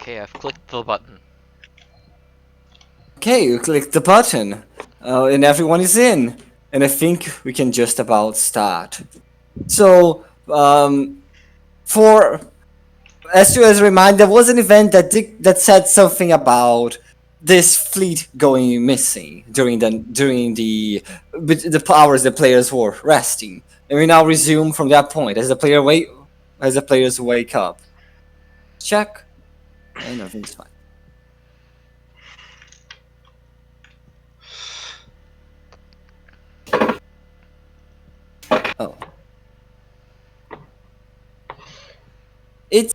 Okay, I've clicked the button. Okay, you click the button, and everyone is in. And I think we can just about start. So, for as you as a reminder, there was an event that said something about this fleet going missing during the hours the players were resting, and we now resume from that point as the players wake up. Check, and everything's fine. Oh, it's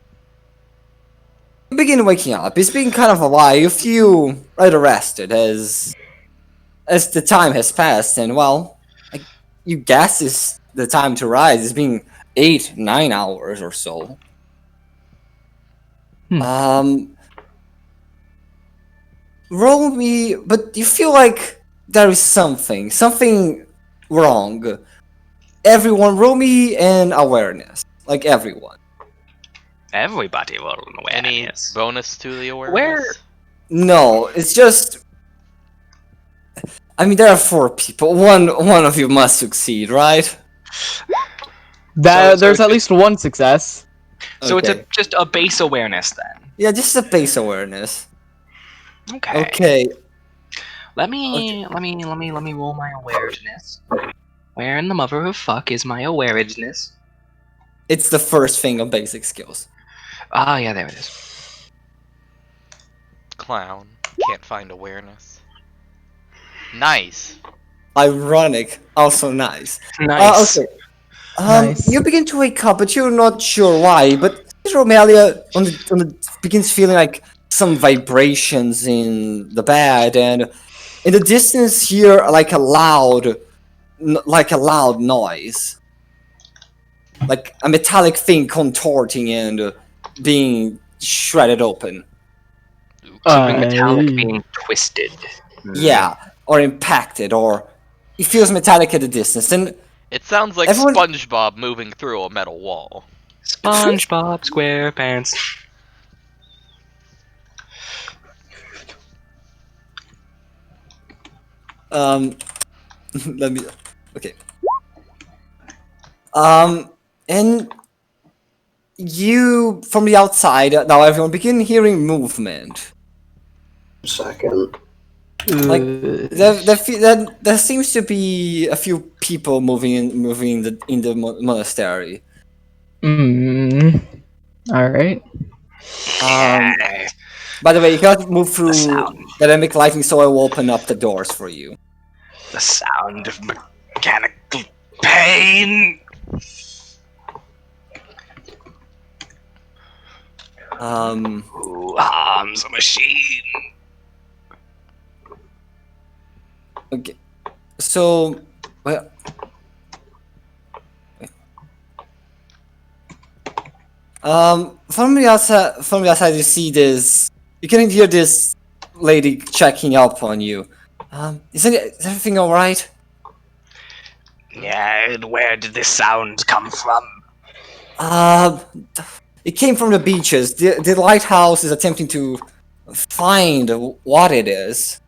you begin waking up. It's been kind of a while. You feel rather rested as the time has passed, and well, you guess it's the time to rise. It's been 8-9 hours or so. Hmm. Roll me, but you feel like there is something wrong. Everyone, roll me an awareness, like everyone. Everybody will know where Any it is. bonus to the awareness? Where- No, it's just. I mean, there are 4 people. One of you must succeed, right? There's it's at least one success. So Okay. it's just a base awareness then. Yeah, just a base awareness. Okay. Okay. Let me roll my awareness. Where in the mother of fuck is my awareness? It's the first thing of basic skills. Ah, yeah, there it is. Clown. Can't find awareness. Nice. Ironic, also nice. Nice. Okay. Nice. You begin to wake up, but you're not sure why. But Romelia begins feeling like some vibrations in the bed, and in the distance, hear like a loud noise, like a metallic thing contorting and being shredded open. Something metallic being twisted. Yeah, or impacted, or it feels metallic at a distance, and It sounds like Everyone- SpongeBob moving through a metal wall. SpongeBob SquarePants. let me. Okay. And you from the outside now, everyone begin hearing movement. Second. Like there seems to be a few people moving in the monastery. All right. By the way, you cannot move through sound. dynamic lighting, so I will open up the doors for you. The sound of mechanical pain. Who harms a machine? Okay. So, well, from the outside, you see this. You can hear this lady checking up on you. Is everything all right? Yeah, and where did this sound come from? It came from the beaches. The lighthouse is attempting to find what it is.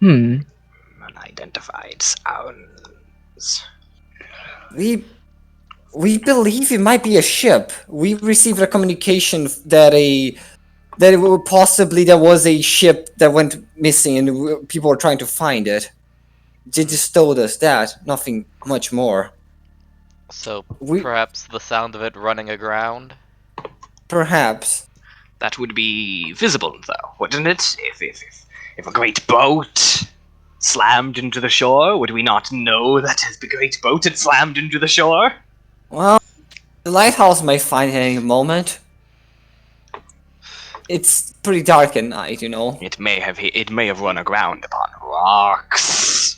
Unidentified sounds. We believe it might be a ship. We received a communication that possibly there was a ship that went missing and people were trying to find it. They just told us that, nothing much more. So We- perhaps the sound of it running aground? Perhaps. That would be visible, though, wouldn't it? If a great boat slammed into the shore, would we not know that the great boat had slammed into the shore? Well, the lighthouse might find it at any moment. It's pretty dark at night, you know. It may have run aground upon rocks.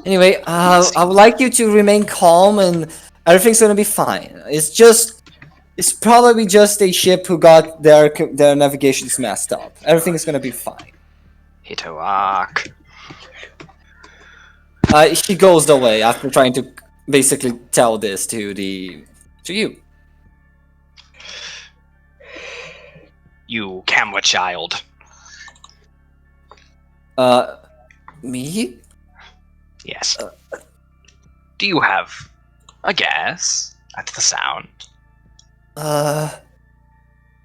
Anyway, I would like you to remain calm and everything's gonna be fine. It's probably just a ship who got their navigations messed up. Everything is gonna be fine. Hit a rock. She goes away after trying to basically tell this to you. you camera child. Me? Yes. Do you have a guess at the sound?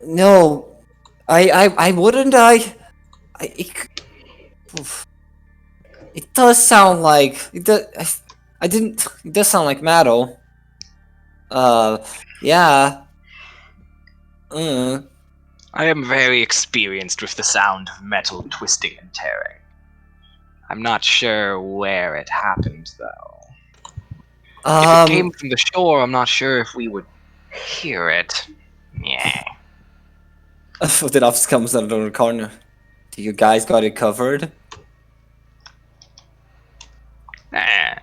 No. I wouldn't, oof. It does sound like, I didn't, it does sound like metal. Yeah. I am very experienced with the sound of metal twisting and tearing. I'm not sure where it happened, though. If it came from the shore, I'm not sure if we would hear it. Yeah. The office comes out of the corner. Do you guys got it covered? Ah.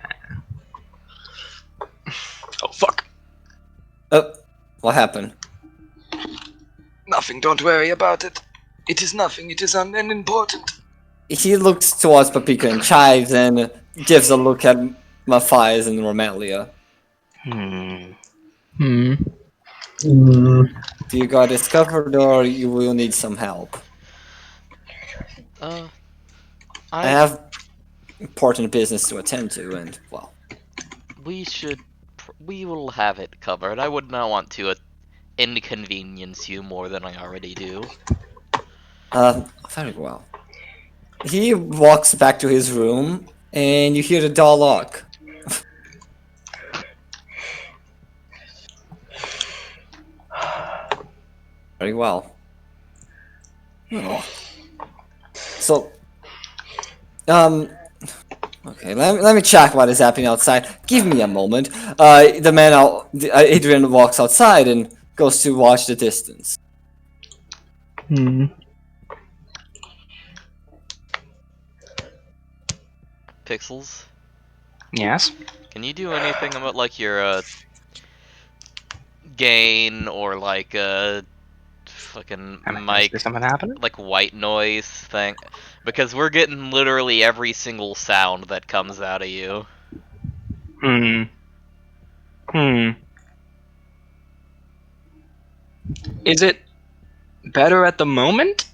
Oh, fuck. What happened? Nothing, don't worry about it. It is nothing, it is unimportant. He looks towards Papika and chives and gives a look at Matthias and Romelia. Hmm. Do you got this covered or you will need some help? I have important business to attend to and, well... We will have it covered. I would not want to inconvenience you more than I already do. Very well. He walks back to his room, and you hear the door lock. Very well. Oh. So, okay, let me check what is happening outside. Give me a moment. The man out, Adrian walks outside and goes to watch the distance. Pixels? Yes? Can you do anything about, like, your, gain or, like, fucking mic, Is something happening? like, white noise thing? Because we're getting literally every single sound that comes out of you. Is it better at the moment?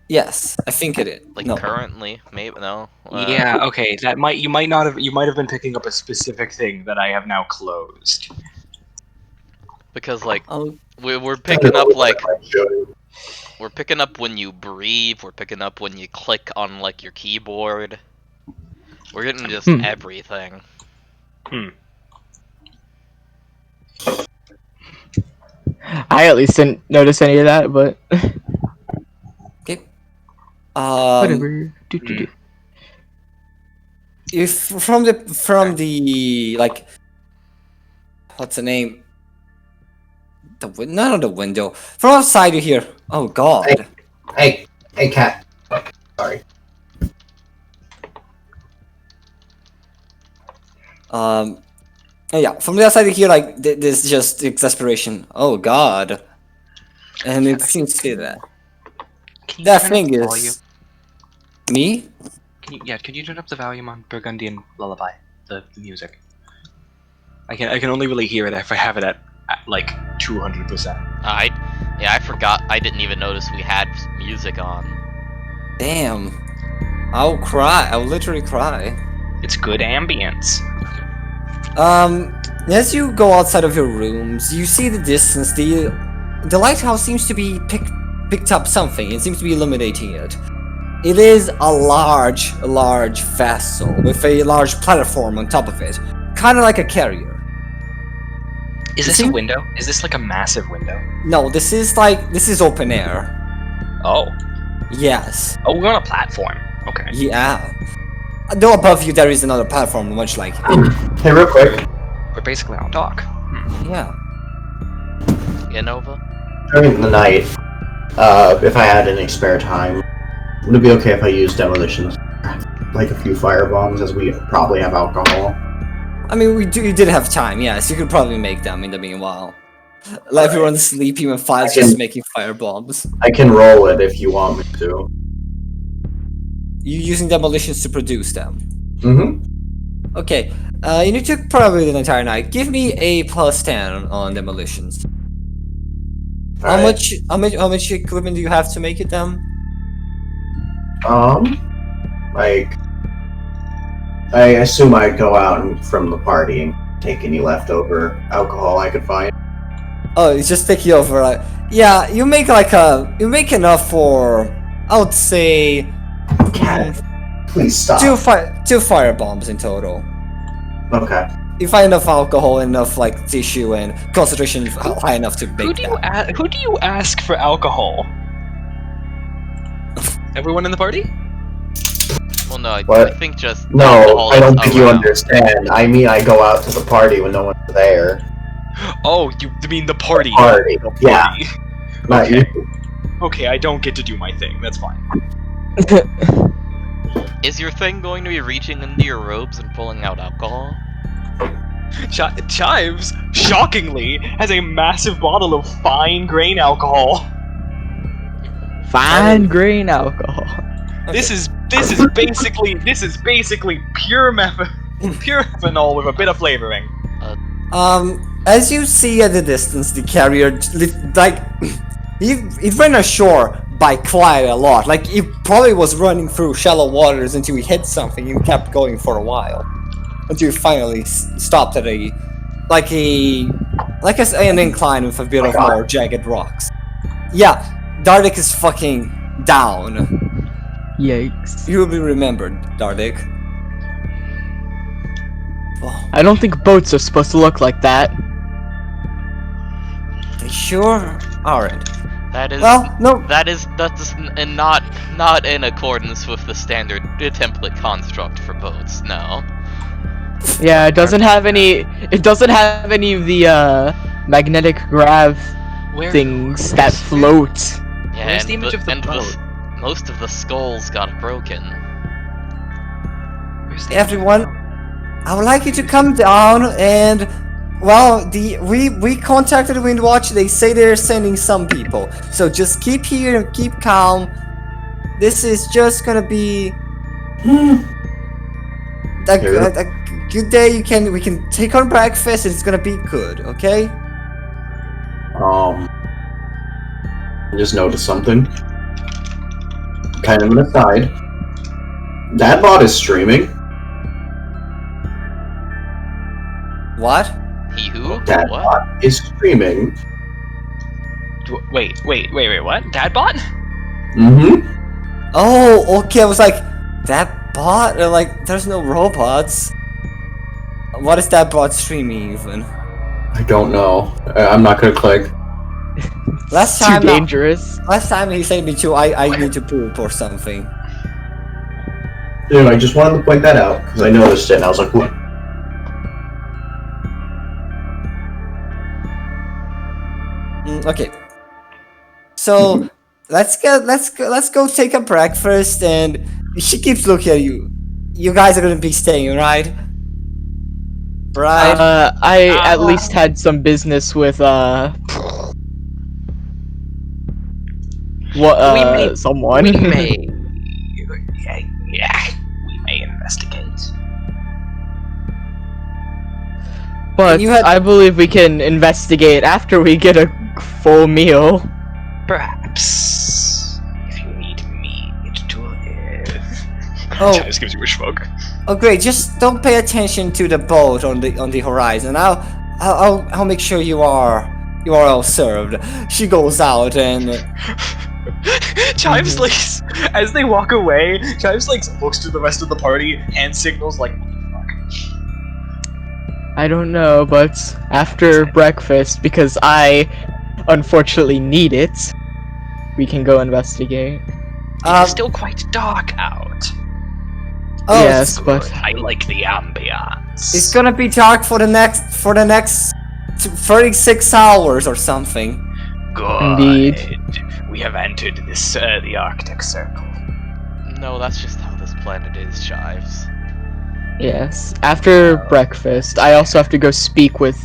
Yes, I think it is. Like, No. currently, maybe, no? Yeah, okay, you might have been picking up a specific thing that I have now closed. Because, like, Oh, we're picking up, like, we're picking up when you breathe, we're picking up when you click on, like, your keyboard. We're getting just everything. I at least didn't notice any of that, but okay. whatever. If from the like, what's the name? Not on the window. From outside you hear, oh god. Hey, cat. Sorry. Yeah, from the outside you hear like this just exasperation. Oh god. And it seems to be that. Can you That turn up thing the is volume? me? Can you turn up the volume on Burgundian Lullaby, the music? I can only really hear it if I have it at like 200%. I forgot. I didn't even notice we had music on. Damn. I'll cry. I'll literally cry. It's good ambience. As you go outside of your rooms, you see the distance. The lighthouse seems to be picked up something. It seems to be illuminating it. It is a large vessel with a large platform on top of it, kind of like a carrier. Is this a window? Is this like a massive window? No, this is open air. Oh. Yes. Oh, we're on a platform. Okay. Yeah. Though above you there is another platform, much like it. Hey, real quick. We're basically on dock. Yeah. Yeah, Nova? During the night, if I had any spare time, would it be okay if I used demolitions? Like a few fire bombs, as we probably have alcohol. I mean, you did have time, yes. You could probably make them in the meanwhile. Like everyone's sleeping when File's just making fire bombs. I can roll it if you want me to. You using demolitions to produce them. Mm-hmm. Okay, you need to probably the entire night. Give me a +10 on demolitions. Alright. How much equipment do you have to make it then? Like, I assume I'd go out from the party and take any leftover alcohol I could find. Oh, it's just take you over. Yeah, you make enough for, I would say, Cat, please stop. two fire bombs in total. Okay. You find enough alcohol, enough like tissue, and concentration high enough to Who bake do you that. who do you ask for alcohol? Everyone in the party? Well, no, I What? think just No, alcohol I don't is think you around. understand. I mean, I go out to the party when no one's there. Oh, you mean the party? Party, The yeah. party. Not Okay. you. Okay, I don't get to do my thing. That's fine. Is your thing going to be reaching into your robes and pulling out alcohol? Chives, shockingly, has a massive bottle of fine grain alcohol. Fine grain alcohol. Okay. This is basically pure pure methanol with a bit of flavoring. As you see at the distance, the carrier, like, it ran ashore by quite a lot. Like, it probably was running through shallow waters until he hit something and kept going for a while. Until he finally stopped at an incline with a bit of more jagged rocks. Yeah, Dardik is fucking down. Yikes. You will be remembered, Dardik. Oh, I don't think boats are supposed to look like that. they sure aren't. That is Well, no. that's not in accordance with the standard template construct for boats. No. Yeah, it doesn't have any. It doesn't have any of the magnetic grav things that float. Yeah, Where's the image of the boat? Most of the skulls got broken. Where's the Everyone, I would like you to come down and, well, we contacted Windwatch. They say they're sending some people, so just keep here and keep calm. This is just gonna be a good day. We can take our breakfast and it's gonna be good, okay? I just noticed something. Kind of an aside. That bot is streaming. What? He who? That What? bot is streaming. Wait, what? Dadbot? Mm-hmm. Oh, okay. I was like, that bot? Like, there's no robots. What is that bot streaming even? I don't know. I'm not gonna click. Last Too time, dangerous. last time he said me to, I need to poop or something. Dude, I just wanted to point that out because I noticed it and I was like, what? Okay. So let's go take a breakfast, and she keeps looking at you. You guys are gonna be staying, right? Right? I at least had some business with someone. We may. Yeah, we may investigate. But You had- I believe we can investigate after we get a full meal. Perhaps if you need meat to live. Oh. Chives gives you a shrug. Oh great, just don't pay attention to the boat on the horizon. I'll make sure you are well served. She goes out and Chives like as they walk away, Chives like looks to the rest of the party, hand signals like what the fuck. I don't know, but after breakfast, because I unfortunately need it, we can go investigate. It's still quite dark out. oh, Yes, but I like the ambiance. it's gonna be dark for the next 36 hours or something. Good. Indeed. We have entered this the Arctic Circle. No, that's just how this planet is, Chives. yes, after breakfast, I also have to go speak with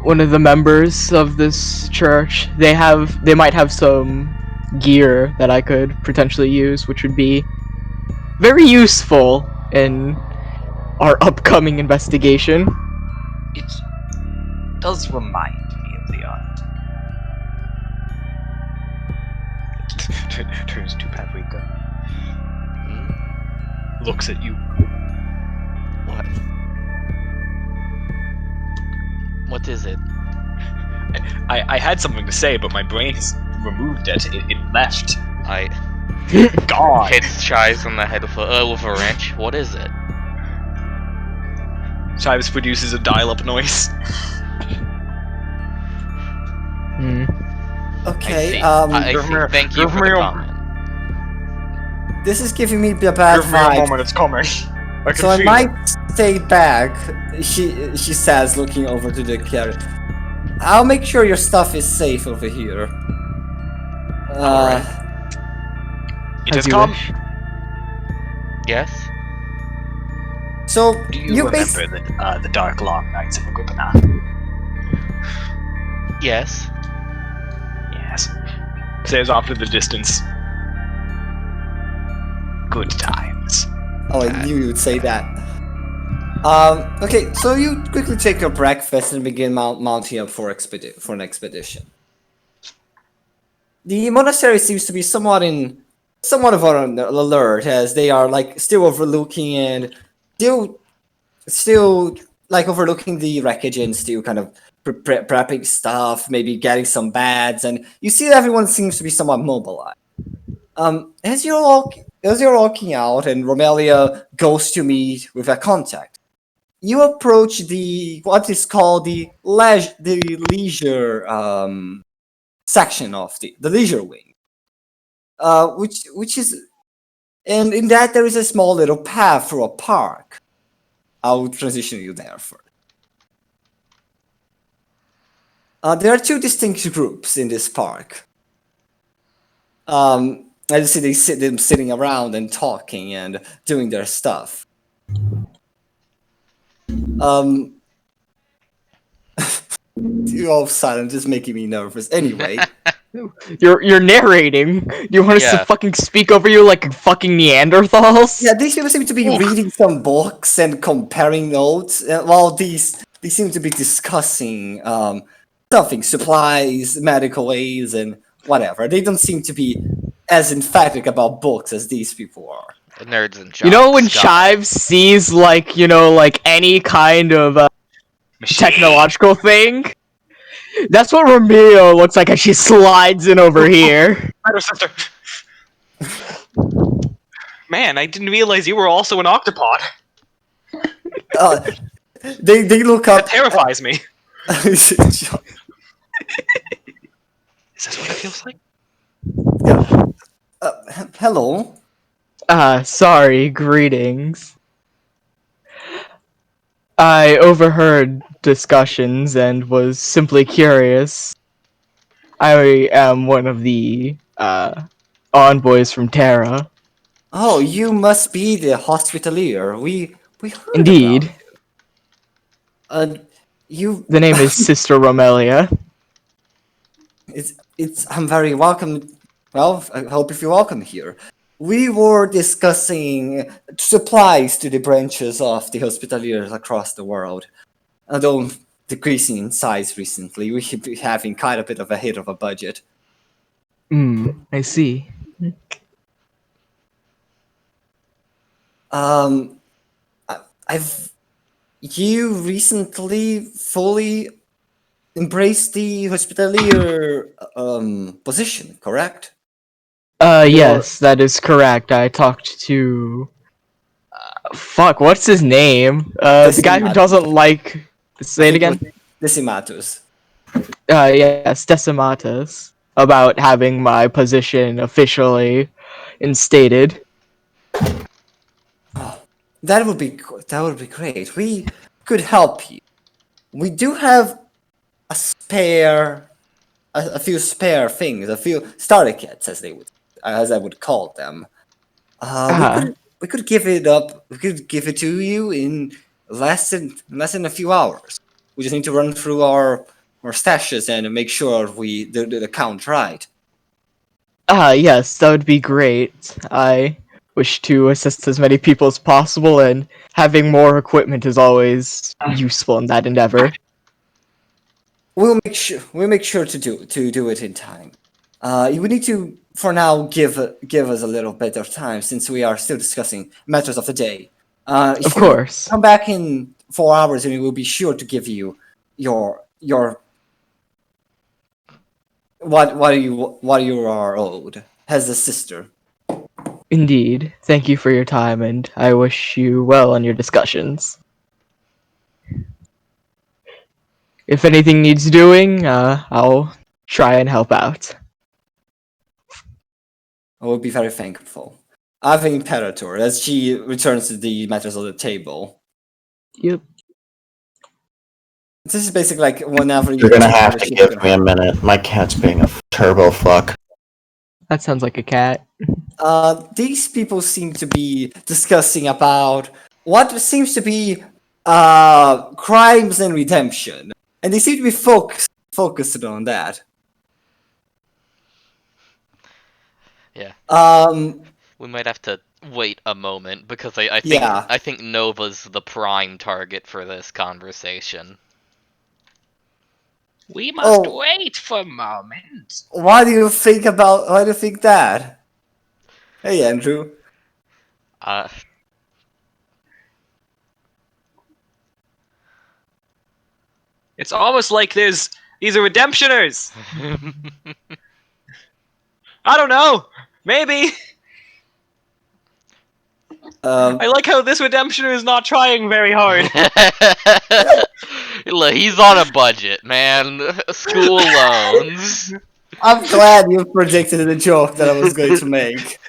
one of the members of this church. They might have some gear that I could potentially use, which would be very useful in our upcoming investigation. It does remind me of the Arctic. Turns to Paprika. Hmm? Looks at you. What? What is it? I had something to say, but my brain has removed it. It left. I Gone. hits Chives on the head with a wrench. What is it? Chives produces a dial-up noise. Hmm. Okay, I Give see. me- Thank you give for me the a- comment. this is giving me the bad Give me a vibes. moment, it's coming. I can So I feel might it. stay back. She says, looking over to the carrier. I'll make sure your stuff is safe over here. Alright. It As has you come. wish. Yes. So Do you you remember the dark long nights of Agripina? Yes. Yes. Says off to the distance. Good times. Oh, I knew you would say that. Okay, so you quickly take your breakfast and begin mounting up for an expedition. The monastery seems to be somewhat of an alert, as they are like still overlooking and still like overlooking the wreckage and still kind of prepping stuff, maybe getting some beds, and you see that everyone seems to be somewhat mobilized. As you're walking out, and Romelia goes to meet with a contact, you approach what is called the leisure section of the leisure wing, which is, and in that there is a small little path through a park. I'll transition you there first. There are two distinct groups in this park. I just see them sitting around and talking and doing their stuff. You all of a sudden just making me nervous. Anyway, You're narrating. You want us to Yeah. fucking speak over you like fucking Neanderthals? yeah, these people seem to be reading some books and comparing notes, while these seem to be discussing something, supplies, medical aids, and whatever. They don't seem to be as emphatic about books as these people are. Nerds and jocks. You know when got it. Chives sees like any kind of technological thing? That's what Romeo looks like as she slides in over here. Sister. Man, I didn't realize you were also an octopod. They look That up. terrifies me. Is Is this what it feels like? Hello. Sorry, greetings. I overheard discussions and was simply curious. I am one of the envoys from Terra. Oh, you must be the hospitalier. We heard Indeed. about. You. The name is Sister Romelia. It's. I'm very welcome. Well, I hope you feel welcome here. We were discussing supplies to the branches of the hospitaliers across the world. Although decreasing in size recently, we should be having quite a bit of a hit of a budget. I see. Um, I've you recently fully embraced the hospitalier position, correct? Yes, that is correct. I talked to fuck, what's his name? The guy who doesn't like. Say it again. Decimatus. Yes, Decimatus. About having my position officially instated. Oh, that would be great. We could help you. We do have a few spare things, a few starter kits, as I would call them. We could give it up. We could give it to you in less than a few hours. We just need to run through our stashes and make sure we do the count right. Yes, that would be great. I wish to assist as many people as possible, and having more equipment is always useful in that endeavor. We'll make sure to do it in time. You would need to for now, give us a little bit of time since we are still discussing matters of the day. If Of you course. come back in 4 hours, and we will be sure to give you your what you are owed as a sister. Indeed. Thank you for your time, and I wish you well on your discussions. If anything needs doing, I'll try and help out. I will be very thankful. Ave Imperator, as she returns to the matters of the table. Yep. This is basically like whenever You're gonna have to give me a minute. My cat's being a turbo fuck. That sounds like a cat. These people seem to be discussing about what seems to be crimes and redemption, and they seem to be focused on that. Yeah. Um, We might have to wait a moment because I think Yeah. I think Nova's the prime target for this conversation. We must Oh. wait for a moment. why do you think that? Hey, Andrew. Uh, It's almost like these are redemptioners. I don't know. Maybe. I like how this redemptioner is not trying very hard. Look, he's on a budget, man. School loans. I'm glad you predicted the joke that I was going to make.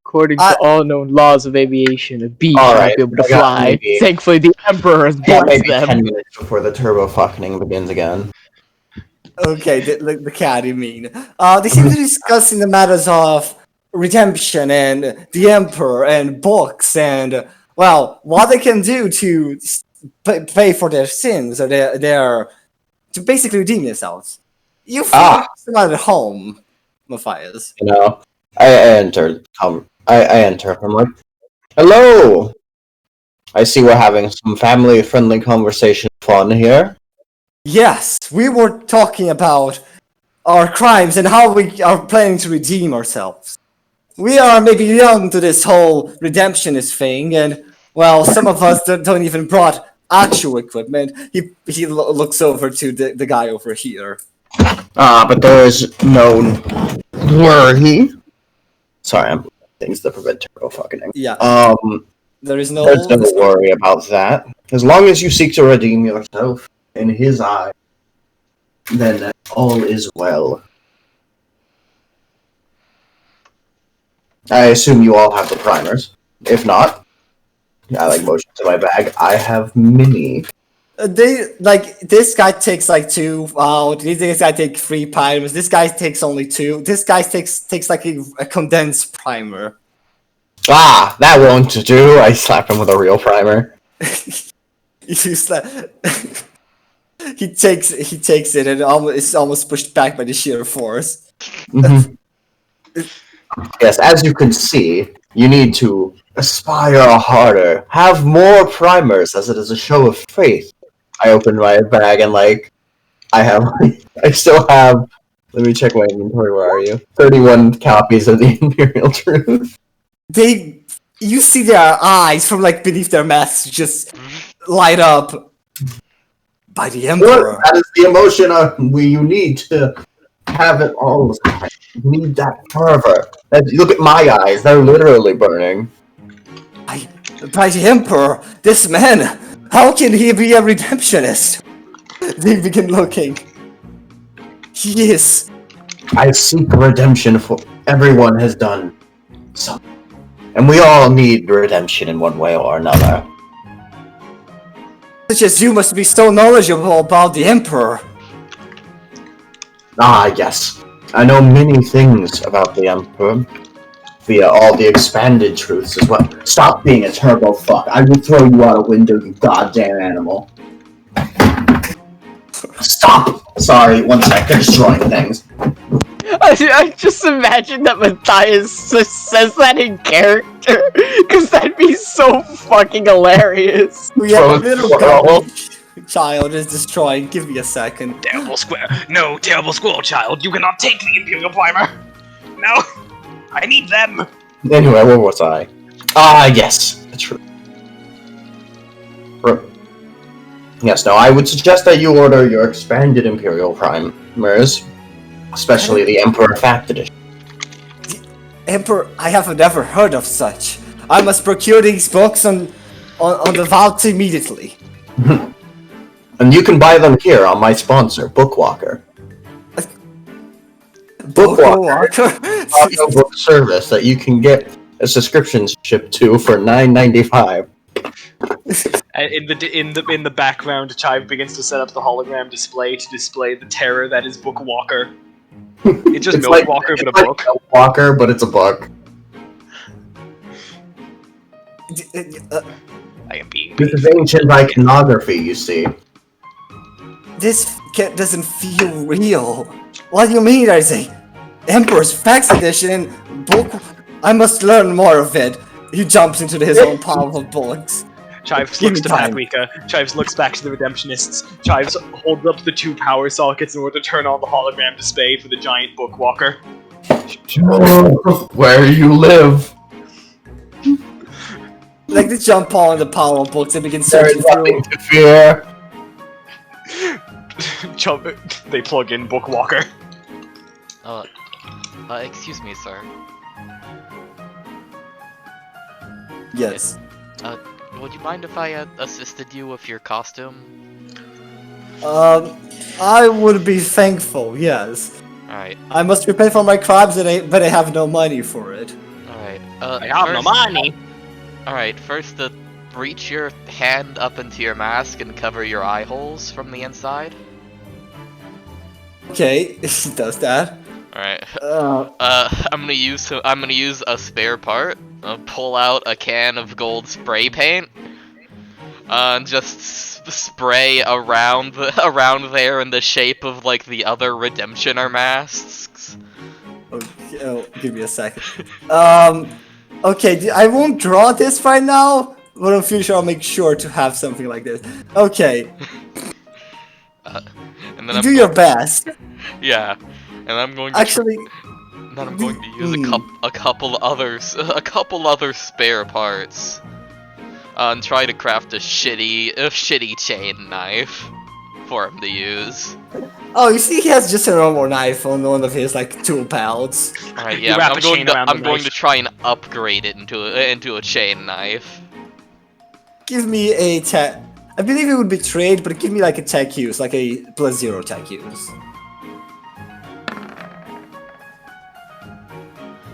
According to all known laws of aviation, a bee All cannot right, be able to I got fly. maybe- Thankfully, the Emperor has Yeah, blessed maybe 10 them. minutes before the turbo fucking begins again. Okay, the cat, you mean. They seem to be discussing the matters of redemption and the Emperor and books and, well, what they can do to pay for their sins or their to basically redeem themselves. You find them at home, Matthias. You know, I entered. I enter. I'm like, hello. I see we're having some family-friendly conversation fun here. Yes, we were talking about our crimes and how we are planning to redeem ourselves. We are maybe young to this whole redemptionist thing, and, well, some of us don't even brought actual equipment. He looks over to the guy over here. But there is no worry. Sorry, I'm things that prevent turbo fucking. Yeah. There's no worry about that. As long as you seek to redeem yourself in his eye, then all is well. I assume you all have the primers. If not, I motion to my bag. I have many. This guy takes 2 out. This guy takes 3 primers. This guy takes only 2. This guy takes a condensed primer. That won't do. I slap him with a real primer. He takes it and is almost pushed back by the sheer force. Mm-hmm. Yes, as you can see, you need to aspire harder. Have more primers, as it is a show of faith. I opened my bag and I still have. Let me check my inventory. Where are you? 31 copies of the Imperial Truth. You see their eyes from beneath their masks just light up. By the Emperor. That is the emotion you need to have it all the time. You need that fervor. Look at my eyes; they're literally burning. By the Emperor, this man, how can he be a redemptionist? They begin looking. He is. I seek redemption for everyone has done something. And we all need redemption in one way or another. Such as you must be so knowledgeable about the Emperor. Yes. I know many things about the Emperor. Via all the expanded truths as well. Stop being a turbo fuck. I will throw you out a window, you goddamn animal. Stop! Sorry, one sec, they're destroying things. I just imagine that Matthias just says that in character, because that'd be so fucking hilarious. We have a little garbage. child is destroyed. Give me a second. Terrible square. No, terrible squirrel child. You cannot take the Imperial Primer. No, I need them. Anyway, where was I? Ah, yes, that's true. Yes, no, I would suggest that you order your expanded Imperial Primers, especially the Emperor Fact Edition. Emperor, I have never heard of such. I must procure these books on the vault immediately. And you can buy them here on my sponsor, Bookwalker. Bookwalker is an audiobook service that you can get a subscription shipped to for $9.95. In the background, Chive begins to set up the hologram display to display the terror that is Bookwalker. It's just Milkwalker, but a book. Milkwalker, but it's a book. I am being. This is ancient iconography, you see. This doesn't feel real. What do you mean there's a Emperor's Facts Edition book? I must learn more of it. He jumps into his own pile of books. Chives looks to Paprika. Chives looks back to the Redemptionists. Chives holds up the 2 power sockets in order to turn on the hologram display for the giant Bookwalker. Where you live. Like they jump on the pile of books and begin There searching is nothing through. to fear. They plug in Bookwalker. Excuse me, sir. Yes. Would you mind if I assisted you with your costume? I would be thankful, yes. Alright. I must repay for my crimes, but I have no money for it. Alright. I have no money. Alright, first reach your hand up into your mask and cover your eye holes from the inside. Okay, he does that. Alright. I'm gonna use a spare part. Pull out a can of gold spray paint. And just spray around there in the shape of like the other Redemptioner masks. Okay, oh, give me a second. Okay, I won't draw this right now, but in future I'll make sure to have something like this. Okay. And then Do your best. Yeah, and I'm going to Actually, then I'm going to use a couple other spare parts, and try to craft a shitty chain knife for him to use. oh, you see, he has just a normal knife on one of his like tool belts. Alright, yeah, I'm going to try and upgrade it into a chain knife. Give me a tech. I believe it would be trade, but give me like a tech use, like a +0 tech use.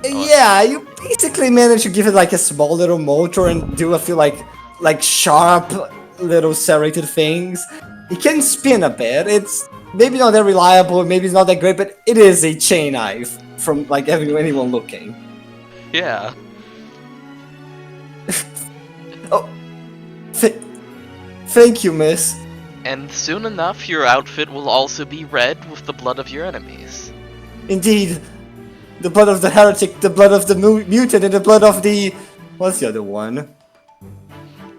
Yeah, you basically managed to give it like a small little motor and do a few like sharp little serrated things. It can spin a bit. It's maybe not that reliable, maybe it's not that great, but it is a chain knife from like anyone looking. Yeah. Oh, thank you, miss. And soon enough, your outfit will also be red with the blood of your enemies. Indeed. The blood of the heretic, the blood of the mutant, and the blood of the... What's the other one?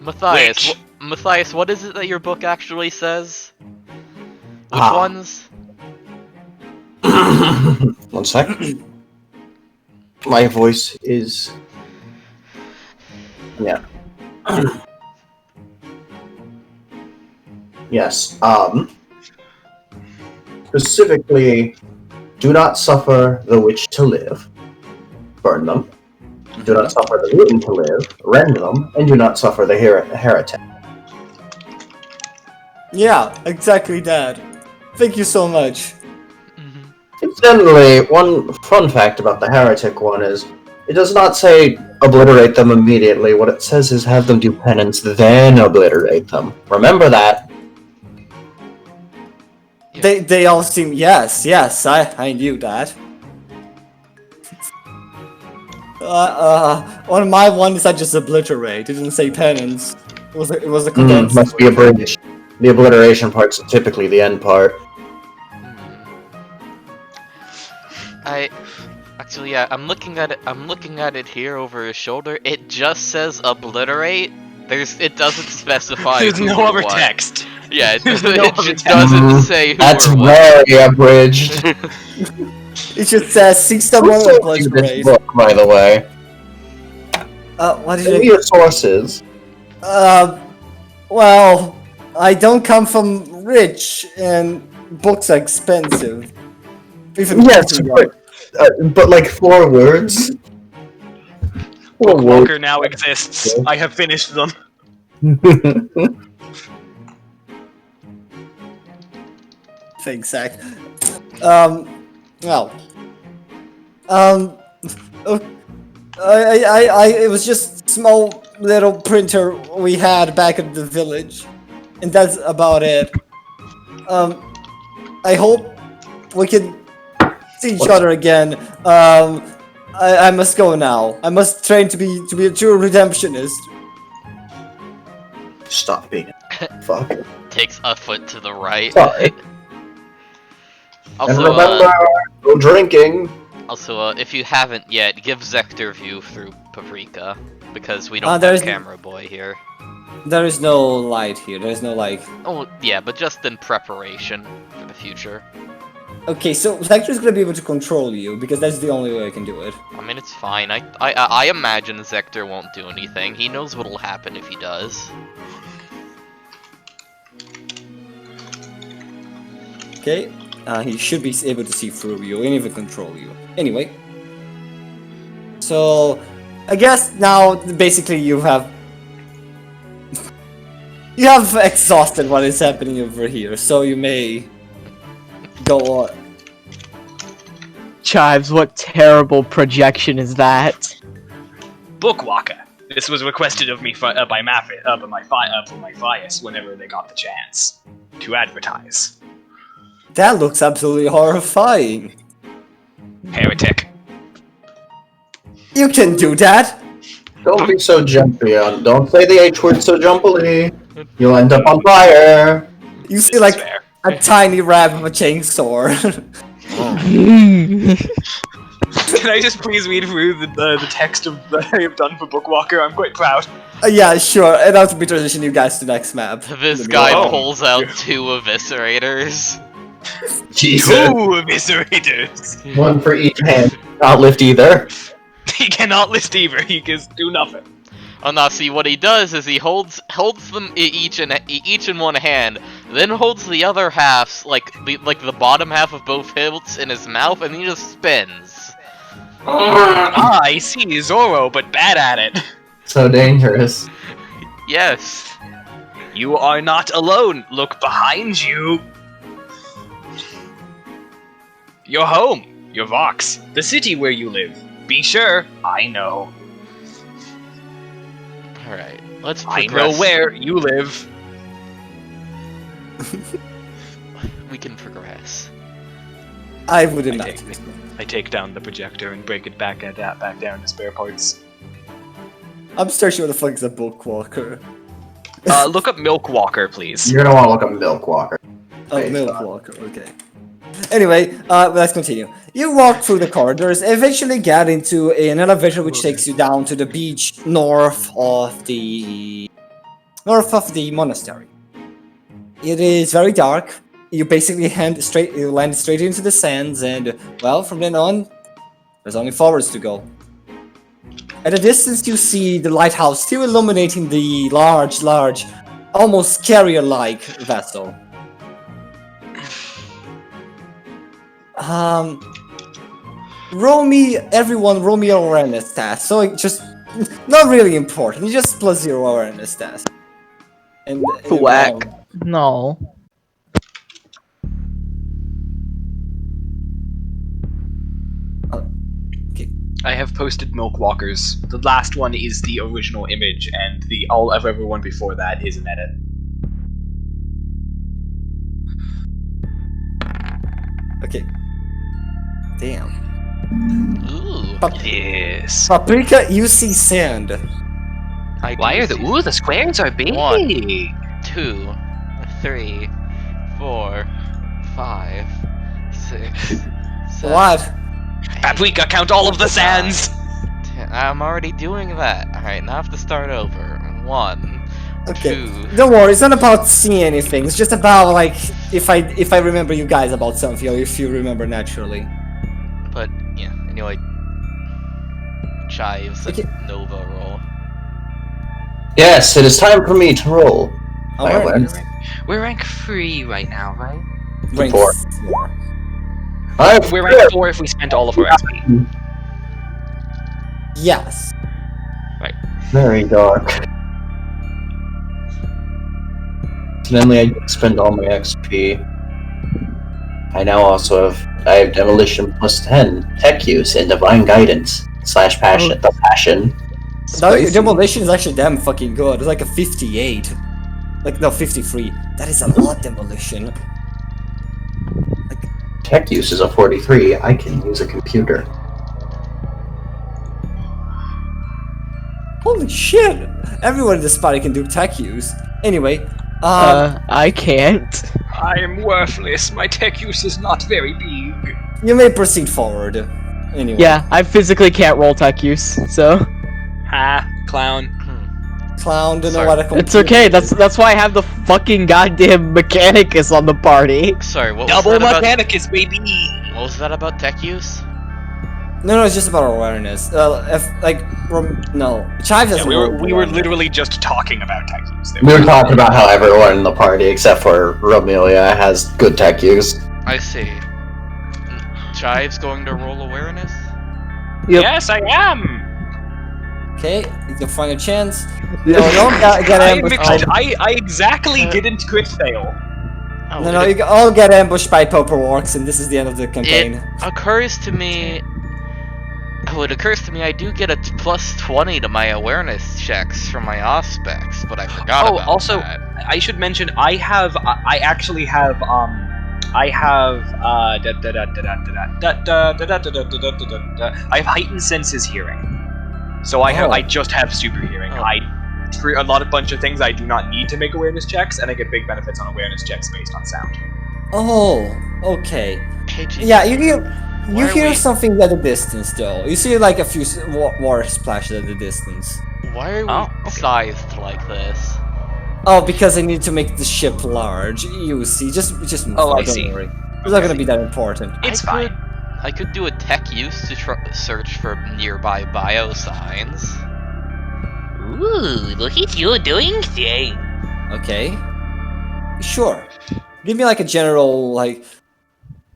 Matthias, Matthias, what is it that your book actually says? Which ones? 1 sec. My voice is... Yeah. Yes, specifically, do not suffer the witch to live. Burn them. Do not suffer the mutant to live. Rend them. And do not suffer the heretic. Yeah, exactly that. Thank you so much. Incidentally, one fun fact about the heretic one is, it does not say obliterate them immediately. What it says is have them do penance, then obliterate them. Remember that. They all seem... Yes, I knew that. On my one, it's not just obliterate. It didn't say penance. It was a condensed. Must be abridged. The obliteration part's typically the end part. Actually, yeah, I'm looking at it here over his shoulder. It just says obliterate. It doesn't specify. There's who no or other what. text. Yeah, it, There's no it other just text. doesn't say who That's or what. very abridged. It just says, seek Who someone sold with blood you this race. book, by the way? What Give me did your sources. well, I don't come from rich, and books are expensive. Even Yes, printing them. but like 4 words? 4 Bookwalker now exists. I have finished them. words. Thanks, Zach. Well. Um, it was just small little printer we had back at the village, and that's about it. I hope we can see each other again. I must go now. I must train to be a true redemptionist. Stop being a fuck. Takes a foot to the right. Sorry. And Also, remember, no drinking. Also, if you haven't yet, give Zector view through Paprika, because we don't have there's- camera boy here. There is no light here. There's no like. Oh, yeah, but just in preparation for the future. Okay, so Zector's gonna be able to control you because that's the only way I can do it. I mean, it's fine. I imagine Zector won't do anything. He knows what'll happen if he does. Okay, he should be able to see through you and even control you. Anyway, so I guess now basically you have exhausted what is happening over here, so you may go on. Chives, what terrible projection is that? Bookwalker. This was requested of me by Matthias whenever they got the chance to advertise. That looks absolutely horrifying. Heretic. You can do that. Don't be so jumpy. Don't say the H word so jumpily. You'll end up on fire. You see This like is fair. a tiny rabbit with a chainsaw. Can I just please read through the text of that I have done for Bookwalker? I'm quite proud. Yeah, sure. And I'll be transitioning you guys to next map. This guy Oh. pulls out 2 eviscerators. Jesus. Two eviscerators! One for each hand. Not lift either. He cannot list either, he can do nothing. Oh no, see what he does is he holds them each in one hand, then holds the other halves, like the bottom half of both hilts in his mouth, and he just spins. Ah, I see, Zorro, but bad at it. So dangerous. Yes. You are not alone. Look behind you. Your home, your Vox, the city where you live. Be sure, I know. Alright, let's I progress. know where you live. We can progress. I would I not. take down the projector and break it back down to spare parts. I'm still sure the fuck is a bookwalker. Look up Milkwalker, please. You're gonna want to look up Milk Walker. Oh, Based milk on- walker. Okay. Anyway, let's continue. You walk through the corridors, eventually get into an elevator which takes you down to the beach north of the monastery. It is very dark. You basically land straight into the sands, and well, from then on, there's only forwards to go. At a distance, you see the lighthouse still illuminating the large, almost carrier-like vessel. Roll me your awareness test. So it just not really important. It's just +0 awareness test. And Whack. No. I have posted Milkwalkers. The last one is the original image, and all of everyone before that is an edit. Okay. Damn. Ooh. Yes. Paprika, you see sand. I Why do are the see the squares are big? 1, 2, 3, 4, 5, 6, 7. What? Paprika, count all of the sands. I'm already doing that. Alright, now I have to start over. 1, Okay. Phew. Don't worry, it's not about seeing anything. It's just about like if I remember you guys about something, or if you remember naturally. But yeah, anyway, Chives Okay. and Nova roll. Yes, it is time for me to roll. My Awareness. awareness. We're rank 3 right now, right? Rank Four. 4. We're rank 4 if we spent all of our XP. Yes. Very dark. Incidentally, I did spend all my XP. I now also have demolition plus 10, tech use, and divine guidance / passion. The passion. Spicy. Demolition is actually damn fucking good. It's like a 58. Like, no, 53. That is a lot, demolition. Tech use is a 43. I can use a computer. Holy shit! Everyone in this party can do tech use. Anyway, I can't. I am worthless. My tech use is not very big. you may proceed forward. Anyway. Yeah, I physically can't roll tech use, so Ha, clown. Clown, don't know Sorry. what a it's okay. That's why I have the fucking goddamn Mechanicus on the party. Sorry, what was Double that about? Mechanicus, baby! What was that about tech use? No, it's just about awareness. No. Chives doesn't roll we were awareness. literally just talking about tech use. We were talking about how everyone in the party, except for Romelia, has good tech use. I see. Chives going to roll awareness? Yep. Yes, I am! Okay, you can find a chance. No, don't get ambushed. I exactly didn't crit fail. Oh, No, you all get ambushed by Poperworks, and this is the end of the campaign. It occurs to me. Oh, it occurs to me I do get a plus 20 to my awareness checks from my aspects, but I forgot about also, that. I should mention I actually have I have I have heightened senses hearing. So I just have super hearing. Oh. For a bunch of things I do not need to make awareness checks, and I get big benefits on awareness checks based on sound. Oh, okay. Hey, geez, Yeah, you Why are hear we- something at a distance, though. You see like a few water splashes at the distance. Why are we Oh, okay. sized like this? Oh, because I need to make the ship large. You see, just move Oh, on, I don't see. worry. It's not gonna be that important. It's I fine. could, I could do a tech use to search for nearby bio signs. Ooh, look at you doing things. Okay. Sure. Give me like a general like.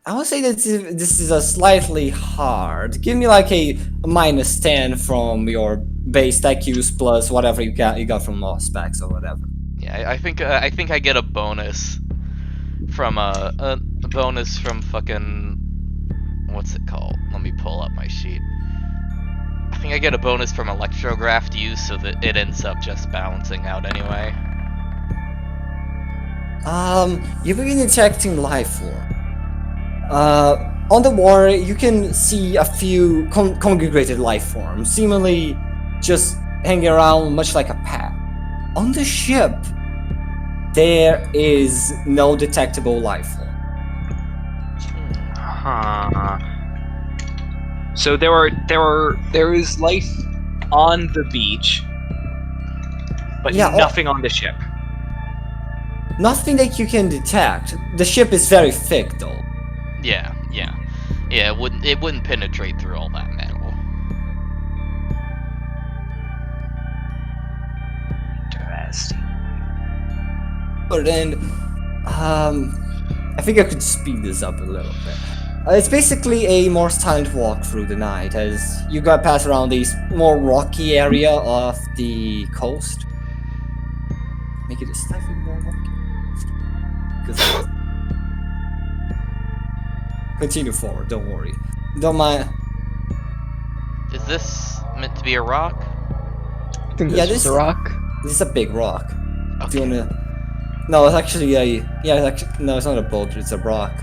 I would say that this is a slightly hard. Give me like a minus 10 from your base tech use plus whatever you got from law specs or whatever. Yeah, I think I get a bonus from a bonus from fucking what's it called? Let me pull up my sheet. I think I get a bonus from electrographed use, so that it ends up just balancing out anyway. You begin detecting life form. On the water, you can see a few congregated life forms, seemingly just hanging around much like a pack. On the ship, there is no detectable life form. Huh. So there is life on the beach, but Yeah, nothing on the ship. Nothing that you can detect. The ship is very thick, though. Yeah. It wouldn't penetrate through all that metal. Interesting. But then, I think I could speed this up a little bit. It's basically a more silent walk through the night as you gotta pass around this more rocky area of the coast. Make it a slightly more rocky. Continue forward, don't worry. Don't mind. Is this meant to be a rock? I think Yeah, this is this- a rock. This is a big rock. Do you Okay. wanna... No, it's actually a... Yeah, it's actually... No, it's not a boulder, it's a rock.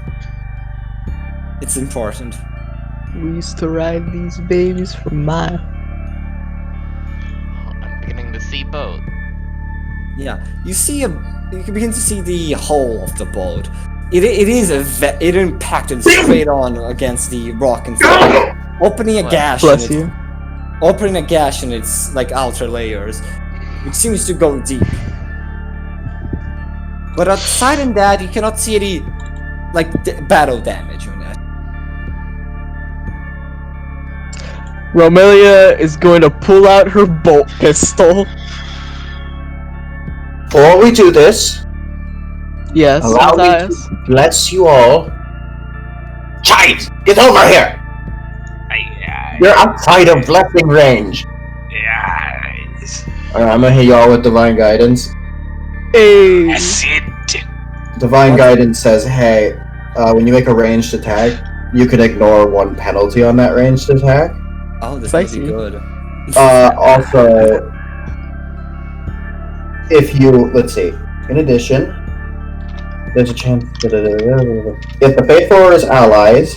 It's important. We used to ride these babies for miles. Oh, I'm beginning to see both. Yeah, you see a... You can begin to see the hull of the boat. It impacted straight on against the rock and floor, opening a Bless- gash. Bless in you. its, opening a gash in its like outer layers, which seems to go deep. But aside from that, you cannot see any like battle damage on that. Romelia is going to pull out her bolt pistol. Before we do this, Yes, allow me Matthias. to bless you all. Chives, get over here! You're outside of blessing range. Yes. Alright, I'm gonna hit y'all with Divine Guidance. Hey. Acid. Divine What? Guidance says, hey, when you make a ranged attack, you can ignore one penalty on that ranged attack. Oh, this might be Spicy. good. Also, if you, let's see, in addition, there's a chance, if the Faithful is allies,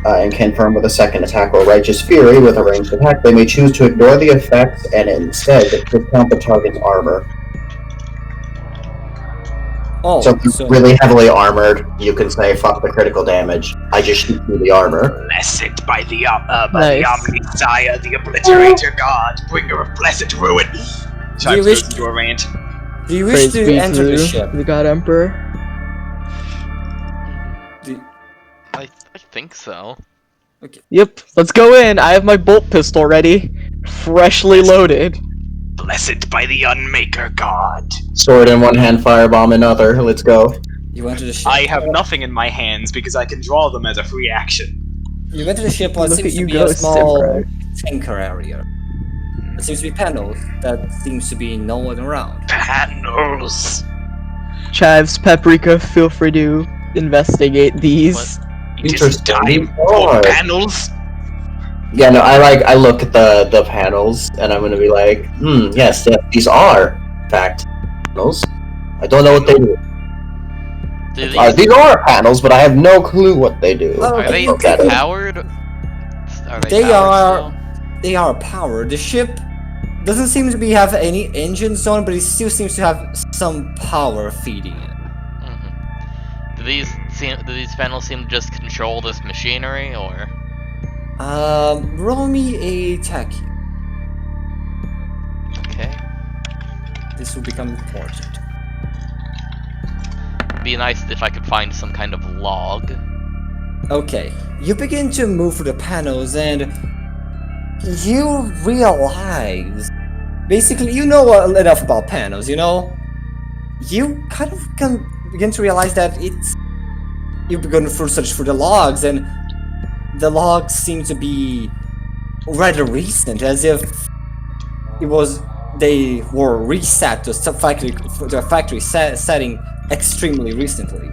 and confirm with a second attack or Righteous Fury with a ranged attack, they may choose to ignore the effects and instead discount the target's armor. Oh, So if you're really heavily armored, you can say, fuck the critical damage, I just shoot through the armor. Blessed by the Nice. Omnisire, the Obliterator God, bringer of blessed ruin. Chives wish- goes into a rant. do you wish Praise to be enter the to ship? the God Emperor. I think so. Yep, let's go in. I have my bolt pistol ready, freshly loaded. Blessed by the Unmaker God. Sword in one hand, firebomb in other, let's go. You enter the ship. I have nothing in my hands because I can draw them as a free action. You enter the ship. What Look seems at to you be go, a small Simrak. tanker area. There seems to be panels that seems to be no one around. Panels. Chives, Paprika, feel free to investigate these. It is Interesting. time Oh. for panels. Yeah, no, I look at the panels, and I'm gonna be like, yes, these are, in fact, panels. I don't know what they do. Do These are panels, but I have no clue what they do. Oh, Are they Look at it. powered? Are they They powered They are powered. The ship doesn't seem to have any engines on, but it still seems to have some power feeding it. still? Mm-hmm. Do these panels seem to just control this machinery, or? Roll me a tech. Okay. This will become important. Be nice if I could find some kind of log. Okay, you begin to move through the panels and you realize, basically, you know enough about panels, you know? You kind of can begin to realize that you begin to search for the logs, and the logs seem to be rather recent, as if they were reset to the factory setting extremely recently.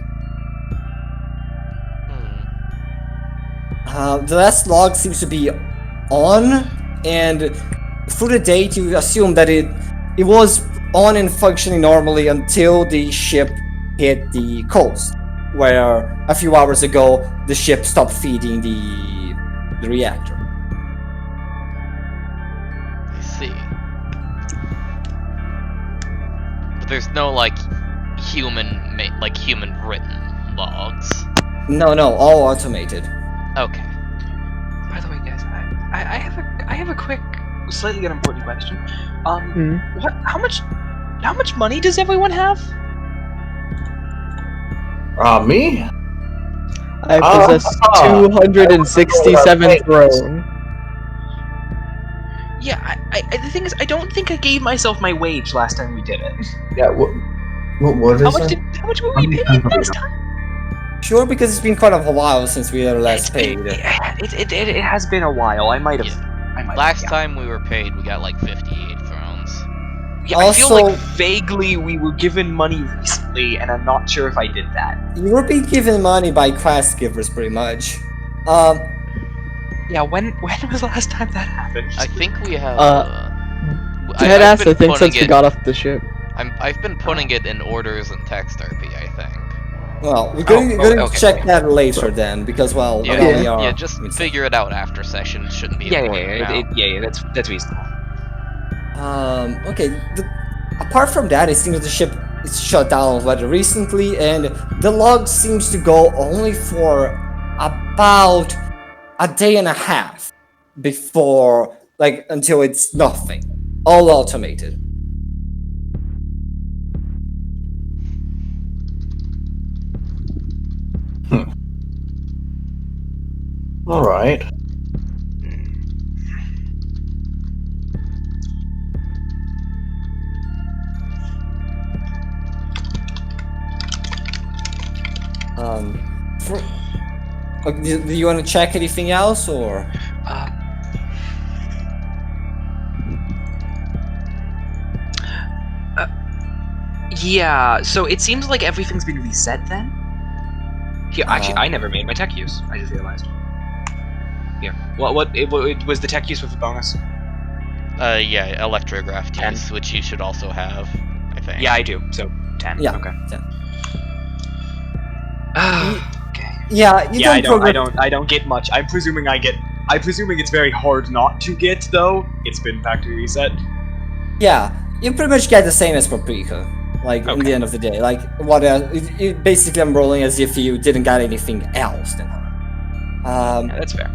The last log seems to be on, and through the date you assume that it was on and functioning normally until the ship hit the coast, where a few hours ago the ship stopped feeding the reactor. I see. But there's no human written logs. No, all automated. Okay. By the way, guys, I have a quick, slightly unimportant question. How much money does everyone have? Me? I possess 267 throne. Yeah, the thing is, I don't think I gave myself my wage last time we did it. Yeah, what How is it? how much were we paid last time? Sure, because it's been quite a while since we were last paid. It has been a while. I might have. Last time we were paid, we got 58 thrones. Yeah, I feel Also- like vaguely we were given money recently, and I'm not sure if I did that. You were being given money by quest givers, pretty much. Yeah, when was the last time that happened? I think we have. Deadass, I've I been think since putting we got off the ship. I've been putting it in orders and text RP. I think. Well, we're going to okay. check that later then, because, well, Yeah, now we are... just figure it out after session. It shouldn't be. Yeah, important now. that's reasonable. Okay, apart from that, it seems the ship is shut down rather recently, and the log seems to go only for about a day and a half before, until it's nothing. All automated. Alright. For, do you want to check anything else, or? Yeah, so it seems like everything's been reset then? Here, actually, I never made my tech use. I just realized. Here. What was the tech use with the bonus? Yeah, electrograph 10. use, which you should also have, I think. Yeah, I do. So 10. Yeah. Okay. 10. Okay. Yeah, you Yeah, don't I don't get much. I'm presuming it's very hard not to get though. It's been factory reset. Yeah, you pretty much get the same as Paprika. Like, in the Okay. end of the day. Like, what else? Basically, I'm rolling as if you didn't get anything else than her. Yeah, that's fair.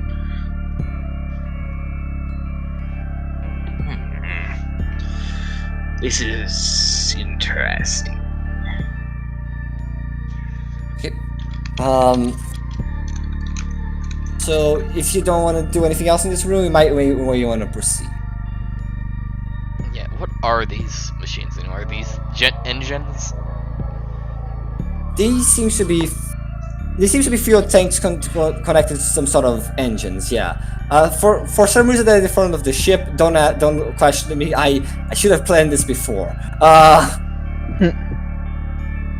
This is interesting. Okay. So, if you don't want to do anything else in this room, you might wait where you want to proceed. Yeah, what are these machines anymore? Are these jet engines? These seems to be fuel tanks connected to some sort of engines. Yeah. For some reason they're in front of the ship. Don't question me. I should have planned this before.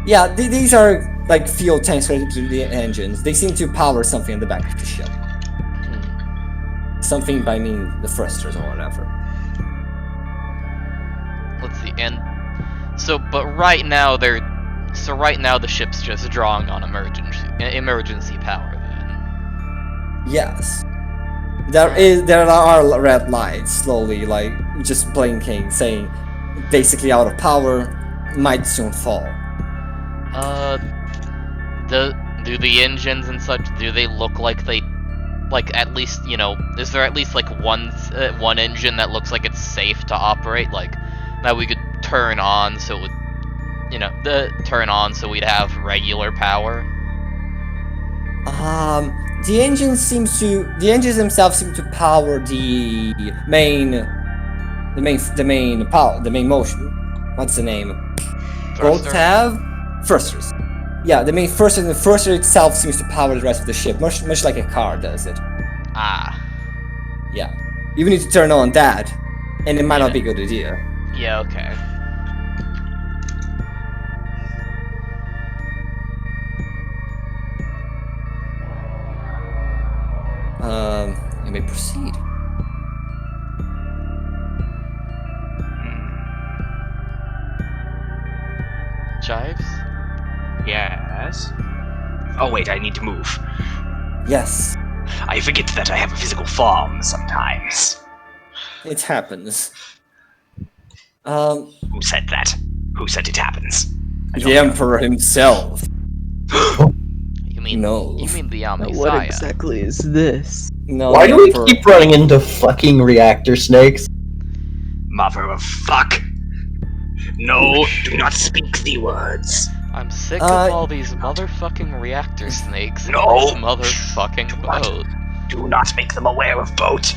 Yeah, these are like fuel tanks connected to the engines. They seem to power something in the back of the ship. Something by mean the thrusters or whatever. Let's see, and but right now the ship's just drawing on emergency power then. Yes. There are red lights slowly like just blinking, saying basically out of power, might soon fall. Do the engines and such, do they look like they, like, at least, you know, is there at least like one engine that looks like it's safe to operate, like that we could turn on so it would, you know, turn on so we'd have regular power? The engines themselves seem to power the main motion. What's the name? Both Thruster? have thrusters. Yeah, the main thruster, and the thruster itself seems to power the rest of the ship, much like a car does it. Ah. Yeah. You need to turn on that, and it might not be a good idea. Yeah, okay. You may proceed. Chives? Yes. Oh wait, I need to move. Yes, I forget that I have a physical form sometimes. it happens. Who said that? Who said it happens? The Emperor himself. You mean No. You mean the What Messiah? exactly is this? No, Why the do we Emperor. keep running into fucking reactor snakes? Mother of fuck! No, do not speak the words. I'm sick of all these motherfucking reactor snakes in No. this motherfucking boat. Do not make them aware of boat.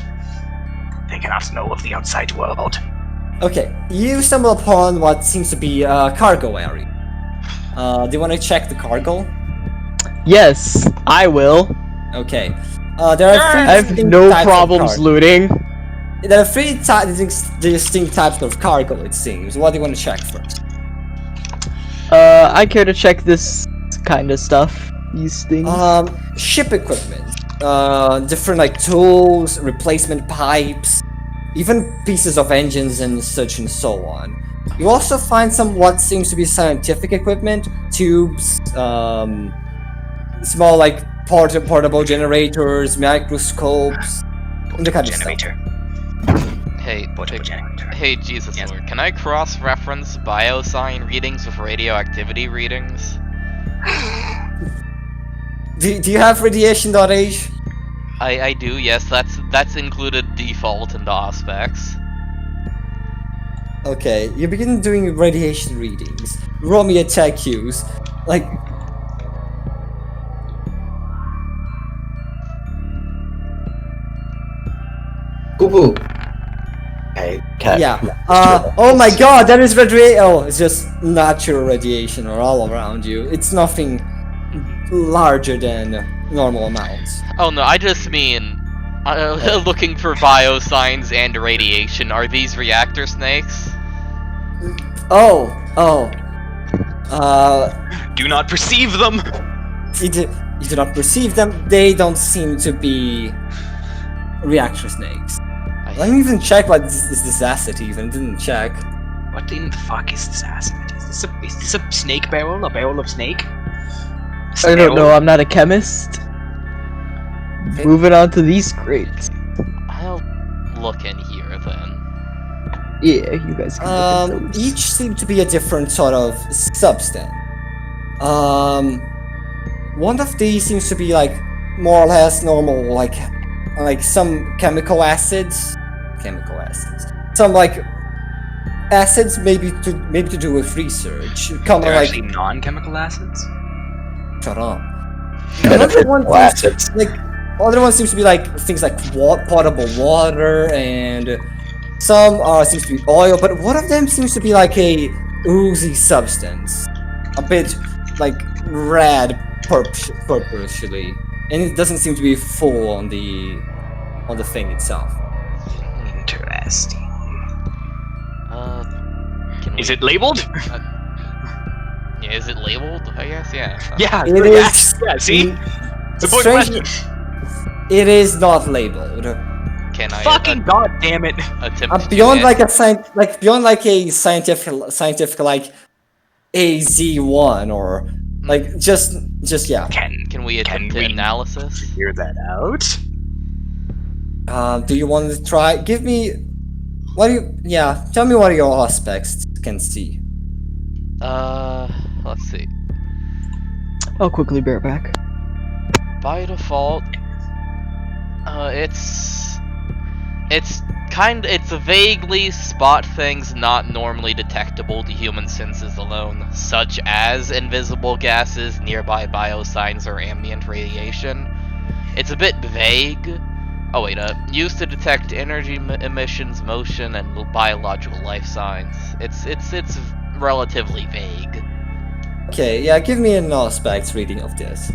They cannot know of the outside world. Okay, you stumble upon what seems to be a cargo area. Do you want to check the cargo? Yes, I will. Okay. There are three I have distinct no types of problems cargo. looting. There are three distinct types of cargo, it seems. What do you want to check first? I care to check this kind of stuff. These things. Ship equipment. Different like tools, replacement pipes, even pieces of engines and such and so on. You also find some what seems to be scientific equipment, tubes, small like portable generators, microscopes, and the kind of stuff. Generator. Portable generator. Hey, Jesus Yes. Lord, can I cross-reference biosign readings with radioactivity readings? Do you have radiation.h? I do, yes, that's included default in DOS specs. Okay, you begin doing radiation readings. Roll me a tech use. Like, Boo. I can't. Yeah. Oh my god, that is radiation. Oh, it's just natural radiation all around you. It's nothing larger than normal amounts. Oh no, I just mean looking for biosigns and radiation. Are these reactor snakes? Oh. Do not perceive them. You do not perceive them. They don't seem to be reactor snakes. Let me even check what is this acid even. Didn't check. What in the fuck is this acid? Is this a snake barrel? A barrel of snake? I don't know, I'm not a chemist. Moving on to these crates. I'll look in here then. Yeah, you guys can look at those. Each seem to be a different sort of substance. One of these seems to be like more or less normal, like some chemical acids. Some like acids, maybe to do with research. Kind They're of like actually non-chemical acids. shut up. Metaphysical acids. Other one seems to be like things like potable water, and some seems to be oil, but one of them seems to be like a oozy substance, a bit like red purplishly, and it doesn't seem to be full on the thing itself. Interesting. Is we- it labeled? Yeah, is it labeled? I guess, yeah. Yeah. It yes. is. Yeah. See. The point Strangely, question. it is not labeled. Can I Fucking goddamn it! attempt Beyond to like a scientific like AZ1 or like just yeah. Can we attempt to analysis? Figure that out? Do you want to try? Give me. Tell me what your aspects can see. Let's see. I'll quickly bear it back. By default, it's vaguely spot things not normally detectable to human senses alone, such as invisible gases, nearby biosigns, or ambient radiation. It's a bit vague. Oh wait, used to detect energy emissions, motion, and biological life signs. It's relatively vague. Okay, yeah, give me an aspects reading of this.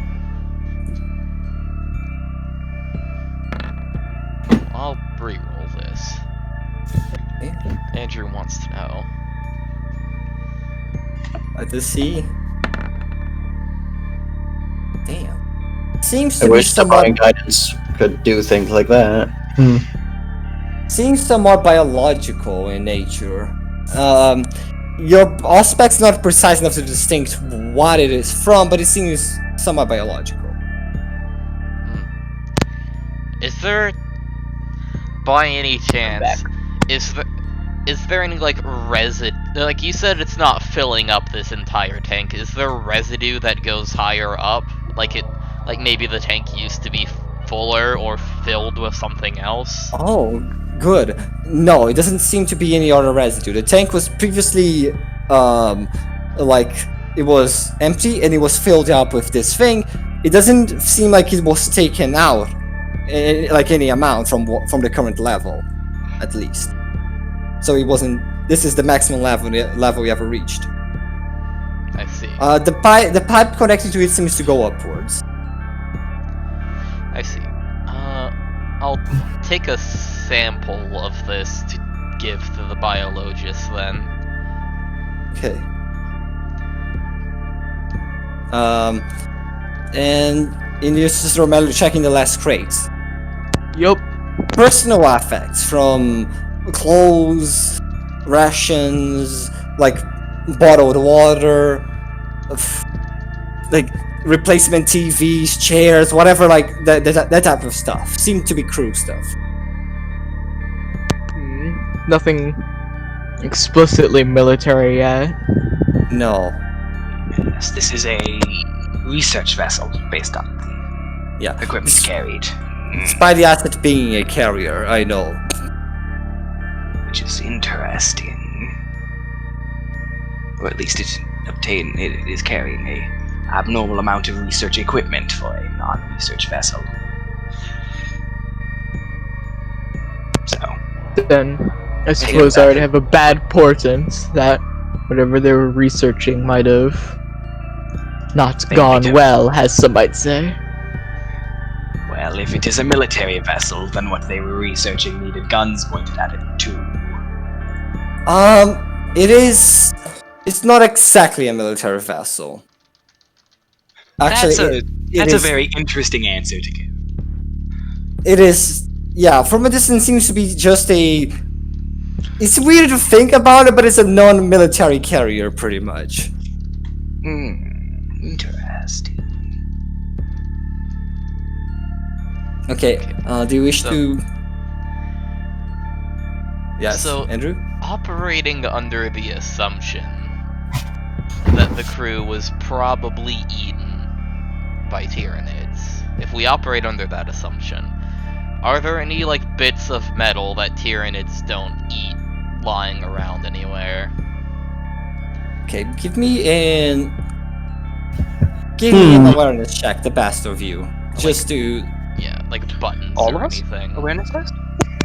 I'll re-roll this. Okay. Andrew wants to know. To see. Damn. Seems I to be wish somewhat. divine guidance could do things like that. Seems somewhat biological in nature. Your aspect's not precise enough to distinct what it is from, but it seems somewhat biological. Is there, by any chance, is there any like residue? Like you said, it's not filling up this entire tank. Is there residue that goes higher up? Like maybe the tank used to be fuller or filled with something else? Oh, good. No, it doesn't seem to be any other residue. The tank was previously, like, it was empty and it was filled up with this thing. It doesn't seem like it was taken out, like any amount from the current level, at least. So it wasn't. This is the maximum level we ever reached. I see. The pipe connected to it seems to go upwards. I see. I'll take a sample of this to give to the biologist then. Okay. And you just remember checking the last crates. Yup. Personal effects from clothes, rations, like bottled water, like replacement TVs, chairs, whatever, like that type of stuff. Seemed to be crew stuff. Nothing explicitly military yet. No. Yes, this is a research vessel based on the Yeah. equipment carried. Despite the asset being a carrier, I know. Which is interesting. Or at least it is carrying a abnormal amount of research equipment for a non-research vessel. So, Then I suppose I already have a bad portent that whatever they were researching might have not gone well, as some might say. Well, if it is a military vessel, then what they were researching needed guns pointed at it too. It is. It's not exactly a military vessel. Actually, That's a very interesting answer to give. It is. Yeah, from a distance, seems to be just a. It's weird to think about it, but it's a non-military carrier, pretty much. Interesting. Okay. Do you wish to? Yes. So, Andrew. Operating under the assumption that the crew was probably eaten by Tyranids. If we operate under that assumption, are there any like bits of metal that Tyranids don't eat lying around anywhere? Okay, give me an awareness check, the best of you, just to like buttons All or of us? anything. Awareness test?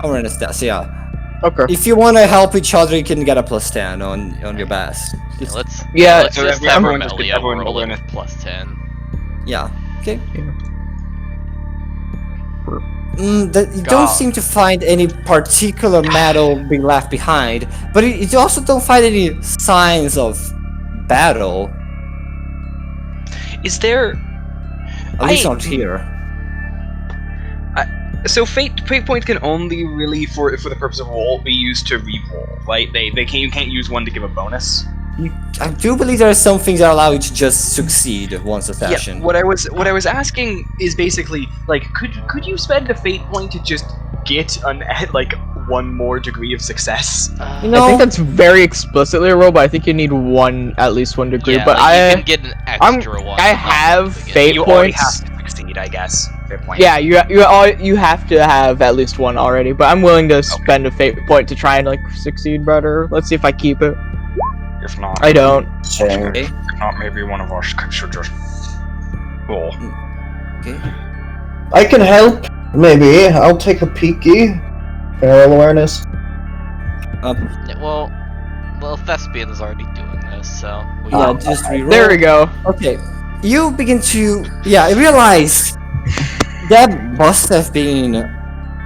awareness test. Yeah. Okay. If you want to help each other, you can get a +10 on your best. Yeah, let's so just have everyone just Romelia get everyone roll it awareness. +10. Yeah. Okay. Yeah. You don't seem to find any particular metal being left behind, but you also don't find any signs of battle. Is there? At least not here. So fate point can only really, for the purpose of roll, be used to re-roll, right? You can't use one to give a bonus. I do believe there are some things that allow you to just succeed once a session. Yeah. What I was asking is basically like, could you spend a fate point to just get like one more degree of success? I think that's very explicitly a roll, but I think you need at least one degree. Yeah, but like you can get an extra one. I have fate You already points. have to succeed, I guess. Fate point. Yeah, you have to have at least one already, but I'm willing to spend a fate point to try and like succeed better. Let's see if I keep it. If not, I don't. Okay. If not, maybe one of us should just roll. Okay. I can help. Maybe I'll take a peeky. Barrel awareness. Yeah, well, Thespian's already doing this, so we Yeah, just reroll. There we go. Okay. You begin to realize that must have been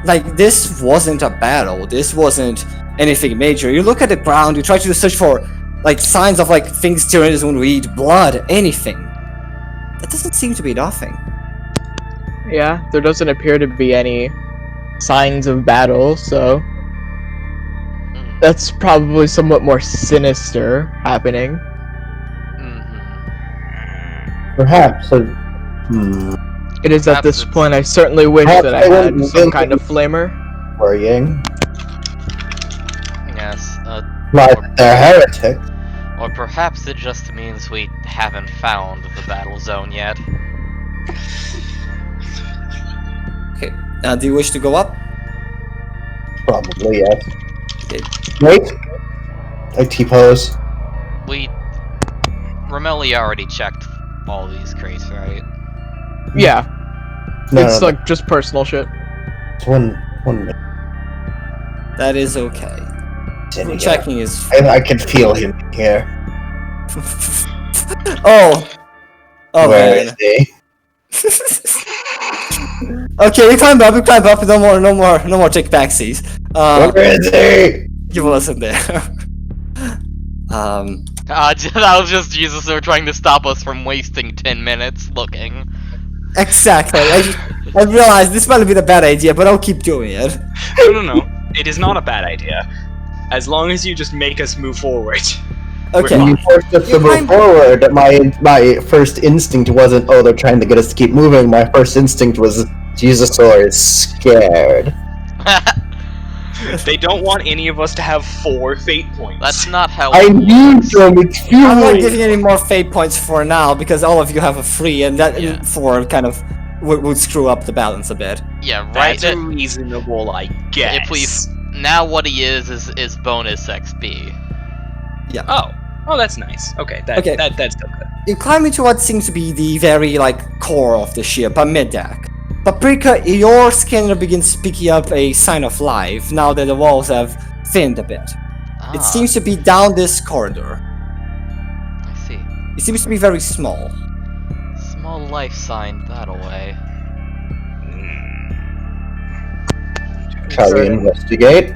like this wasn't a battle. This wasn't anything major. You look at the ground. You try to search for like signs of like things Tyranids would eat, blood, anything. That doesn't seem to be nothing. Yeah, there doesn't appear to be any signs of battle, so that's probably somewhat more sinister happening. Perhaps. It is at this point I certainly wish Perhaps that I I had wouldn't some really- kind of flamer. Worrying. Yes, But they're heretics. or perhaps it just means we haven't found the battle zone yet. Okay. Do you wish to go up? Probably, yes. Okay. Wait. I T-pose. Romelia already checked all these crates, right? Yeah, No, it's no, like just personal shit. it's one minute. That is okay. In here. Checking is. I can feel him here. Oh. Oh Where man. is he? Okay, we climb up. No more take backsies. Where is he? He wasn't there. That was just Jesus. They were trying to stop us from wasting 10 minutes looking. Exactly. I realized this might have been a bad idea, but I'll keep doing it. No. It is not a bad idea. As long as you just make us move forward. Okay. When you forced us to move forward, my first instinct wasn't, oh, they're trying to get us to keep moving. My first instinct was, Jesusaur is scared. They don't want any of us to have 4 fate points. That's not how I it need works. them, it's I'm not fury! giving any more fate points for now because all of you have a free, and that 4 kind of would screw up the balance a bit. Yeah, right. That's reasonable, I guess. If we now what he is bonus XP. Oh, that's nice. Okay, that's still good. You climb into what seems to be the very core of the ship, a mid-deck. Paprika, your scanner begins picking up a sign of life now that the walls have thinned a bit. It seems to be down this corridor. I see. It seems to be very small. Small life sign that away. Shall we investigate?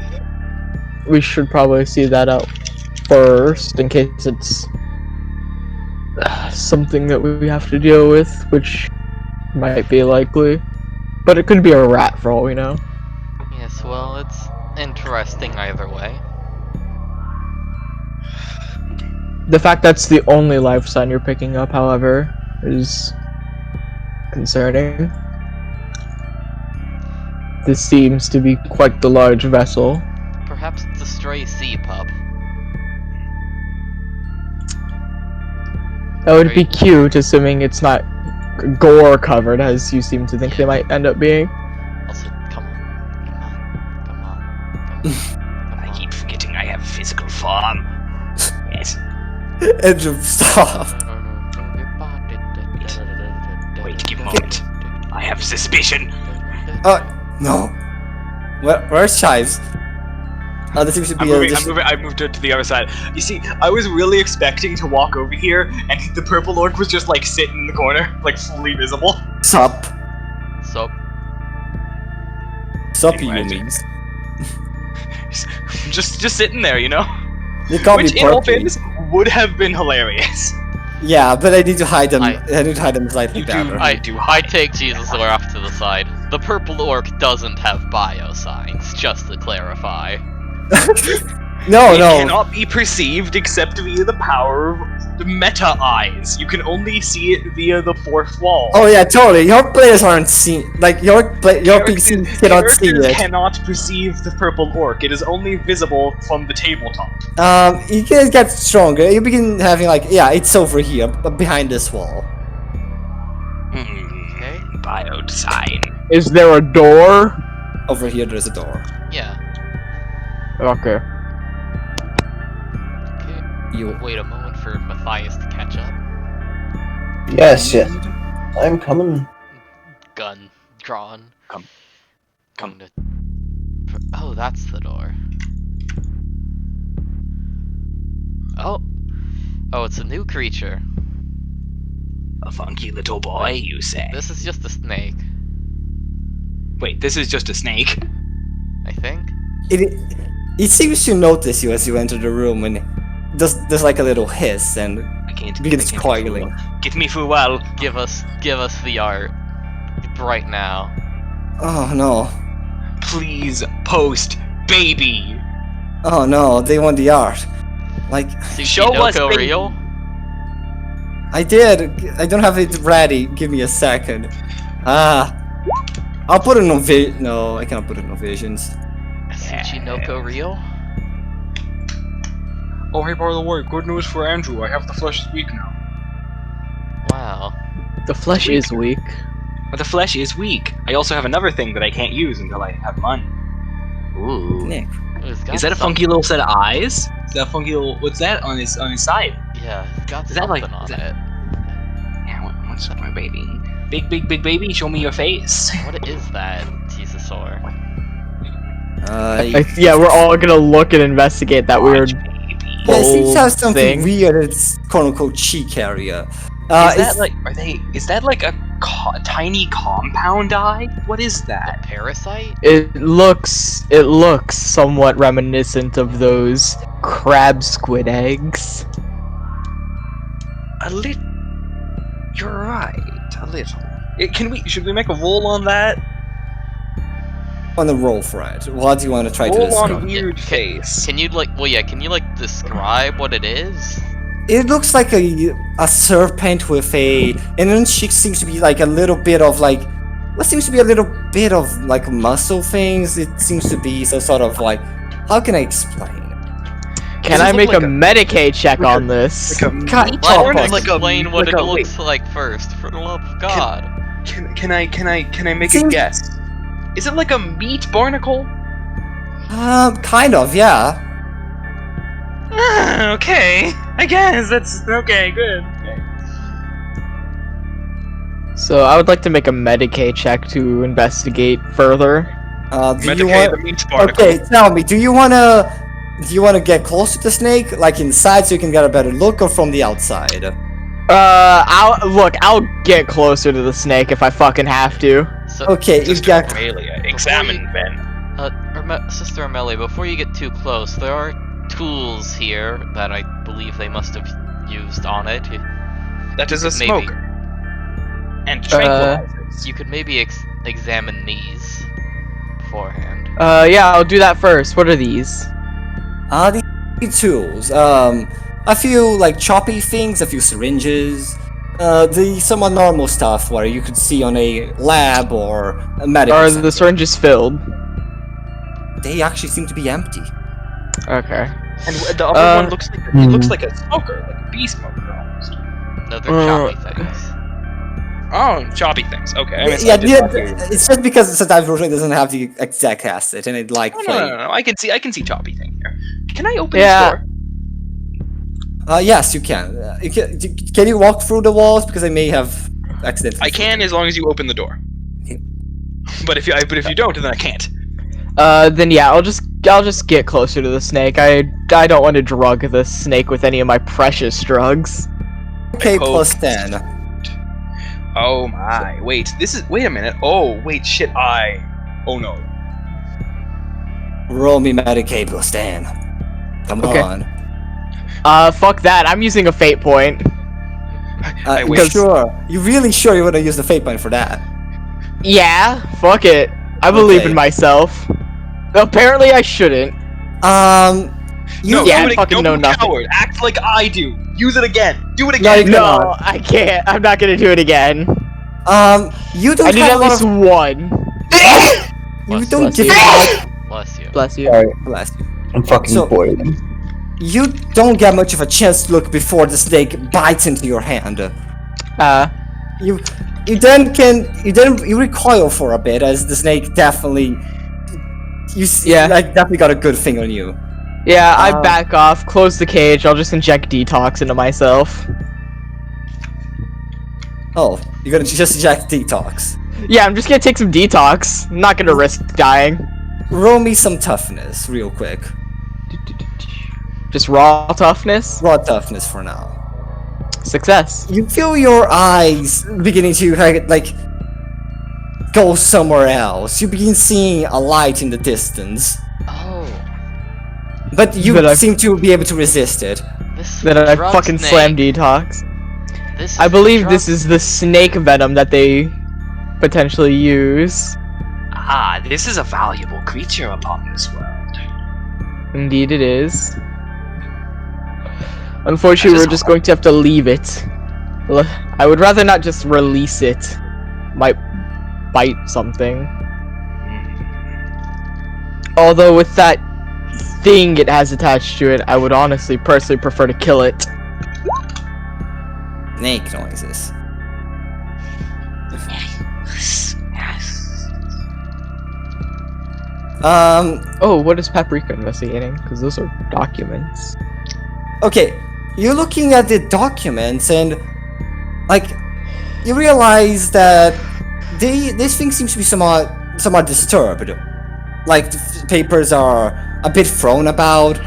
We should probably see that out first in case it's something that we have to deal with, which might be likely. But it could be a rat for all we know. Yes, well, it's interesting either way. The fact that's the only life sign you're picking up, however, is concerning. This seems to be quite the large vessel. Perhaps it's a stray sea pup. That would be cute, assuming it's not gore covered, as you seem to think they might end up being. Also, come on. I keep forgetting I have physical form. Yes. Andrew, stop. Wait, give a moment. I have suspicion. No. Where's Chives? There seems to be I moved to the other side. You see, I was really expecting to walk over here, and the purple orc was just like sitting in the corner, like fully visible. Sup. Sup. Sup, you Anyways. means. just sitting there, you know? You can't Which, be in all purple. fairness, would have been hilarious. Yeah, but I need to hide them. I need to hide them slightly You do. better. I take Jesus off to the side. The purple orc doesn't have bio signs, just to clarify. No, It no. cannot be perceived except via the power of the meta eyes. You can only see it via the fourth wall. Oh yeah, totally. Your players aren't seen. Like your PC cannot see Characters it. cannot perceive the purple orc. It is only visible from the tabletop. You can get stronger. You begin having like, yeah, it's over here, behind this wall. Okay. Bio design. Is there a door? Over here, there's a door. Yeah. Okay. Okay. You. Wait a moment for Matthias to catch up. Yes. I'm coming. Gun drawn. Come. To... Oh, that's the door. Oh, it's a new creature. A funky little boy, you say? This is just a snake, Wait, this is just a snake? I think. It seems to notice you as you enter the room, and there's like a little hiss, and I can't. begins I can't coiling. Get me for well. Give us the art right now. Oh no. Please post baby. Oh no, they want the art. Like, Show us, Tsuchinoko baby. real? I did. I don't have it ready. Give me a second. I'll put it on No, I cannot put it on visions. Tsuchinoko real? Oh, hey, by the way, good news for Andrew. I have the flesh this week now. Wow. The flesh is weak. But the flesh is weak. I also have another thing that I can't use until I have money. Ooh. Nick. It's got Is that a funky little set of eyes? Is that a funky little? What's that on his side? Yeah, it's got Is that something like- on is that- it. Yeah, what's up, my baby? Big baby, show me your face. What is that, Teesasaur? Yeah, we're all gonna look and investigate that weird. Watch, baby. Yeah, it seems to have Old something thing. weird. It's quote unquote cheek area. Is that like? Is that like a tiny compound eye? What is A that? parasite? It looks somewhat reminiscent of those crab squid eggs. A little. You're right. A little. Should we make a roll on that? on the roll for it? What do you want to try to Roll describe? on weird face. Can you describe what it is? It looks like a serpent with and then she seems to be like a little bit of like, what seems to be a little bit of like muscle things. It seems to be some sort of like, how can I explain? Can Does it I look make like a a- Medicaid check on this? Like a God, meat well, or Let's like a explain what like it a- looks like first, for the love of God. Can I make a Seems- guess? Is it like a meat barnacle? Kind of, yeah. Okay. I guess that's okay. Good. Okay. So I would like to make a Medicaid check to investigate further. Do you Medicaid want? the meat particle. Okay, tell me. Do you wanna get close to the snake, like inside, so you can get a better look, or from the outside? I'll get closer to the snake if I fucking have to. So, Okay, you Sister got. Amelia, examine then. Sister Amelie, before you get too close, there are tools here that I believe they must have used on it. That is a Maybe. smoker. And tranquilizers. You could maybe examine these beforehand. Yeah, I'll do that first. What are these? The tools. A few like choppy things, a few syringes. The somewhat normal stuff where you could see on a lab or a medical Are center. the syringes filled? They actually seem to be empty. Okay. And the other one looks like he looks like a smoker, like a bee smoker almost. No, they're choppy things. Oh, choppy things. Okay. I Yeah, did not hear you. it's just because sometimes version doesn't have the exact acid, and it like Oh, play. no. I can see choppy thing here. Can I open Yeah. this door? Yes, you can. Can you walk through the walls because I may have accidentally. I can as long as you open the door. But if you don't, then I can't. Then yeah, I'll just get closer to the snake. I don't want to drug the snake with any of my precious drugs. Okay, hope- plus 10. Oh my! Wait a minute. Oh wait, shit! Oh no! Roll me Medicaid plus 10. Come Okay. on. Fuck that. I'm using a fate point. I You wish. sure? You really sure you want to use the fate point for that? Yeah, fuck it. I believe Okay. in myself. Apparently I shouldn't. You No, Yeah, do I it, fucking don't know be nothing. coward. Act like I do. Use it again. Do it No, again. you No, cannot. I can't. I'm not gonna do it again. You don't I need have at a lot least of. one. You Bless don't you. give much. Bless you. Bless you. Sorry, Bless you. I'm fucking So- bored. You don't get much of a chance to look before the snake bites into your hand. You recoil for a bit as the snake definitely. Yeah. Definitely got a good thing on you. Yeah, I back off, close the cage, I'll just inject detox into myself. Oh, you're gonna just eject detox. Yeah, I'm just gonna take some detox. I'm not gonna risk dying. Roll me some toughness, real quick. Just raw toughness? Raw toughness for now. Success. You feel your eyes beginning to like go somewhere else. You begin seeing a light in the distance, Oh, but you But I- seem to be able to resist it. this Then I drug fucking snake. slam detox. This I is believe drug- this is the snake venom that they potentially use. Ah, this is a valuable creature upon this world. Indeed it is. Unfortunately, That is we're just going to have to leave it. I would rather not just release it. Might bite something. Although with that thing it has attached to it, I would honestly personally prefer to kill it. Snake noises. Oh, what is Paprika investigating? Because those are documents. Okay, you're looking at the documents and, like, you realize that this thing seems to be somewhat disturbed. Like, the papers are a bit thrown about.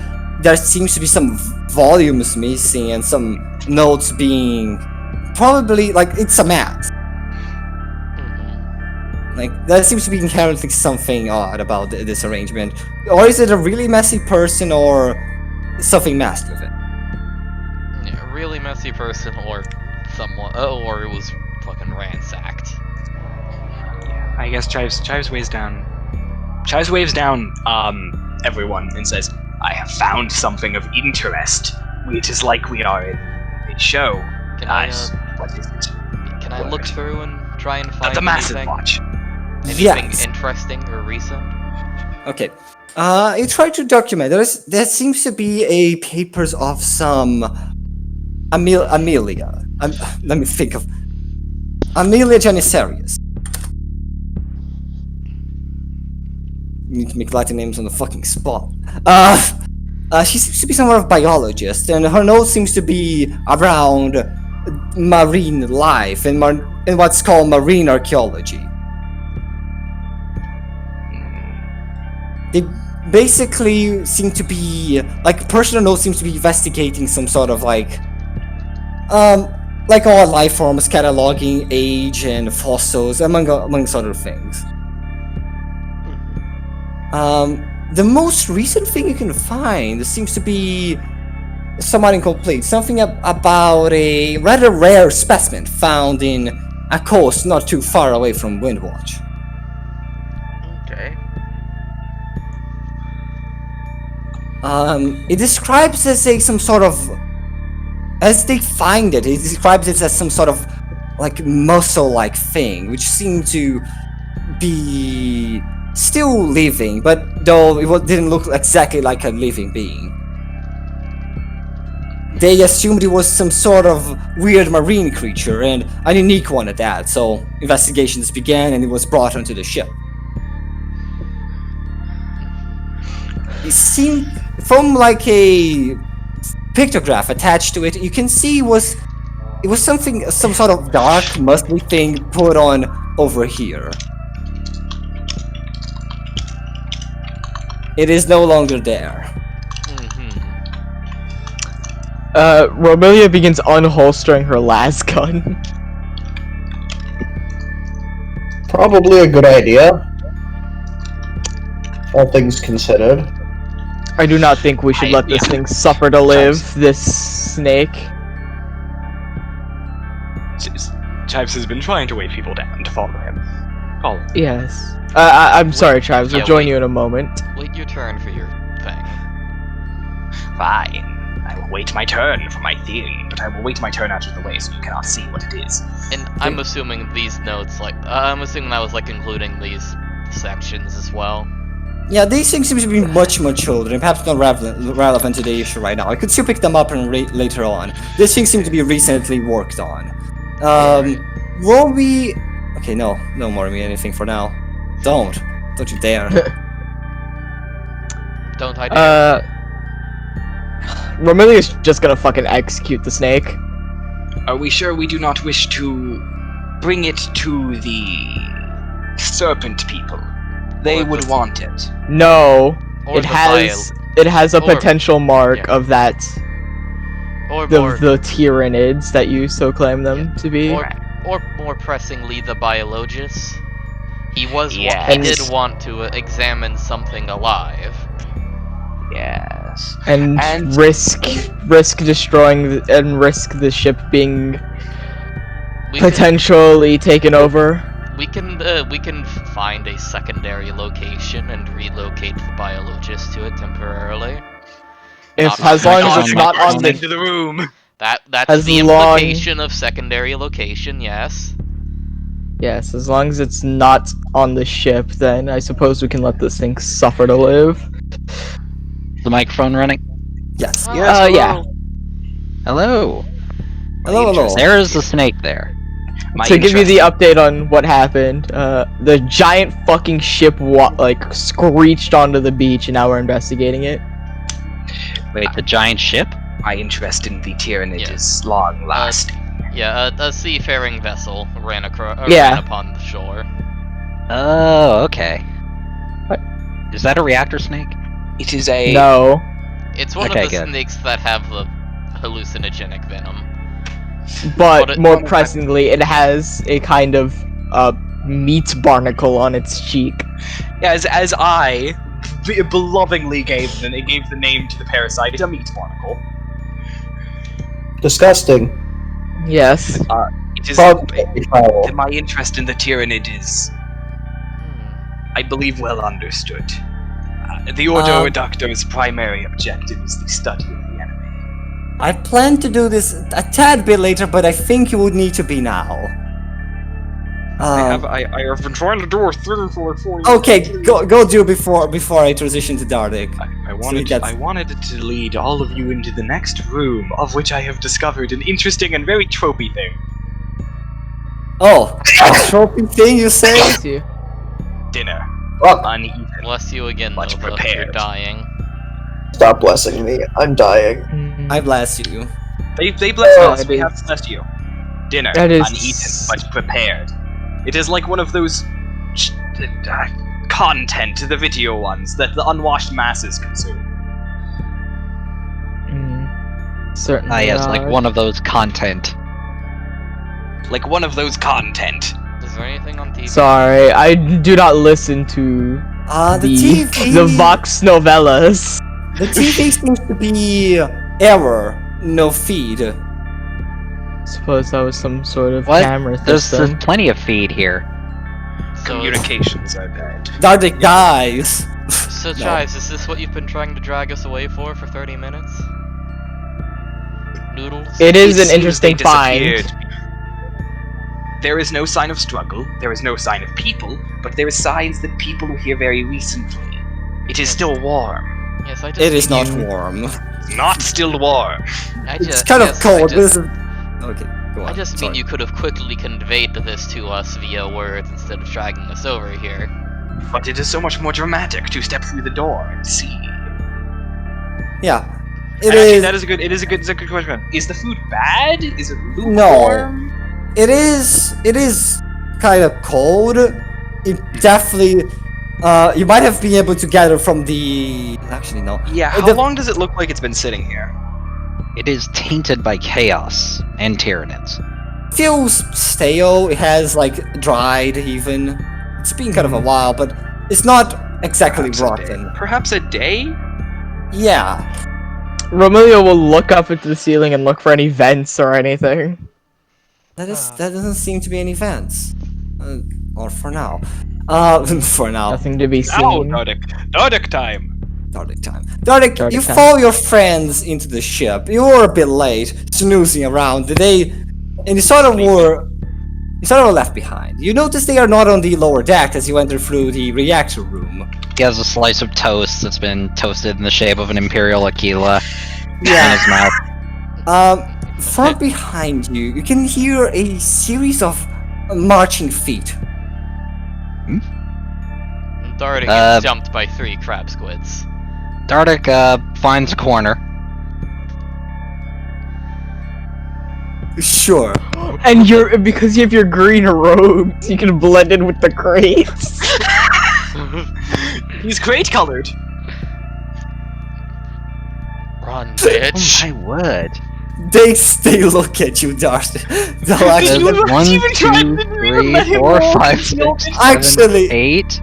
There seems to be some volumes missing and some notes being probably like it's a mess. Mhm. Like, there seems to be inherently something odd about this arrangement. Or is it a really messy person or something messed with it? Yeah, a really messy person or someone, or it was fucking ransacked. I guess Chives waves down. Chives waves down everyone and says, "I have found something of interest. It is like we are in a show." Can I, What is it? can I look through and try and The find massive anything, watch. anything Yes. interesting or recent? Okay. You try to document. There seems to be a papers of some Amelia. Let me think of Amelia Janisarius. You need to make Latin names on the fucking spot. She seems to be some sort of biologist, and her note seems to be around marine life and in what's called marine archaeology. They basically seem to be like personal notes seems to be investigating some sort of like all life forms, cataloging age and fossils, amongst other things. The most recent thing you can find seems to be somewhat incomplete. Something about a rather rare specimen found in a coast not too far away from Windwatch. Okay. It describes as some sort of, as they find it, it describes it as some sort of like muscle-like thing, which seemed to be still living, but though it didn't look exactly like a living being. They assumed it was some sort of weird marine creature, and a unique one at that, so investigations began and it was brought onto the ship. It seemed, from like a pictograph attached to it, you can see it was some sort of dark, musty thing put on over here. It is no longer there. Romelia begins unholstering her las gun. Probably a good idea. All things considered. I do not think we should let this thing suffer to live, this snake. Chives has been trying to weigh people down to follow him. Follow him. Yes. I'm sorry, Chives. We'll join you in a moment. Wait your turn for your thing. Fine. I will wait my turn for my theory, but I will wait my turn out of the way so you cannot see what it is. And I'm assuming these notes, like, I'm assuming that was, like, including these sections as well. Yeah, these things seem to be much older and perhaps not relevant to the issue right now. I could still pick them up and later on. These things seem to be recently worked on. Will we... Okay, no more me anything for now. Don't you dare. Don't I dare. Romelia's just gonna fucking execute the snake. Are we sure we do not wish to bring it to the serpent people? They would want it. No, Or it has a or- potential mark yeah. of that Or the Tyranids that you so claim them to be. or more pressingly, the biologist. He was he Yes. did want to examine something alive. Yes. and risk destroying and risk the ship being We can, potentially taken over. we can find a secondary location and relocate the biologist to it temporarily. If Not as long as it's on not on the Into the room. that's as the long- implication of secondary location. Yes. yes, as long as it's not on the ship, then I suppose we can let this thing suffer to live. The microphone running? Yes. Yeah. Hello. Hello. There is the snake there. To give you the update on what happened, the giant fucking ship screeched onto the beach, and now we're investigating it. Wait, the giant ship? My interest in the Tyranid Yeah. is long lasting. Yeah, a seafaring vessel ran Yeah. upon the shore. Oh, okay. What? Is that a reactor snake? It is a No. It's one Okay, of the good. snakes that have the hallucinogenic venom. But more pressingly, it has a kind of meat barnacle on its cheek. as I belovingly gave the name to the parasite, a meat barnacle. Disgusting. Yes. It is Probably foul. my interest in the Tyranid is, I believe, well understood. The Ordo Reductor's primary objective is the study of the enemy. I plan to do this a tad bit later, but I think it would need to be now. I have been trying to do a thing for 40 Okay, go do before I transition to Dardik. I that's- wanted to lead all of you into the next room, of which I have discovered an interesting and very tropey thing. Oh, a trophy thing you say? Bless you. Dinner. Fuck. Uneven. Bless you again, Much Nova. You're prepared. dying. Stop blessing me. I'm dying. I bless you. They bless Oh, us, it we is. have to bless you. dinner, That is- uneaten but prepared. It is like one of those content, the video ones that the unwashed masses consume. Certainly. Ah, yes, like one of those content. Like one of those content. Is there anything on TV? Sorry, I do not listen to The TV. the Vox novellas. The TV seems to be error, no feed. Suppose that was some sort of What? camera There's system. plenty of feed here. So, Communications, I bet. Dardic dies. so No. Chives, is this what you've been trying to drag us away for 30 minutes? Noodles? It is an seems interesting they find. disappeared. There is no sign of struggle, there is no sign of people, but there is signs that people were here very recently. It is still warm. Yes, I just It is mean not you- warm. Not still warm. It's kind of yes, cold. I just, Okay, go on. I just mean you could have quickly conveyed this to us via words instead of dragging us over here. But it is so much more dramatic to step through the door and see. Yeah, And it actually, is. that is a good. It is a good question. Is the food bad? Is it No. lukewarm? It is. It is kind of cold. It definitely. You might have been able to gather from the. Actually, no. Yeah. How The- long does it look like it's been sitting here? It is tainted by chaos and tyrannids. Feels stale. It has like dried even. It's been kind of a while, but it's not exactly rotten. Perhaps a day? Yeah. Romilio will look up into the ceiling and look for any vents or anything. That doesn't seem to be any vents. Or for now. For now. Nothing to be Now, seen. Dardic time. Dardic time. Dardic, Dardic you time. follow your friends into the ship. You were a bit late, snoozing around. And you sort of were left behind. You notice they are not on the lower deck as you enter through the reactor room. He has a slice of toast that's been toasted in the shape of an Imperial Aquila in Yeah. his mouth. From behind you, you can hear a series of marching feet. Dardic Uh, gets jumped by 3 crab squids. Dardic finds a corner. Sure. And because you have your green robes, you can blend in with the crates. He's crate colored. Run, bitch! I would. They look at you, Darcy. They'll There's actually, one, even tried two, to even three, let him 4, roll. 5, 6, Actually- 7, 8.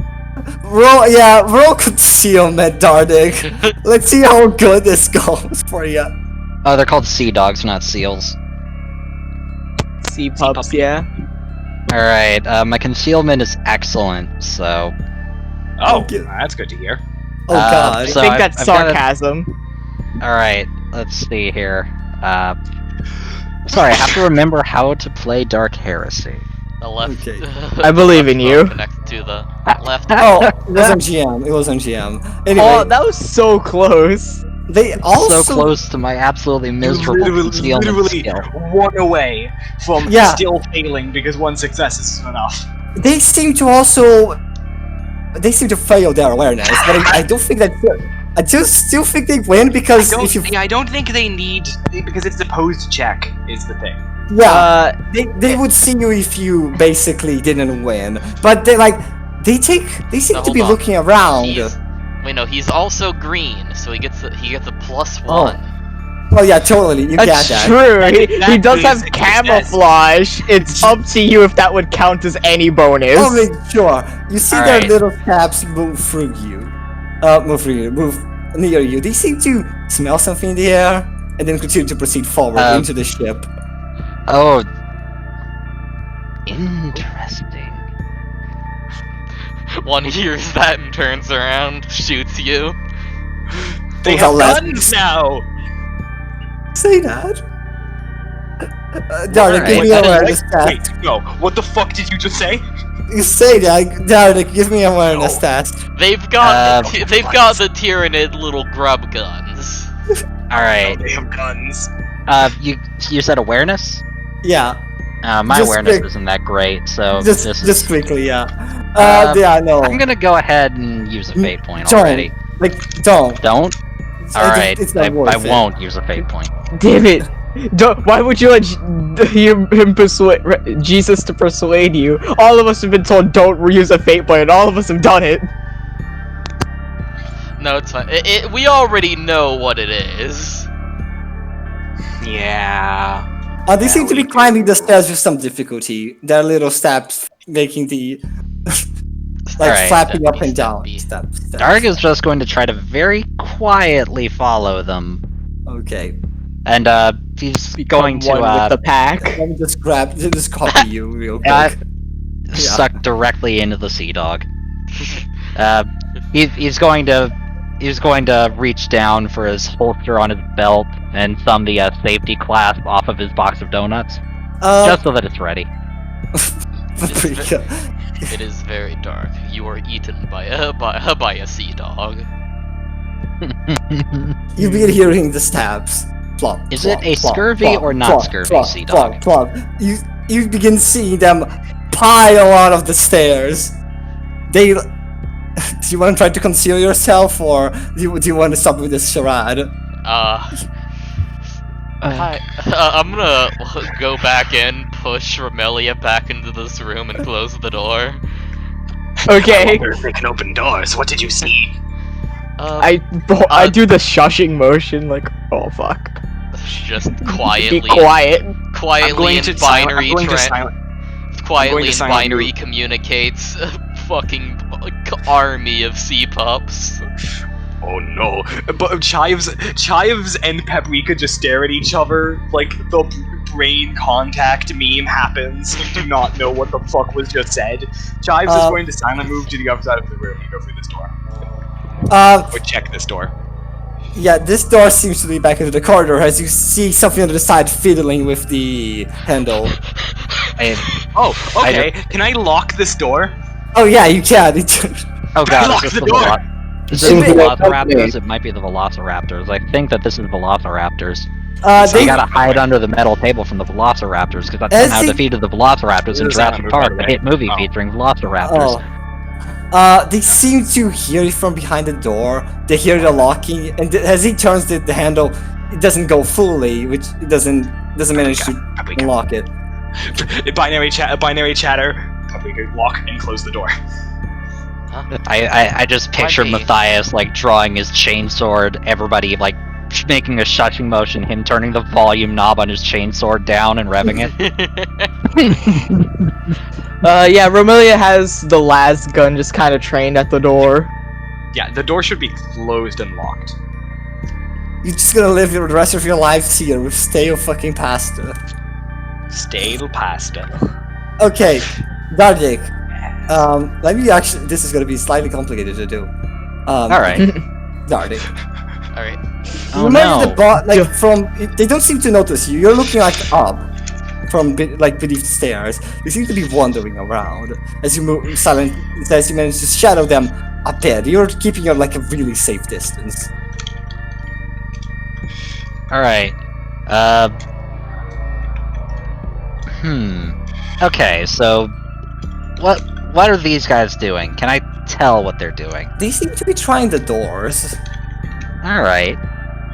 roll concealment, Dardic. Let's see how good this goes for you. Oh, they're called sea dogs, not seals. Sea pups, yeah. Alright, my concealment is excellent, so... Oh, Okay. that's good to hear. Oh god. so I think I've- that's I've got a- sarcasm. Alright, let's see here. Sorry, I have to remember how to play Dark Heresy. The left. Okay. I believe in you. Connected to the left. Oh, it was on GM. It was on GM. Anyway, Oh, that was so close. they also So close to my absolutely miserable concealment literally skill. 1 away from Yeah. still failing because 1 success isn't enough. they seem to fail their awareness, but I don't think that. I just still think they win because if you I don't think they need because it's the post check is the thing. yeah they would see you if you basically didn't win, but they seem Now, to be hold on. looking around. Wait, no, he's also green, so he gets a +1. Oh yeah, totally. You get That's that. true. He does exactly have is- camouflage. It's up to you if that would count as any bonus. Oh, sure. You see their Alright. little caps move through you. Move near you. They seem to smell something in the air and then continue to proceed forward into the ship. Oh. Interesting. One hears that and turns around, shoots you. They Oh, have the guns now. Say that. Dardic, give me Alright. a awareness test. Wait, no. What the fuck did you just say? You say that, Dardic, give me a awareness test. They've got the Tyrannid little grub guns. Alright. They have guns. You said awareness? Yeah, My Just awareness quick. isn't that great, so just this is... just quickly, yeah. Uh, no. I'm gonna go ahead and use a fate point Don't. already. Like, don't. Don't? It's Alright, not I worth it. won't use a fate point. Damn it. Why would you let him persuade Jesus to persuade you? All of us have been told don't use a fate point, and all of us have done it. No, it's fine. We already know what it is. Yeah. They seem to be climbing the stairs with some difficulty. There are little steps making the like Alright. flapping up and Steppy, down. steppy. Steps. Dark is just going to try to very quietly follow them. Okay. And he's Become going to one with the pack. Let me just copy you real quick. uh, suck directly into the sea dog. He's going to reach down for his holster on his belt and thumb the safety clasp off of his box of donuts, just so that it's ready. Paprika. It is very dark. You are eaten by a sea dog. You begin hearing the stabs. Plop, Is plop, it a plop, scurvy plop, or not plop, scurvy plop, sea plop, dog? plop. You begin seeing them pile out of the stairs. They. Do you want to try to conceal yourself, or do you want to stop with this charade? Hi. I'm gonna go back in, push Romelia back into this room, and close the door. Okay. They can open doors. What did you see? I do the shushing motion, like, oh fuck. Just quietly. Be quiet. Quietly in binary. Quietly in silent binary move. communicates. Fucking army of sea pups. Oh no! But Chives and Paprika just stare at each other like the brain contact meme happens. We do not know what the fuck was just said. Chives is going to silent move to the other side of the room and go through this door. Or check this door. Yeah, this door seems to be back into the corridor as you see something on the side fiddling with the handle. Oh, okay. Can I lock this door? Oh yeah, you can. Oh god, Lock is the this the door! Is this the Velociraptors? It might be the Velociraptors. I think that this is Velociraptors. They You gotta hide under the metal table from the Velociraptors, because that somehow defeated the Velociraptors in Jurassic Park, the hit movie featuring Velociraptors. They seem to hear it from behind the door. They hear the locking, and as he turns the handle, it doesn't go fully, which it doesn't manage to unlock it. Binary chatter. Paprika, lock and close the door. I just picture Might be. Matthias like drawing his chainsword, everybody like making a shushing motion, him turning the volume knob on his chainsword down and revving it. Yeah, Romelia has the las gun just kind of trained at the door. Yeah, the door should be closed and locked. You're just gonna live the rest of your lives here with stale fucking pasta. Stale pasta. Okay, Dardik. Let me actually. This is gonna be slightly complicated to do. Alright. Dardik. Alright. Oh Remember no. the they don't seem to notice you. You're looking like up from beneath the stairs. They seem to be wandering around as you move silent. As you manage to shadow them a bit. You're keeping your like a really safe distance. Alright. Okay, so what are these guys doing? Can I tell what they're doing? They seem to be trying the doors. Alright.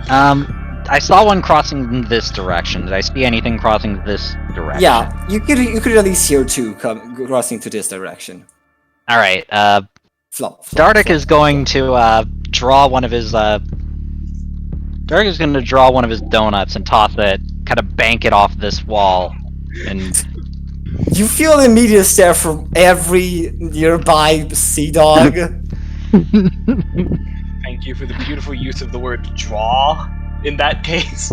I saw one crossing in this direction. Did I see anything crossing this direction? Yeah, you could at least hear two crossing to this direction. Alright, Flop. Dardik is going to draw one of his Dardik is going to draw one of his donuts and toss it, kind of bank it off this wall, and You feel an immediate stare from every nearby sea dog. Thank you for the beautiful use of the word draw in that case.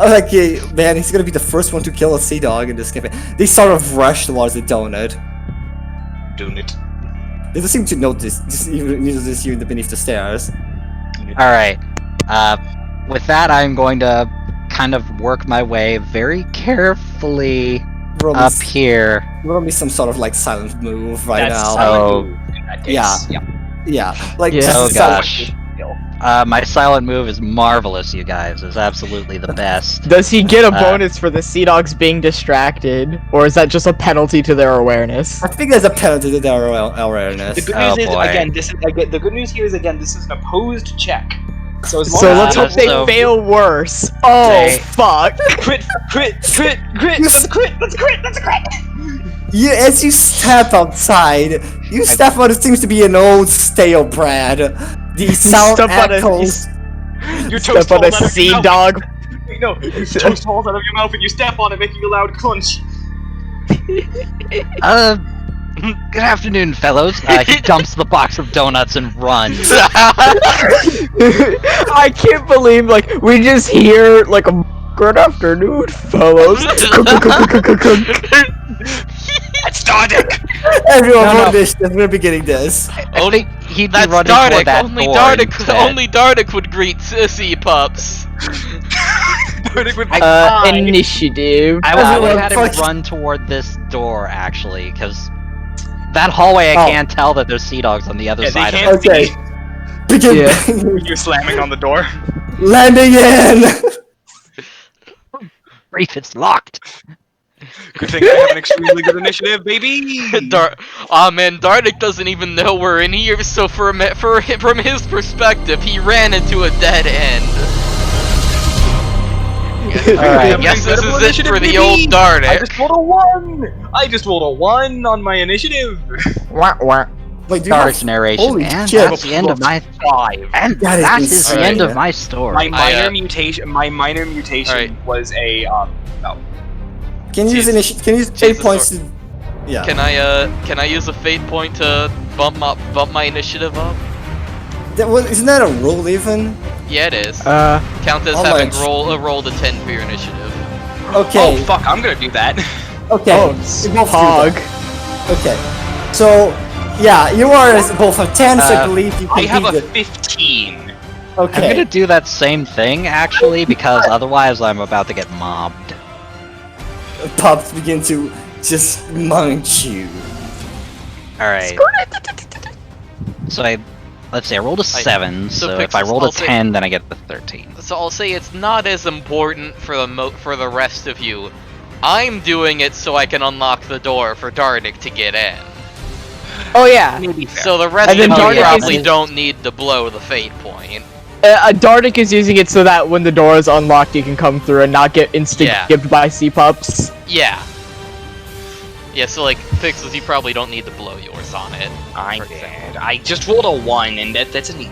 I'm like, yeah, man, he's gonna be the first one to kill a sea dog in this campaign. They sort of rush towards the donut. Doing it. They don't seem to notice you beneath the stairs. alright. With that, I'm going to kind of work my way very carefully Roll up me, here. roll me some sort of like silent move right That's now. Oh. silent move in that case. Yeah. Yeah, like Yeah. Oh silent- gosh. My silent move is marvelous, you guys. It's absolutely the best. Does he get a bonus for the sea dogs being distracted, or is that just a penalty to their awareness? I think there's a penalty to their awareness. The good Oh, news is boy. again, the good news here is again, this is an opposed check. So as long So as let's hope they so- fail worse. Oh, They- fuck. crit. That's a crit. As you step outside, you step on what seems to be an old stale bread. The sound Step on a- echoes. Your Step toast on falls a out of sea your mouth. dog. Wait, no, your toast falls out of your mouth and you step on it, making a loud crunch. Good afternoon, fellows. He dumps the box of donuts and runs. I can't believe, like, we just hear, like, a good afternoon, fellows. It's Dardic! Everyone No, roll no. initiative. We're beginning this. I think he'd be That's running toward Dardic. that Only door Dardic. instead. Only Dardic would greet sea pups. Dardic with Initiative. I would Everyone have had him fuck- run toward this door, actually, because that hallway, I Oh. can't tell that there's sea dogs on the other Yeah, they side of can't it. Okay. see. Begin Yeah. banging. You're slamming on the door. Landing in. Grief, it's locked. Good thing I have an extremely good initiative, baby! Man, Dardic doesn't even know we're in here. So from his perspective, he ran into a dead end. Alright. Yes, this Incredible is it for initiative, the old baby! Dardic. I just rolled a 1! I just rolled a 1 on my initiative! Wah, wah. Wait, do you Dark's have... narration, Holy and shit. that's the end of my 5. and That is that is the insane. end of my story. My minor I, mutation. My minor mutation Alright. was a Can you use Jesus. initiative? Can you use Jesus, 8 points to... Yeah. Can I use a fate point to bump my initiative up? Isn't that a roll even? Yeah, it is. Count as how having much? rolled a 10 for your initiative. Okay. Oh fuck! I'm gonna do that. Okay. Oh, we both do Hog. that. Okay. So, yeah, you are both a 10, so I believe you can I have beat a it. 15. Okay. I'm gonna do that same thing, actually, because otherwise I'm about to get mobbed. Pups begin to just munch you. Alright. So let's see, I rolled a 7, so so if I Pixels, rolled a I'll say- 10, then I get the 13. So I'll say it's not as important for the rest of you. I'm doing it so I can unlock the door for Dardic to get in. Oh, yeah. Maybe fair. So the rest And of then you Dardic probably is- don't need to blow the fate point. Dardic is using it so that when the door is unlocked, you can come through and not get Yeah. insta-gibbed by sea pups. Yeah. Yeah, so like, Pixels, you probably don't need to blow yours on it. I for did. example. I just rolled a 1, and that's an easy.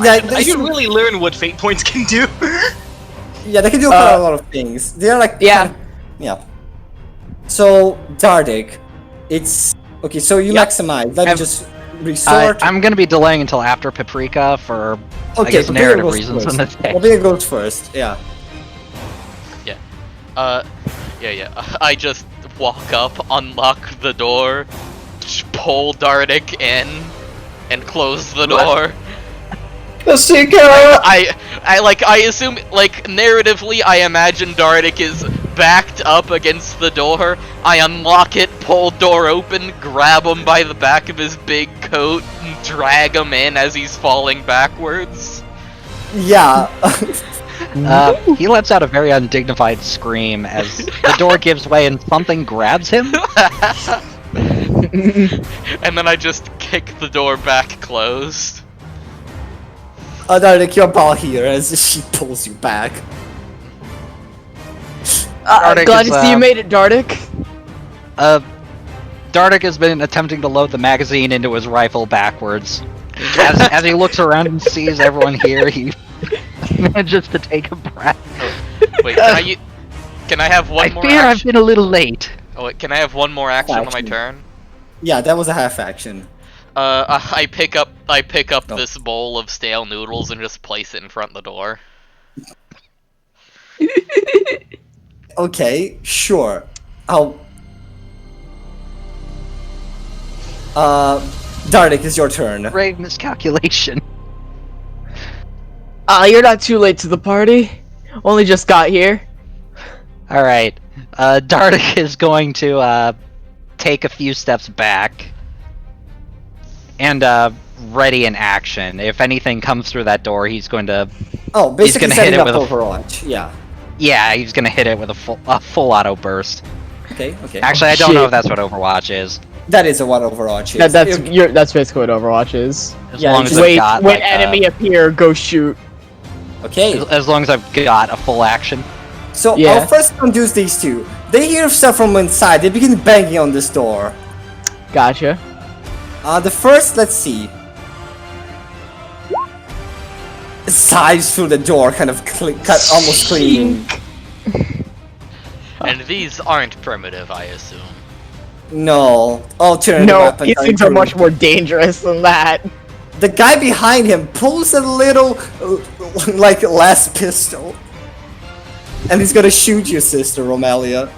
Yeah, I didn't really learn what fate points can do. Yeah, they can do quite a lot of things. They're like... Yeah. Yeah. So, Dardic, it's... Okay, so you maximize. Let me just resort... I'm gonna be delaying until after Paprika for, I Okay, guess, Paprika narrative goes reasons first. on this day. Paprika goes first, yeah. I just walk up, unlock the door, pull Dardic in, and close the door. The seeker! I assume, like, narratively, I imagine Dardic is backed up against the door. I unlock it, pull door open, grab him by the back of his big coat, and drag him in as he's falling backwards. Yeah. He lets out a very undignified scream as the door gives way and something grabs him. And then I just kick the door back closed. Dardic, your ball here as she pulls you back. Dardic Glad is, to see you made it, Dardic. Dardic has been attempting to load the magazine into his rifle backwards. As he looks around and sees everyone here, he manages to take a breath. Wait, can I have one I more fear I've action? been a little late. Oh, wait, can I have one more action on my Action. turn? Yeah, that was a half action. I pick up Oh. this bowl of stale noodles and just place it in front of the door. Okay, sure. Dardic, it's your turn. Grave miscalculation. You're not too late to the party. Only just got here. Alright. Dardic is going to take a few steps back. And ready in action. If anything comes through that door, he's going to... Oh, basically gonna setting hit it up with a- Overwatch. Yeah. Yeah, he's going to hit it with a full auto burst. Okay, okay. Actually, I don't know shit. if that's what Overwatch is. That is what Overwatch is. That's basically what Overwatch is. As Yeah, long you as just it's Wait, got, when like, enemy appear, go shoot. Okay. As long as I've got a full action. So Yeah. I'll first introduce these two. They hear stuff from inside. They begin banging on this door. Gotcha. The first, let's see. Sighs through the door, kind of almost clean. And these aren't primitive, I assume. No, alternative No, weapons. these things are much more dangerous than that. The guy behind him pulls a little, like, last pistol. And he's gonna shoot your sister, Romelia.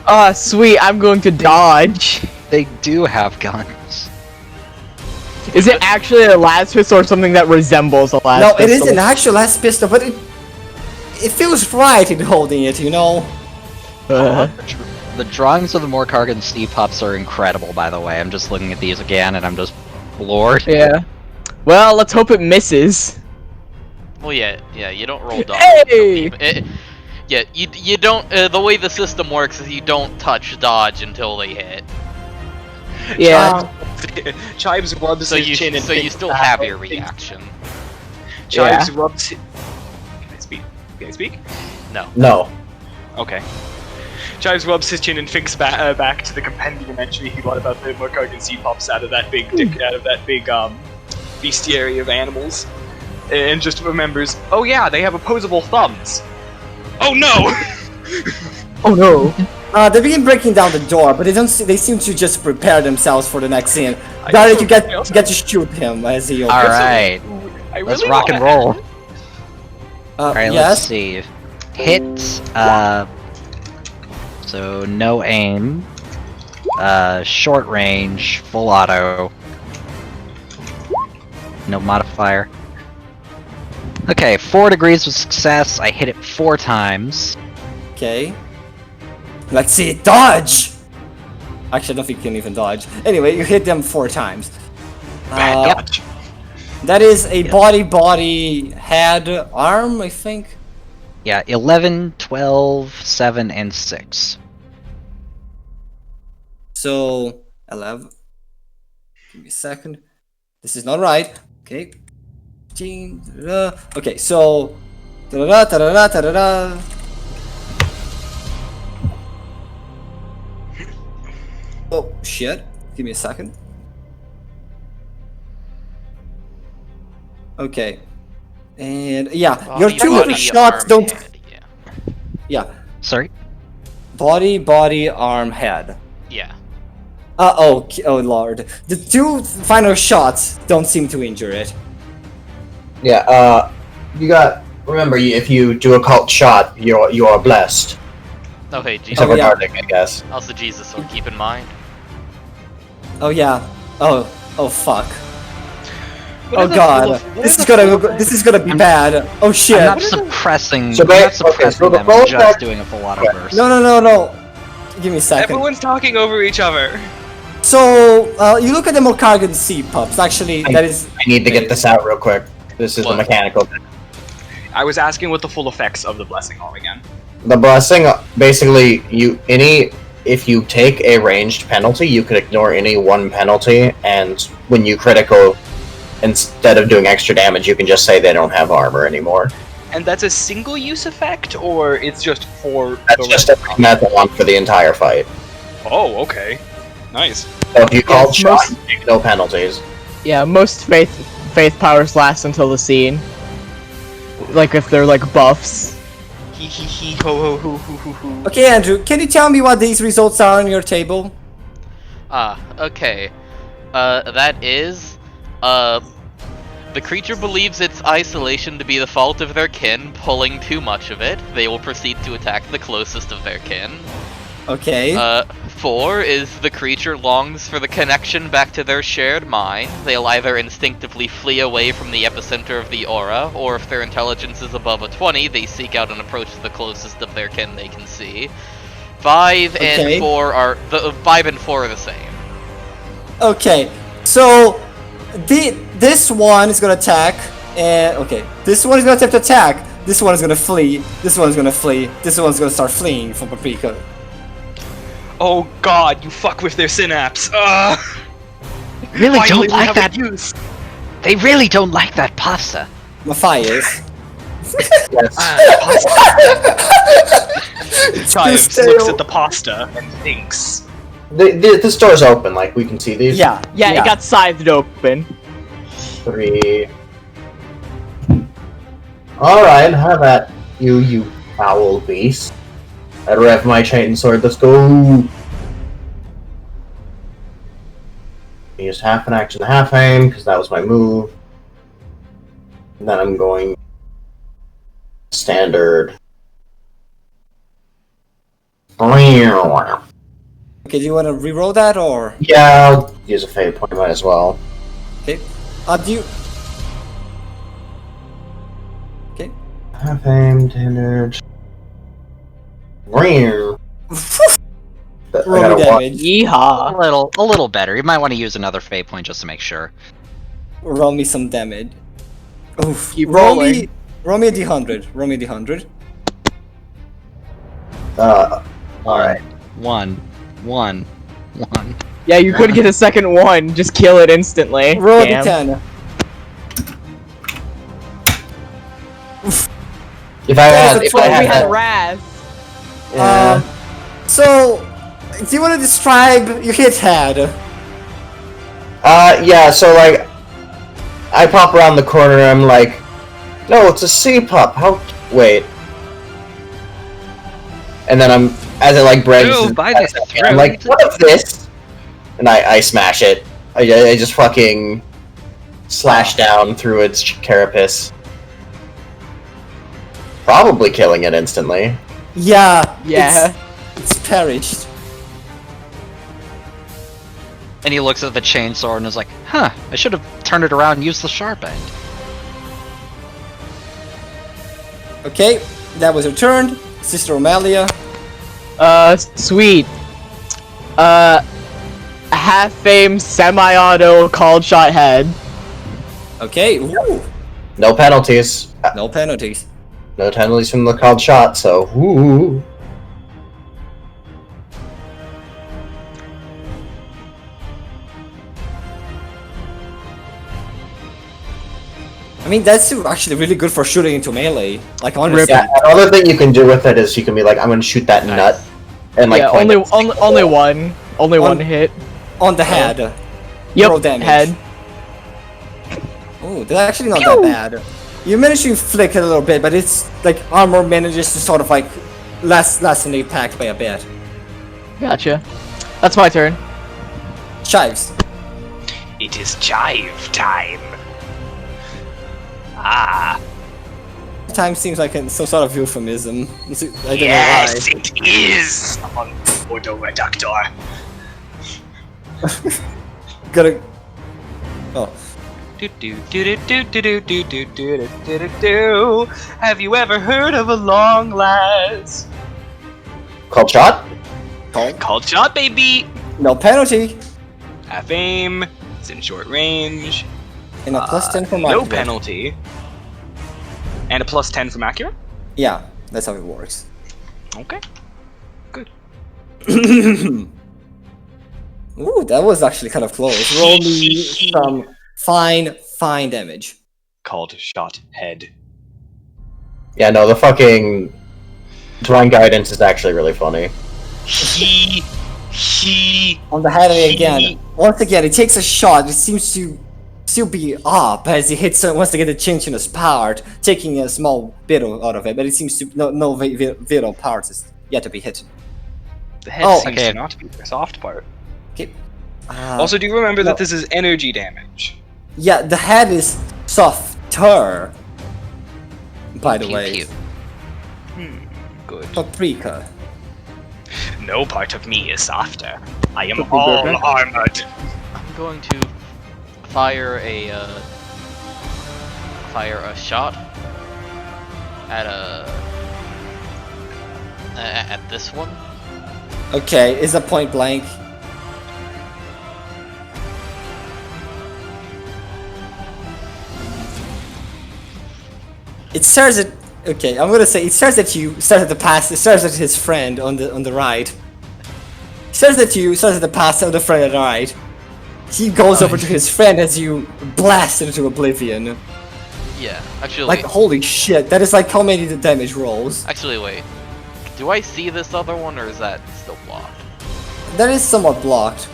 Ah, sweet, I'm going to dodge. They do have guns. Is it actually a las pistol or something that resembles a las No, pistol? it is an actual last pistol, but it feels right in holding it, you know? The drawings of the Morkargan Sea Pups are incredible, by the way. I'm just looking at these again, and I'm just floored. Yeah. Well, let's hope it misses. Well, yeah, you don't roll dodge. Hey! You don't. The way the system works is you don't touch dodge until they hit. Yeah. Chives rubs So his you chin and so you thinks still back have and your thinks- reaction. Chives Yeah. rubs. Can I speak? Can I speak? No. No. Okay. Chives rubs his chin and thinks back to the compendium entry he got about the Morkargan sea pups out of that big bestiary of animals, and just remembers, oh yeah, they have opposable thumbs. Oh no! Oh no. They begin breaking down the door, but they seem to just prepare themselves for the next scene. I Barrett, also- you get I also- to shoot him as he opens. Alright, I let's really rock and wanna- roll. Alright, let's Yes. see. Hit, so no aim. Short range, full auto. No modifier. Okay, 4 degrees of success. I hit it 4 times. Okay. Let's see it dodge! Actually, I don't think you can even dodge. Anyway, you hit them 4 times. Bad dodge. That is a body, head, arm, I think. Yeah, 11, 12, 7, and 6. So, 11. Give me a second. This is not right. Okay. Okay, so. Da-da-da, da-da-da, da-da-da. Oh, shit. Give me a second. Okay. And, yeah, your two little shots arm, don't. head, yeah. Yeah. Sorry? Body, arm, head. Yeah. Oh lord. The 2 final shots don't seem to injure it. Yeah, you got. Remember, if you do a cult shot, you are blessed. Okay, Jesus. Except for yeah. Dardic, I guess. Also, Jesus, so keep in mind. Oh yeah. Oh fuck. What Oh are the god. full- what This are is the gonna this is gonna be bad. Oh shit. I'm not suppressing, So I'm ba- not okay, suppressing so the them, roll I'm just check- doing a full auto burst. No. Give me a second. Everyone's talking over each other. So you look at the Morkargan sea pups. Actually, that is. I need to get this out real quick. This is What? the mechanical. I was asking what the full effects of the blessing are again. The blessing, basically, if you take a ranged penalty, you can ignore any one penalty, and when you critical, instead of doing extra damage, you can just say they don't have armor anymore. And that's a single-use effect, or it's just for That's the just rest a method on for the entire fight. Oh, okay. Nice. So if you call it's shot, most- you take no penalties. Yeah, most faith powers last until the scene. Like if they're like buffs. Hee hee hee ho ho ho ho ho ho. Okay, Andrew, can you tell me what these results are on your table? Okay. That is, the creature believes its isolation to be the fault of their kin, pulling too much of it. They will proceed to attack the closest of their kin. Okay. 4 is the creature longs for the connection back to their shared mind. They'll either instinctively flee away from the epicenter of the aura, or if their intelligence is above a 20, they seek out and approach the closest of their kin they can see. 5 Okay. and 4 are the 5 and 4 are the same. Okay, so this one is gonna attack, and okay, this one is gonna attempt to attack. This one is gonna flee. This one is gonna flee. This one's gonna start fleeing from Paprika. Oh god, you fuck with their synapse. Really Finally, don't we like have that. a use. They really don't like that pasta. Matthias. Chives looks at the pasta and thinks. This door's open, like, we can see these. Yeah. Yeah, it got scythed open. 3. Alright, have at you foul beast. I rev my chain sword, let's go! Use half an action, half aim, because that was my move. And then I'm going standard. Okay, do you want to reroll that or? Yeah, I'll use a fate point, might as well. Okay. Do you? Okay. Half aim, standard. Roll damage. Yeehaw. A little better. You might want to use another fate point just to make sure. Roll me some damage. Oof. Keep roll rolling. Roll me a d100. Roll me a d100. Alright. One. Yeah, you could get a second one. Just kill it instantly. Roll a Damn. d10. If I had If Oh, we had that, Wrath. yeah. So, do you want to describe your hit head? Yeah, so like, I pop around the corner and I'm like, no, it's a sea pup, how, wait. And then as it like breaks, No, by the throat. I'm like, what of this? And I smash it. I just fucking slash down through its carapace. Probably killing it instantly. Yeah. Yeah. It's perished. And he looks at the chainsaw and is like, huh, I should have turned it around and used the sharp end. Okay, that was your turn. Sister Omelia. Sweet. Half-fame, semi-auto, called shot head. Okay, ooh. No penalties. No penalties. No penalties from the called shot, so woo. I mean, that's actually really good for shooting into melee. Like, honestly. Yeah, another thing you can do with it is you can be like, I'm gonna shoot that nut. And like, Yeah, point it. only one. Only one hit. On the head. Yep, Roll damage. head. Oh, that's actually not that bad. You manage to inflict a little bit, but it's like armor manages to sort of like lessen the impact by a bit. Gotcha. That's my turn. Chives. It is chive time. Ah, Time seems like some sort of euphemism. I don't yes, know it is. On Ordo Reductor. why. Gotta. Oh. Have you ever heard of a long last? Called shot? Called shot, baby. No penalty. Half aim. It's in short range. And a plus 10 for my. No penalty. And a plus 10 from accurate? Yeah, that's how it works. Okay. Good. Ooh, that was actually kind of close. Roll me some fine damage. Called shot head. Yeah, no, the fucking Divine Guidance is actually really funny. He. On the head again. Once again, it takes a shot. It seems to still be up as he hits. Wants to get a chinch in his part, taking a small bit out of it. But it seems to no vital parts is yet to be hit. The head Oh, seems okay. to not be the soft part. Okay. Also, do remember no. that this is energy damage. Yeah, the head is softer. By the Pew way, pew. Good. paprika. No part of me is softer. I am all armored. I'm going to fire a shot at this one. Okay, is a point blank. It starts at. Okay, I'm gonna say it starts at you. Starts at the pass. It starts at his friend on the right. Starts at you. Starts at the pass of the friend on the right. He goes over to his friend as you blast into oblivion. Yeah, actually, Like, holy shit, that is like how many the damage rolls. actually, wait. Do I see this other one, or is that still blocked? That is somewhat blocked.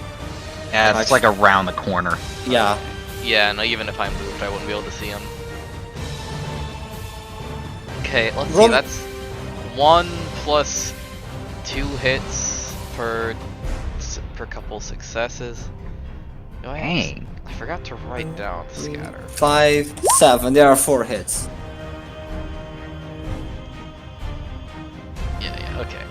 Yeah, it's like around the corner. Yeah. Yeah, no, even if I moved, I wouldn't be able to see him. Okay, let's see, that's 1 plus 2 hits per couple successes. Oh, Dang. I forgot to write down the scatter. 5, 7, there are 4 hits. Yeah, okay.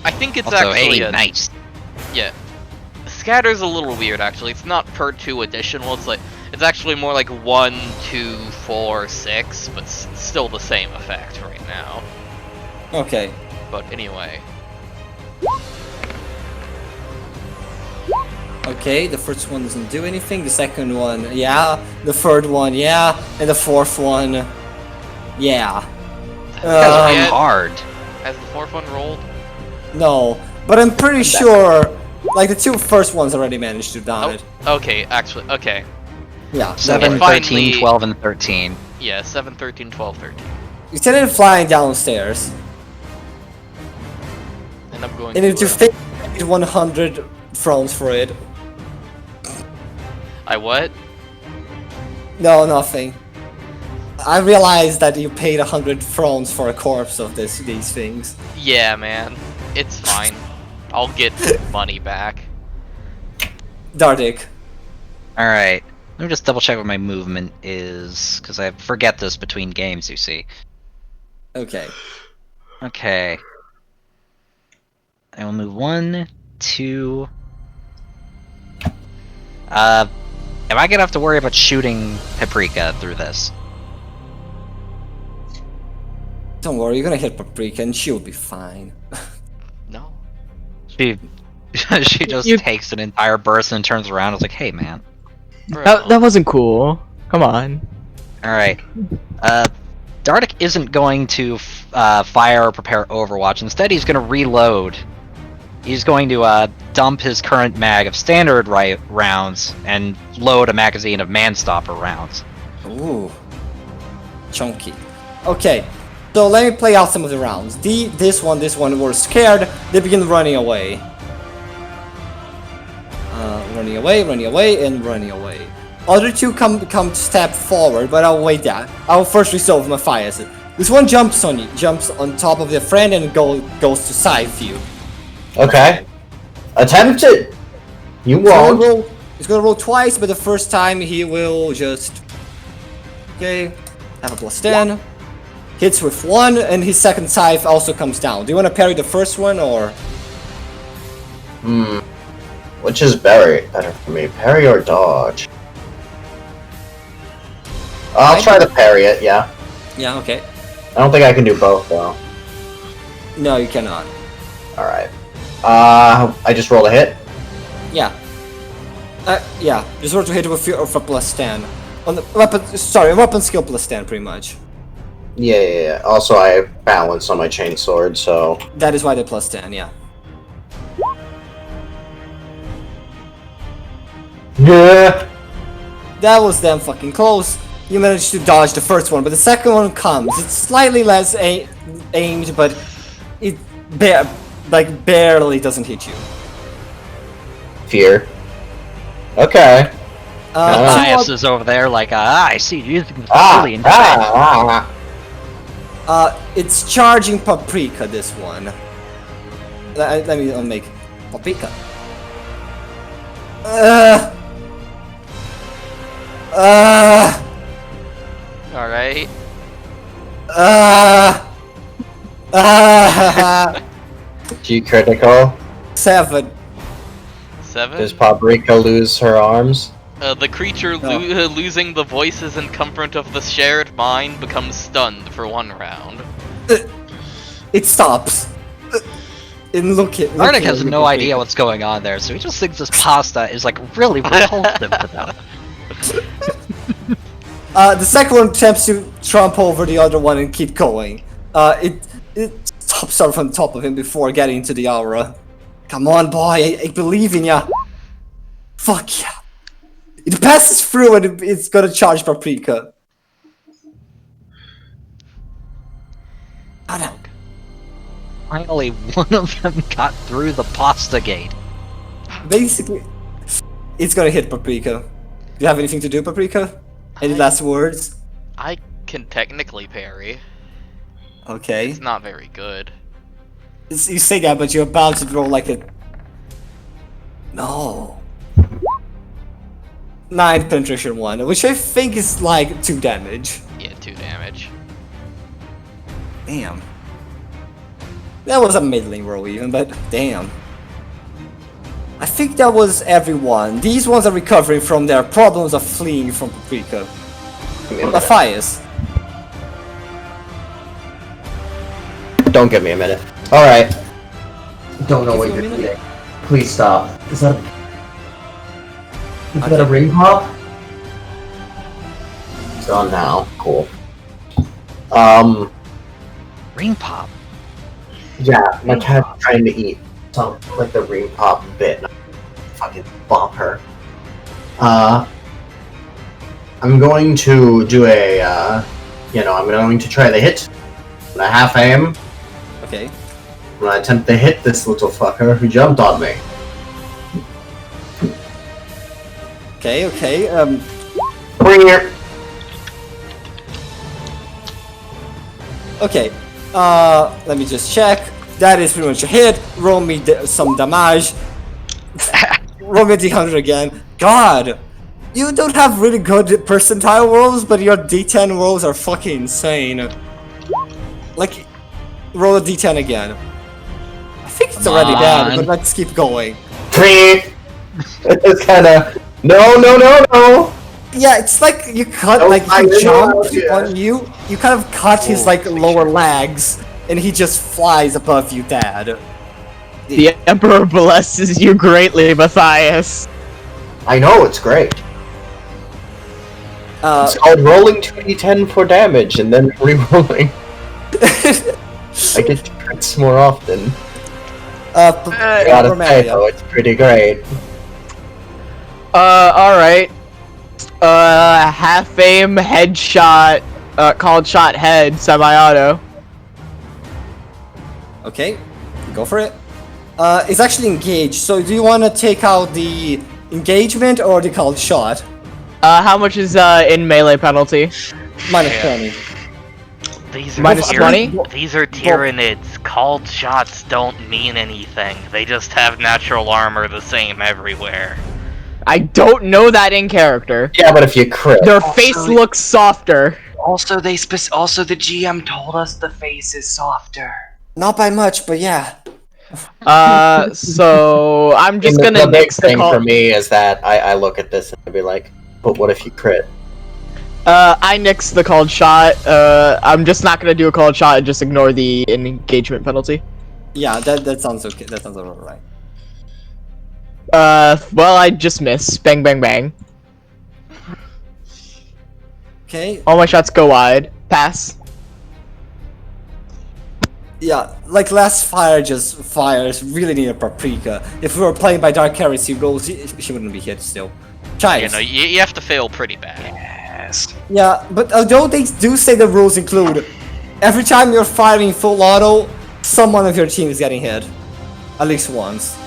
I think it's Also, actually hey, nice. Yeah. Scatter's a little weird, actually. It's not per 2 additional, it's actually more like 1, 2, 4, 6, but still the same effect right now. Okay. But anyway. Okay, the first one doesn't do anything, the second one, yeah, the third one, yeah, and the fourth one, yeah. That's hard. Has the 4th one rolled? No, but I'm pretty sure, like, the 2 first ones already managed to down it. Okay, actually, okay. Yeah. 7, It 13, finally- 12, and 13. Yeah, 7, 13, 12, 13. You send it flying downstairs, And I'm going and if to... you paid 100 thrones for it. I what? No, nothing. I realized that you paid 100 thrones for a corpse of these things. Yeah, man. It's fine. I'll get money back. Dardik. Alright. Let me just double check what my movement is, because I forget this between games, you see. Okay. Okay. I will move 1, 2... am I gonna have to worry about shooting Paprika through this? Don't worry, you're gonna hit Paprika and she'll be fine. No. She just takes an entire burst and turns around and is like, hey man. Bro. That wasn't cool. Come on. Alright. Dardik isn't going to fire or prepare Overwatch. Instead, he's going to reload. He's going to dump his current mag of standard rounds and load a magazine of Manstopper rounds. Ooh. Chunky. Okay, so let me play out some of the rounds. This one were scared, they begin running away. Running away, and running away. Other two come step forward, but I'll wait that. I'll first resolve my fires. This one jumps on top of their friend and goes to side view. Okay. Attempt it! You won't. He's gonna roll twice, but the first time he will just... Okay, have a +10. Hits with 1, and his second scythe also comes down. Do you want to parry the first one, or...? Which is better for me? Parry or dodge? I'll try to parry it, yeah. Yeah, okay. I don't think I can do both, though. No, you cannot. Alright. I just rolled a hit? Yeah. Yeah, just roll to hit with a +10. On the weapon skill +10, pretty much. Yeah. Also, I have balance on my chainsword, so... That is why they're +10, yeah. Yeah. That was damn fucking close. You managed to dodge the first one, but the second one comes. It's slightly less aimed, but it barely doesn't hit you. Fear. Okay. Elias is over there like, I see you using this really it's charging Paprika, this one. Let me make Paprika. Alright. G critical. 7. 7? Does Paprika lose her arms? The creature losing the voices and comfort of the shared mind becomes stunned for 1 round. It stops. And Dardik has no idea what's going on there, so he just thinks this pasta is like really repulsive to them. The second one attempts to trump over the other one and keep going. It stops off on top of him before getting into the aura. Come on, boy, I believe in ya. Fuck yeah. It passes through and it's gonna charge Paprika. Oh no. Finally, one of them got through the pasta gate. Basically, it's gonna hit Paprika. Do you have anything to do, Paprika? Any last words? I can technically parry. Okay. It's not very good. You say that, but you're about to throw like a... No. 9 penetration 1, which I think is like 2 damage. Yeah, 2 damage. Damn. That was a middling roll even, but damn. I think that was everyone. These ones are recovering from their problems of fleeing from Paprika. Matthias. Don't give me a minute. Alright. Don't know what you're doing. Please stop. Is that a ring pop? It's on now. Cool. Ring pop. Yeah, my cat's trying to eat some, like, the ring pop bit, and I fucking bump her. I'm going to do a, I'm going to try the hit. And a half aim. Okay. I'm gonna attempt to hit this little fucker who jumped on me. Okay, okay, Bring here. Okay, let me just check. That is pretty much a hit. Roll me some damage. Roll me D100 again. God! You don't have really good percentile rolls, but your D10 rolls are fucking insane. Like, roll a D10 again. I think it's already dead, but let's keep going. It's kinda... No! Yeah, it's like you cut, Oh, like I he know, jumped yeah. on you. You kind of cut his like lower legs, and he just flies above you, Dad. The Emperor blesses you greatly, Matthias. I know, it's great. It's called rolling 2d10 for damage, and then re-rolling. I get crits more often. Gotta say though, it's pretty great. Alright. Half aim, headshot, called shot head, semi-auto. Okay, go for it. It's actually engaged, so do you want to take out the engagement or the called shot? How much is, in melee penalty? Minus 20. These are Minus 20? These are Tyranids. Called shots don't mean anything. They just have natural armor the same everywhere. I don't know that in character. Yeah, but if you crit... Their face looks softer. Also, the GM told us the face is softer. Not by much, but yeah. So I'm just And gonna the big nix the thing call. for me is that I look at this and I be like, but what if you crit? I nix the called shot. I'm just not gonna do a called shot and just ignore the engagement penalty. Yeah, that sounds okay. That sounds alright. Well, I just miss. Bang, bang, bang. Okay. All my shots go wide. Pass. Yeah, like last fire just fires really near Paprika. If we were playing by Dark Heresy rules, she wouldn't be hit still. Try You know, you have to fail pretty bad. Yes. Yeah, but although they do say the rules include every time you're firing full auto, someone of your team is getting hit. At least once.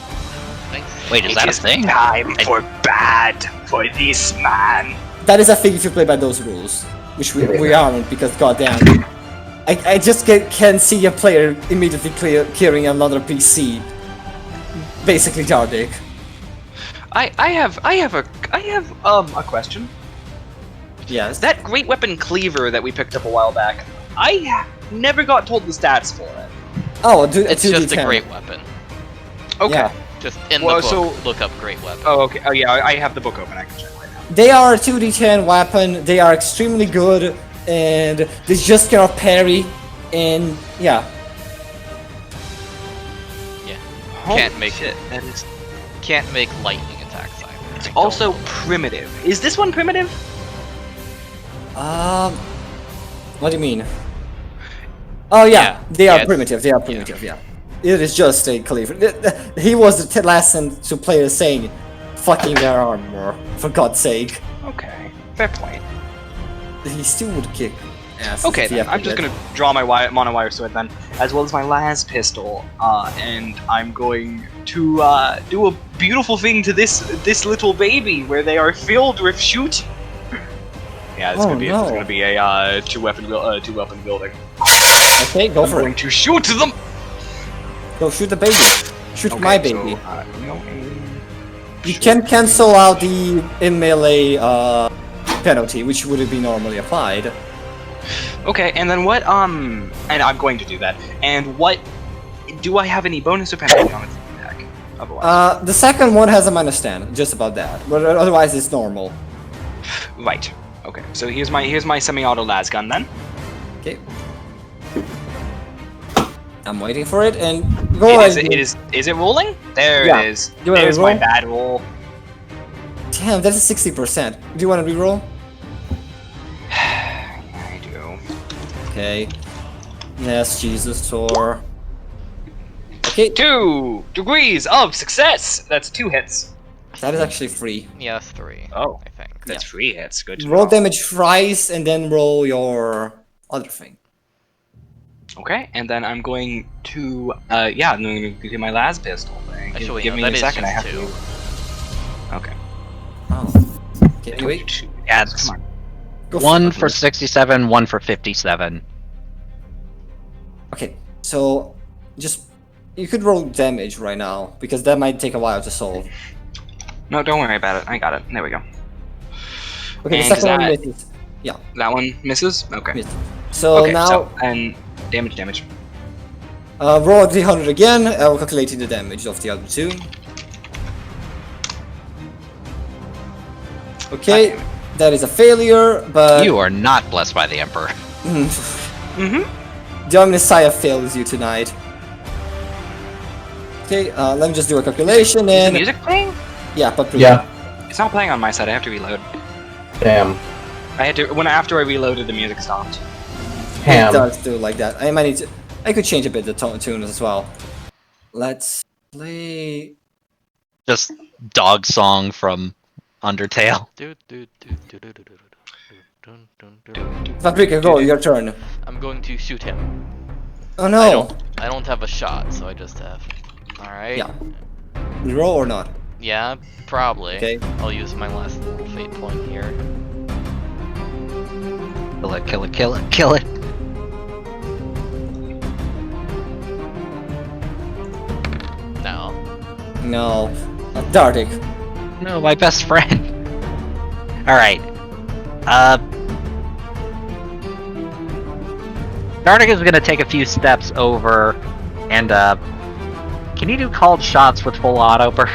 Wait, is that a It is thing? time for bad for this man. That is a thing if you play by those rules. Which we aren't, because goddamn. I just can see a player immediately clearing another PC. Basically Jardic. I have a question. Yes. That great weapon cleaver that we picked up a while back, I never got told the stats for it. Oh, It's just a great weapon. Okay. Yeah. Just in Well, the book, so- look up great weapon. Oh, okay. Oh, yeah. I have the book open. I can check right now. They are a 2d10 weapon, they are extremely good, and they just cannot parry, and yeah. Can't make shit. That is. Can't make lightning attacks either. It's I don't also believe. primitive. Is this one primitive? What do you mean? Oh yeah, they Yeah, are it's- primitive, yeah. It is just a cleaver. He was the last to players saying, fucking their armor. for God's sake. Okay, fair point. He still would kick ass. Okay, if he then. had I'm just to gonna draw my monowire sword then, as well as my las pistol, and I'm going to do a beautiful thing to this little baby, where they are filled with shooting. Yeah, it's gonna be a two weapon building. Okay, go I'm for going it. to shoot them. Go shoot the baby. Shoot Okay, my baby. So, no aim. You can cancel out the in melee penalty, which would be normally applied. Okay, and then what? And I'm going to do that. And what? Do I have any bonus or penalty on its attack? Otherwise, The second one has a -10, just about that. But otherwise, it's normal. right. Okay, so here's my semi-auto las gun then. Okay. I'm waiting for it, and go ahead. Is it rolling? There Yeah. it is. You wanna There's my reroll? bad roll. Damn, that's a 60%. Do you want to reroll? I do. Okay. Yes, Jesus, or... Okay, 2 degrees of success. That's 2 hits. that is actually free. Yeah, 3. Oh, I think. that's 3 hits. Good. To Roll know. damage thrice, and then roll your other thing. Okay, and then I'm going to yeah, I'm going to do my las pistol thing. Actually, Give no, me that a is second. I just have 2. to. Okay. Oh. Okay, wait. Yeah, it's Come on. Go one it. for 67, one for 57. Okay, so just you could roll damage right now because that might take a while to solve. No, don't worry about it. I got it. There we go. Okay, And the second one that- misses. Yeah, That one misses. Okay. missed. So Okay. now So and damage. roll 300 again. I will calculate the damage of the other two. Okay, that is a failure, but You are not blessed by the Emperor. Mm-hmm. the Omnissiah fails you tonight. Okay, let me just do a calculation Is the and music playing? yeah, but Yeah. It's not playing on my side. I have to reload. Damn. I had to after I reloaded, the music stopped. it Ham. does do like that. I might need to. I could change a bit the tune as well. Let's play. Just dog song from Undertale. Paprika, go. Your turn. I'm going to shoot him. Oh no. I don't have a shot, so I just have. Alright. Yeah. Roll or not? Yeah, probably. Okay. I'll use my last fate point here. Kill it, kill it, kill it, kill it. No. No. Dardic. No, my best friend. Alright. Dardic is gonna take a few steps over and can you do called shots with full auto burst?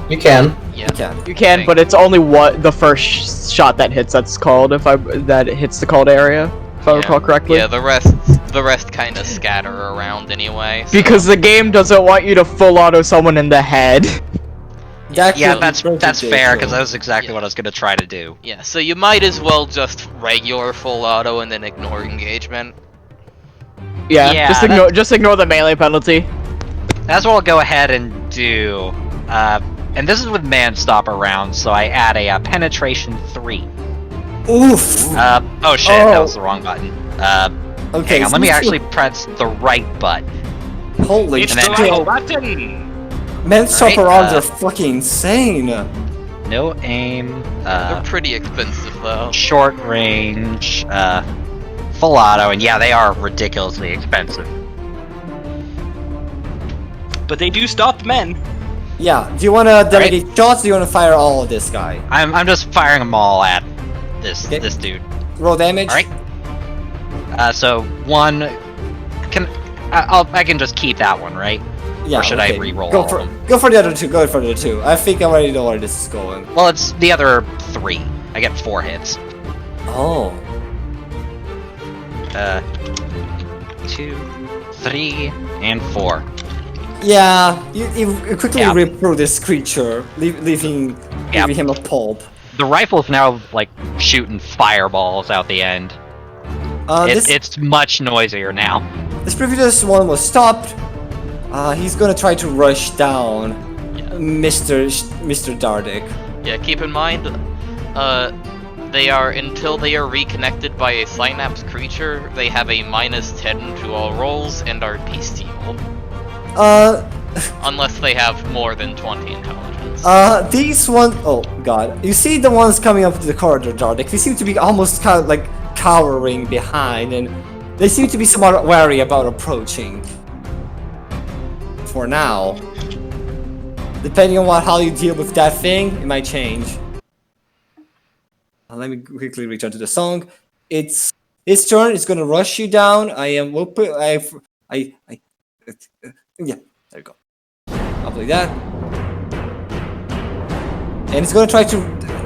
You can. Yeah. Okay. You can, but it's only the first shot that hits. That's called that hits the called area, if I recall correctly. Yeah, the rest kind of scatter around anyway. So. Because the game doesn't want you to full auto someone in the head. That Yeah, could that's be fair, prejudicial. because that was exactly Yeah. what I was gonna try to do. Yeah, so you might as well just regular full auto and then ignore engagement. Yeah, Yeah, just ignore the melee penalty. That's what I'll go ahead and do. And this is with man stop around, so I add a penetration 3. Oof. Oh shit, that was the wrong button. Okay. Hang on, so let me you actually press the right button. Holy It's And then- the shit. right button. Men stop Alright, around are fucking insane. No aim, They're pretty expensive though. short range, full auto, and yeah, they are ridiculously expensive. But they do stop men. Yeah. Do you want to delegate shots? Or do you want to fire all of this guy? I'm just firing them all at this Okay. this dude. Roll damage. Alright. So one I can just keep that one, right? Yeah. Or should I re-roll Go all for of them? Go for the other two. Go for the other two. I think I already know where this is going. Well, it's the other 3. I get 4 hits. Oh. 2, 3, and 4. Yeah. You quickly Yeah. rip through this creature, leaving him a pulp. The rifle's now like shooting fireballs out the end. It's much noisier now. This previous one was stopped. He's gonna try to rush down Mr. Dardic. Yeah, keep in mind, they are, until they are reconnected by a synapse creature, they have a -10 to all rolls and are bestial. Unless they have more than 20 intelligence. These ones, oh god. You see the ones coming up the corridor, Dardik, they seem to be almost kind of like cowering behind, and they seem to be somewhat wary about approaching. For now. Depending on how you deal with that thing, it might change. Let me quickly return to the song. It's his turn. It's gonna rush you down. Yeah, there you go. I'll play that. And it's gonna try to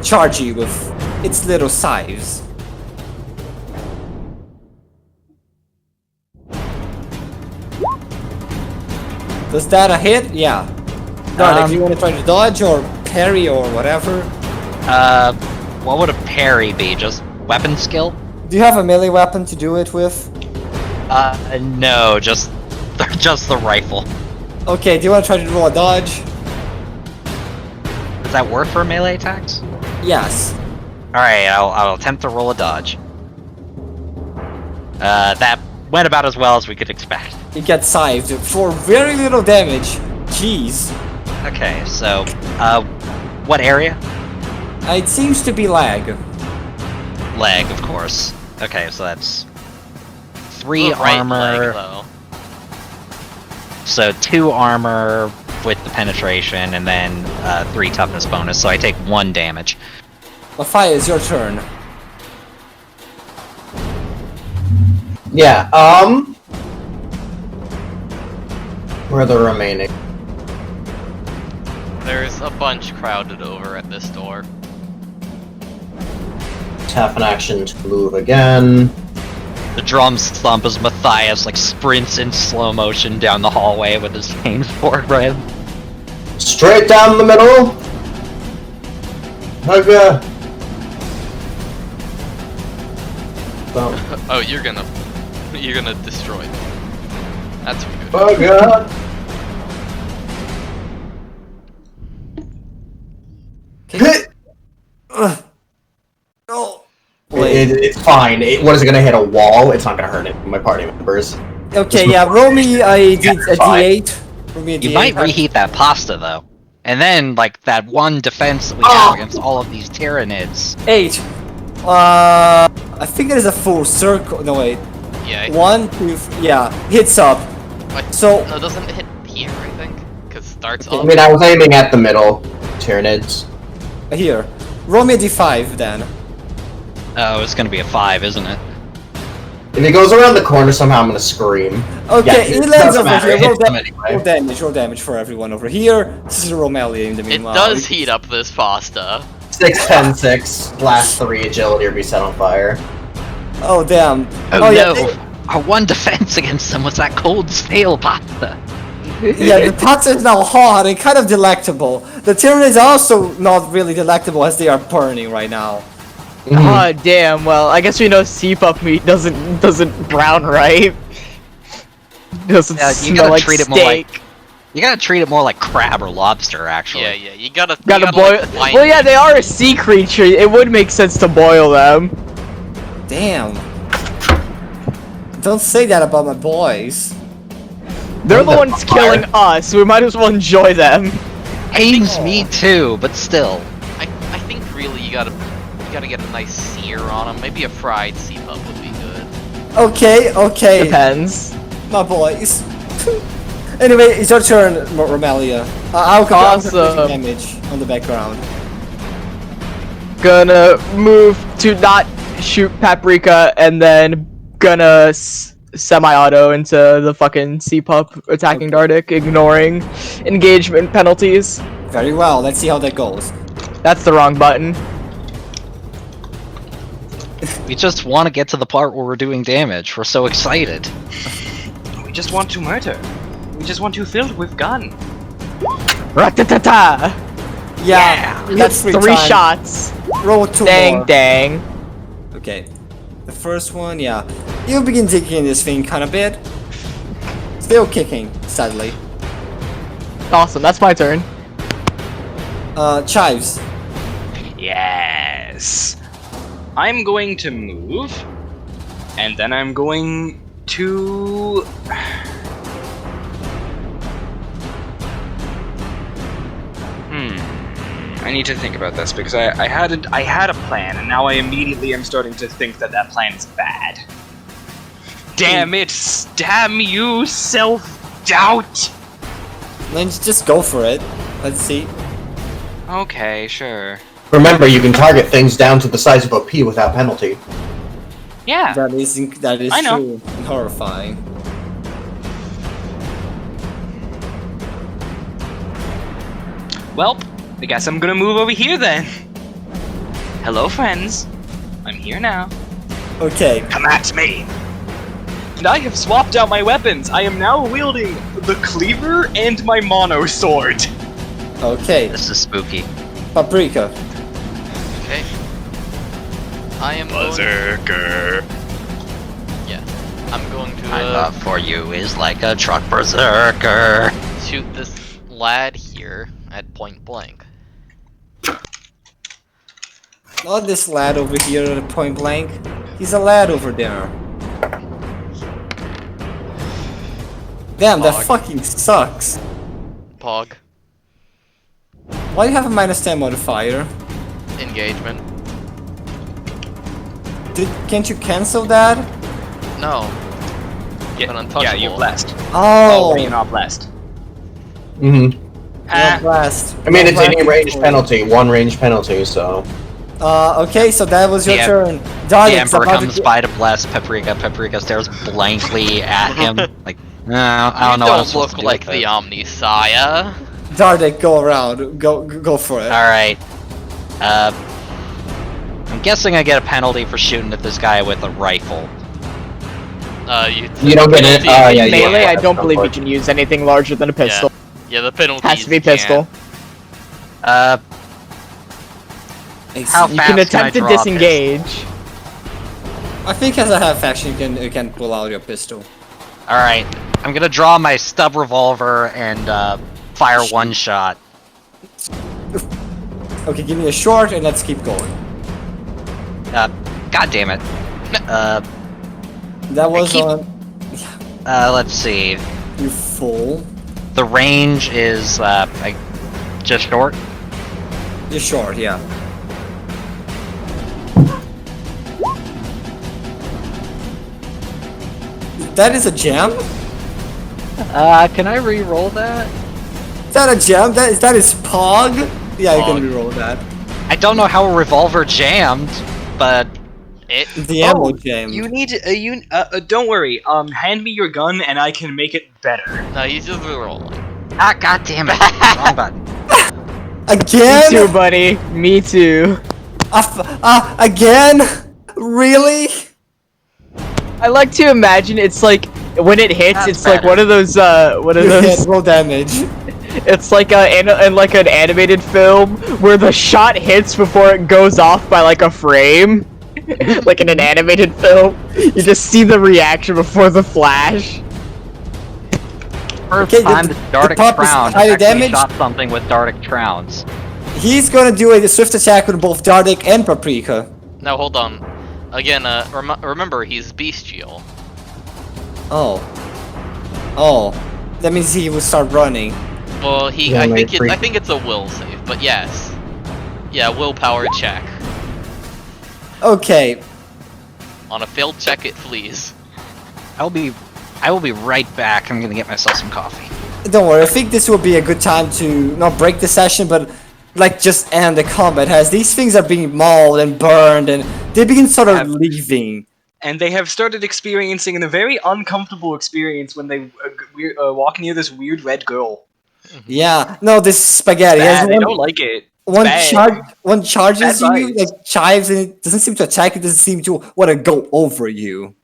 charge you with its little scythes. Does that a hit? Yeah. Dardik, do you want to try to dodge or parry or whatever? What would a parry be? Just weapon skill? Do you have a melee weapon to do it with? No, just the rifle. Okay, do you want to try to roll a dodge? Does that work for melee attacks? Yes. Alright, I'll attempt to roll a dodge. That went about as well as we could expect. You get scythed for very little damage. Jeez. Okay, so, what area? It seems to be lag. Leg, of course. Okay, so that's 3 Right armor. leg, though. So 2 armor with the penetration, and then 3 toughness bonus. So I take 1 damage. Mafia, it's your turn. Yeah, where are the remaining? There's a bunch crowded over at this door. Half an action to move again. The drums thump as Matthias like sprints in slow motion down the hallway with his cane sword right. Straight down the middle. Okay. Boom. Oh, you're gonna destroy them. That's weird. Oh god. Hit. Oh. It's fine. What is it gonna hit, a wall? It's not gonna hurt any of my party members. Okay, yeah, roll me a d8. Roll me a You d8. might reheat that pasta though. And then like that one defense that we have against all of these Tyranids. 8. I think it is a full circle. No, wait. Yeah. 1, 2, yeah, hits up. So- no, doesn't it hit here? I think because it starts I up. mean, I was aiming at the middle. Tyranids. Here. Roll me a d5 then. Oh, it's gonna be a 5, isn't it? If it goes around the corner somehow, I'm gonna scream. Okay, Yeah, it it lands doesn't over matter, here. it Roll, hits them anyway. roll damage for everyone over here. This is Romelia in the It meanwhile. does heat up this pasta. 6, 10, 6, blast 3, agility, or be set on fire. Oh, damn. Oh, yeah, no! Our one defense against them was that cold, stale pasta. yeah, the pasta is now hot and kind of delectable. The Tyranids are also not really delectable as they are burning right now. Ah, damn. Well, I guess we know C-pup meat doesn't brown right. Doesn't Yeah, you smell gotta like treat it steak. more like. You gotta treat it more like crab or lobster, actually. Yeah, yeah. You gotta Boil. like, line Well, yeah, it. they are a sea creature. It would make sense to boil them. Damn. Don't say that about my boys. They're the They're ones killing us. So we might as well enjoy them. Pains me too, but still. I think really you gotta get a nice sear on them. Maybe a fried sea pup would be good. Okay, okay. Depends. My boys. Anyway, it's your turn, Romelia. I'll Awesome. damage on the background. Gonna move to not shoot Paprika, and then gonna semi-auto into the fucking C-pup attacking Dardik, ignoring engagement penalties. Very well, let's see how that goes. That's the wrong button. We just want to get to the part where we're doing damage. We're so excited. We just want to murder. We just want to fill with gun. Ratatata! Yeah, That's 3 times. shots. Roll 2 Dang, more. dang. Okay. The first one, yeah. You begin kicking this thing kind of bit. Still kicking, sadly. Awesome, that's my turn. Chives. this. I'm going to move, and then I'm going to... I need to think about this, because I had a plan, and now I immediately am starting to think that that plan is bad. Damn it! Damn you, self-doubt! Then just go for it. Let's see. Okay, sure. Remember, you can target things down to the size of a pea without penalty. Yeah. That is I know. true. And horrifying. Well, I guess I'm gonna move over here then. Hello, friends. I'm here now. Okay. Come at me! And I have swapped out my weapons. I am now wielding the cleaver and my mono sword. Okay. This is spooky. Paprika. Okay. I am Berserker. Yeah. I'm going to My love for you is like a truck berserker. shoot this lad here at point blank. Not this lad over here at point blank. He's a lad over there. Damn, that Pog. fucking sucks. Pog. Why do you have a -10 modifier? Engagement. Can't you cancel that? No. But Yeah, untouchable. you're blessed. Oh, You're not blessed. Mm-hmm. not blast. I mean, Not it's any blast range before. penalty, one range penalty, so... Okay, so that was your The turn. The Dark, Emperor comes by to bless Paprika. Paprika stares blankly at him, like, no, I don't know what I'm You supposed don't to look do like with the this." Omnisaya. Dardic, go around. Go for it. Alright. I'm guessing I get a penalty for shooting at this guy with a rifle. You don't get it. penalty- Yeah, you Melee, I have don't to believe go you for can use anything larger than a pistol. Yeah, the penalty Has to be pistol. How You You fast can attempt to draw a disengage. I think as a half action you can pull out your pistol. Alright, I'm gonna draw my stub revolver and fire one shot. Okay, give me a short and let's keep going. God damn it. That was keep- on Let's see. you fool. The range is just short. You're short, yeah. That is a gem? Can I re-roll that? Is that a gem? That is Pog? Yeah, you can Pog. reroll that. I don't know how a revolver jammed, but The ammo gem. You need to, don't worry. Hand me your gun and I can make it better. No, he's just rolling. god damn it. Wrong button. Again? Me too, buddy. Me too. Again? Really? I like to imagine it's like when it hits, That's it's like better. one of those. You hit roll damage. It's like in like an animated film where the shot hits before it goes off by like a frame. Like in an animated film, you just see the reaction before the flash. First Okay, time the the Dardic pop is Crown higher actually damage? shot something with Dardic Crowns. He's gonna do a swift attack with both Dardic and Paprika. Now hold on. Again, remember he's bestial. Oh. Oh. That means he will start running. Well, I think it's a will save, but yes. Yeah, willpower check. Okay. On a failed check, it flees. I will be right back. I'm gonna get myself some coffee. Don't worry, I think this will be a good time to not break the session, but like just end the combat. As these things are being mauled and burned, and they begin sort of leaving. And they have started experiencing a very uncomfortable experience when they walk near this weird red girl. Yeah, no, this spaghetti has They don't like it. one charges Bad you, vibes. like chives, and it doesn't seem to attack. It doesn't seem to want to go over you.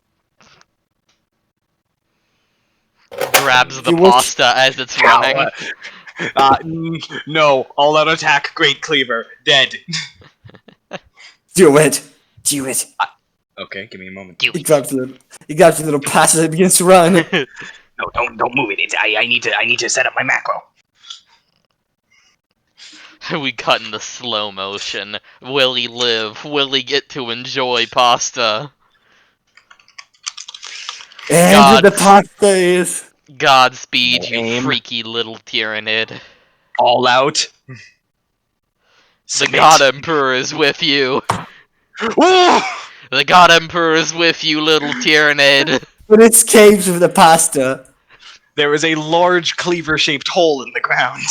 Grabs the You will- pasta as it's running. No, all out attack, great cleaver, dead. Do it. Do it. Okay, give me a moment. He grabs the little pasta and begins to run. No, don't move it. I need to set up my macro. We cut into slow motion. Will he live? Will he get to enjoy pasta? And the pasta is... Godspeed, No you aim. freaky little tyrannid. All out. The Submit. God Emperor is with you. Woo! The God Emperor is with you, little tyrannid. But it's caved with the pasta. There is a large cleaver-shaped hole in the ground.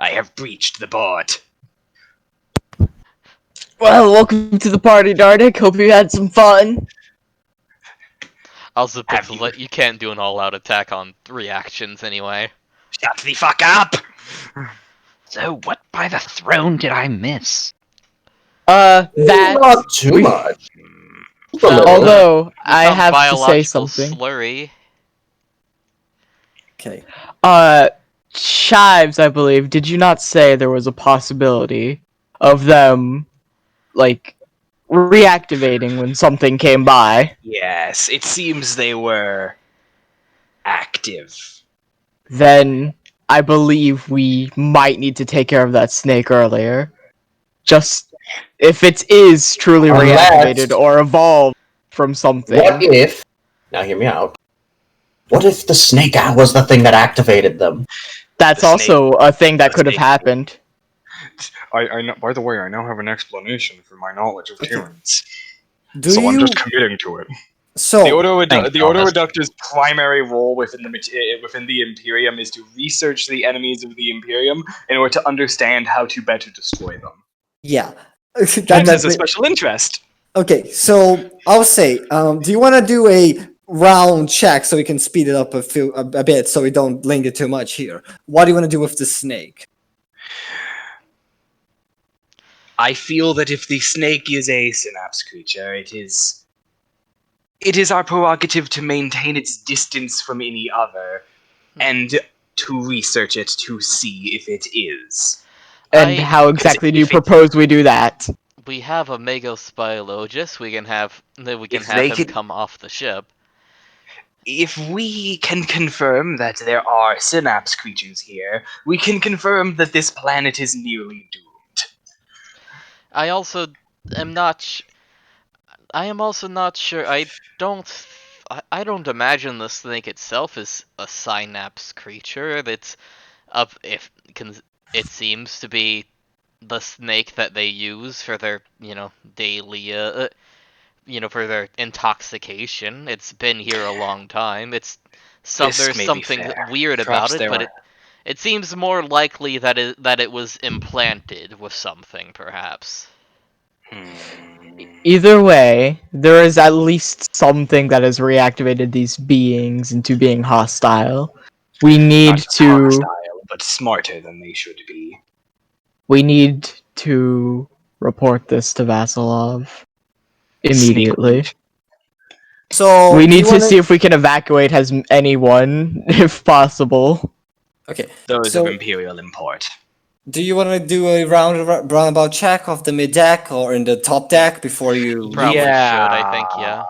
I have breached the board. Well, welcome to the party, Dardic. Hope you had some fun. Also, Have Pixel, you can't do an all-out attack on reactions anyway. Shut the fuck up! So, what by the throne did I miss? That. Not too we- much. Although, We I found have to say biological something. slurry. Okay. Chives, I believe, did you not say there was a possibility of them, like, reactivating when something came by? Yes, it seems they were active. Then I believe we might need to take care of that snake earlier. Just if it is truly Unless- reactivated or evolved from something. What if... Now hear me out. What if the snake was the thing that activated them? That's the also a thing that the could have snake- happened. I know, by the way, I now have an explanation for my knowledge of tyrants, Do so you... I'm just committing to it. So... The Thanks, Autoreductor's primary role within the Imperium is to research the enemies of the Imperium in order to understand how to better destroy them. Yeah. That has a special interest. Okay, so I'll say, do you want to do a round check so we can speed it up a bit so we don't linger too much here? What do you want to do with the snake? I feel that if the snake is a synapse creature, it is our prerogative to maintain its distance from any other, and to research it to see if it is. And how exactly do you if it- propose we do that? We have a Megospilogist. We can have If they him could- come off the ship. If we can confirm that there are synapse creatures here, we can confirm that this planet is nearly doomed. I also am not. I am also not sure. I don't. I don't imagine the snake itself is a synapse creature. That's up. It seems to be the snake that they use for their daily for their intoxication. It's been here a long time. There's This may be something fair. weird Perhaps about it, there but are- it seems more likely that it was implanted with something, perhaps. Either way, there is at least something that has reactivated these beings into being hostile. We need Not to hostile, but smarter than they should be. report this to Vasilov immediately. So We do you need to wanna- see if we can evacuate anyone, if possible. Okay, Those so of imperial import. do you want to do a roundabout check of the mid deck or in the top deck before you? Probably Yeah. should. I think. Yeah.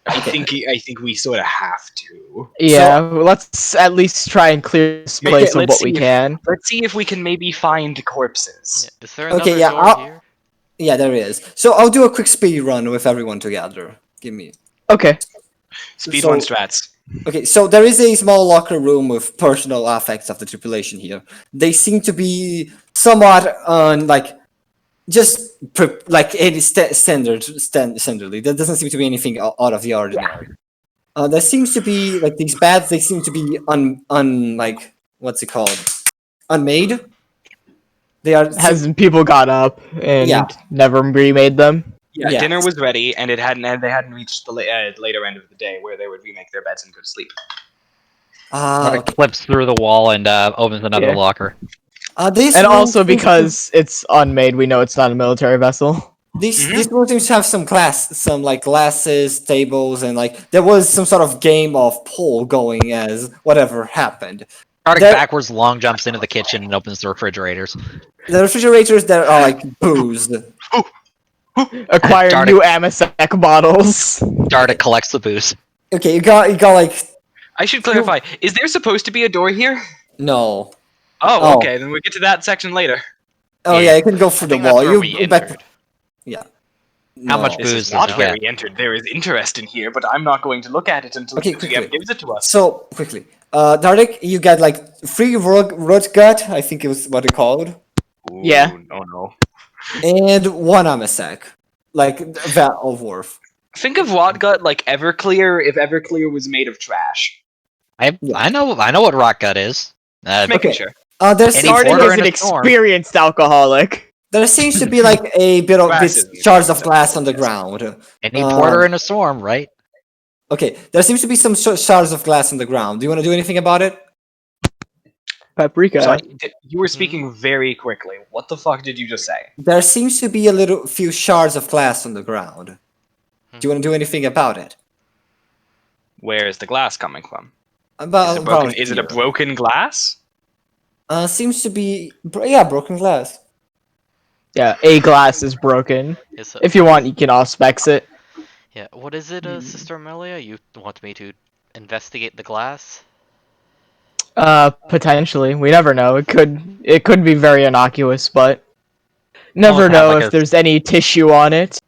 I think we sort of have to. Yeah, let's at least try and clear this Okay, place of let's what we see if- can. Let's see if we can maybe find corpses. Is there another Okay, yeah, door I'll- here? Yeah, there is. So I'll do a quick speed run with everyone together. Give me. Okay. Speed So- run strats. Okay, so there is a small locker room with personal effects of the tripulation here. They seem to be somewhat standardly. There doesn't seem to be anything out of the ordinary. There seems to be like these beds. They seem to be what's it called? Unmade. They are. Hasn't people got up and Yeah. never remade them? Yeah, Yeah. dinner was ready, and they hadn't reached the later end of the day where they would remake their beds and go to sleep. Okay. Clips through the wall and opens another Yeah. locker. This And room also seems to- because it's unmade, we know it's not a military vessel. This room seems to have some glasses, tables, and there was some sort of game of pool going as whatever happened. Starting There- backwards, long jumps into the kitchen and opens the refrigerators. The refrigerators that are booze. Acquire Dardic. new Amasec bottles. Dardic collects the booze. Okay, you got I should clarify: is there supposed to be a door here? no. Oh, okay. Then we'll get to that section later. Oh yeah, you can go through the think that's wall. where we entered. Yeah. How much No. This booze is does not he where get? we entered. There is interest in here, but I'm not going to look at it until Okay, GM quickly. gives it to us. So quickly, Dardik, you get like 3 root gut, I think it was what it called, Ooh, Yeah. no. and 1 Amasec, like that of Worf. Think of Rotgut like Everclear if Everclear was made of trash. I know what rock gut is. Making Okay. sure. There's Any Dardik porter is in an a storm. experienced alcoholic. there seems to be like a bit of Glasses. shards of glass on the ground. Any porter in a storm, right? Okay, there seems to be some shards of glass on the ground. Do you want to do anything about it? Paprika. So you were speaking very quickly. What the fuck did you just say? There seems to be a few shards of glass on the ground. Do you want to do anything about it? Where is the glass coming from? About, Is it a broken glass? Seems to be broken glass. Yeah, a glass is broken. Is If you want, you can auspex it. Yeah, what is it, Sister Amelia? You want me to investigate the glass? Potentially. We never know. It could be very innocuous, but never Almost had know like if a- there's any tissue on it.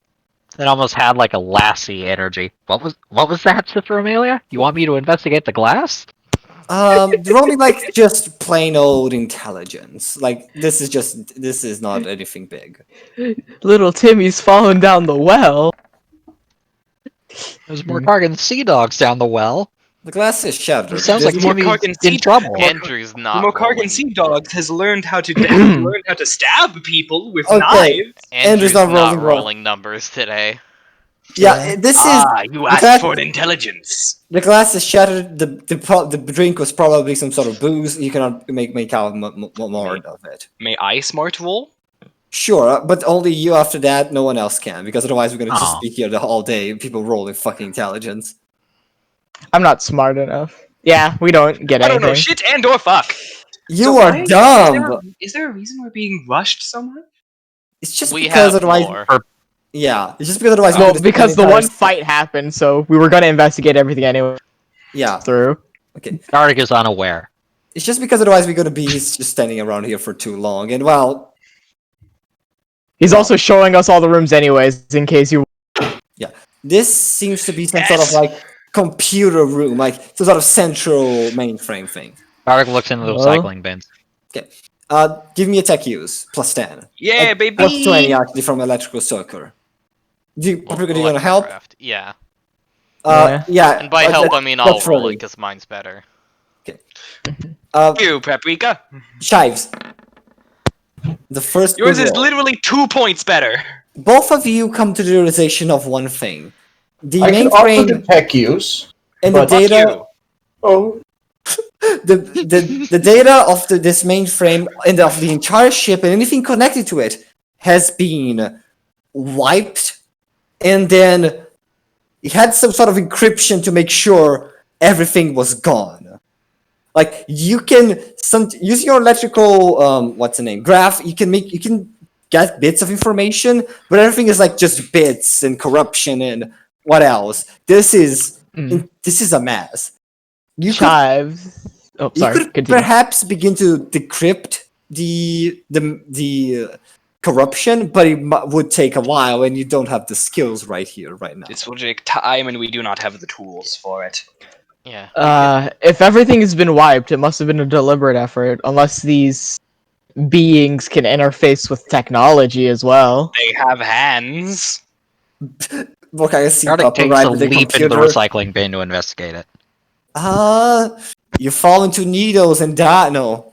It almost had like a Lassie energy. What was that, Sister Amelia? You want me to investigate the glass? Roll me like just plain old intelligence. Like this is not anything big. Little Timmy's falling down the well. There's more Kargan sea dogs down the well. The glass is shattered. It sounds like This- Timmy's Kargan in sea- trouble. Andrew's The not Mokargan rolling. Sea Dogs has learned how to stab people with Okay. knives. Andrew's not not rolling well. rolling numbers today. yeah, this is You the asked glass, for intelligence. the glass is shattered. The drink was probably some sort of booze. You cannot make out more of it. May I smart roll? Sure, but only you after that. No one else can, because otherwise we're gonna just Aw. be here the whole day. People rolling fucking intelligence. I'm not smart enough. Yeah, we don't get I don't know anything. shit and or fuck. You So are why- dumb. Is there a reason we're being rushed so much? It's just We because have otherwise. more. Yeah, it's just because otherwise. we're Well, gonna spend because the entire one fight happened, so we were gonna investigate everything anyway. Yeah, Through. okay. Dark is unaware. It's just because otherwise we're gonna be just standing around here for too long. And well, He's also showing us all the rooms anyways, in case you. this seems to be some sort of Yes! like computer room, like some sort of central mainframe thing. Dark looks into the Oh. recycling bins. Give me a tech use plus 10. Yeah, baby. Plus 20 actually from electrical circuit. Paprika, do you want to help? Electrocraft. Yeah. Yeah. And by help, I mean I'll that's roll it really- because mine's better. You, Paprika. Chives. The first. Yours is roll. literally 2 points better. Both of you come to the realization of one thing: the I can offer mainframe the tech use. and the but- Fuck data. you. Oh, The data of this mainframe and of the entire ship and anything connected to it has been wiped, and then it had some sort of encryption to make sure everything was gone. Like you can using your electrical graph, you can get bits of information, but everything is like just bits and corruption and what else. This is a mess. You could Chives. Oh, you sorry. could Continue. perhaps begin to decrypt the corruption, but it would take a while, and you don't have the skills right here, right now. This will take time, and we do not have the tools for it. Yeah. If everything has been wiped, it must have been a deliberate effort, unless these beings can interface with technology as well. They have hands. What kind of see Dark Papa takes right a with the leap into the computer? recycling bin to investigate it. You fall into needles and die. No.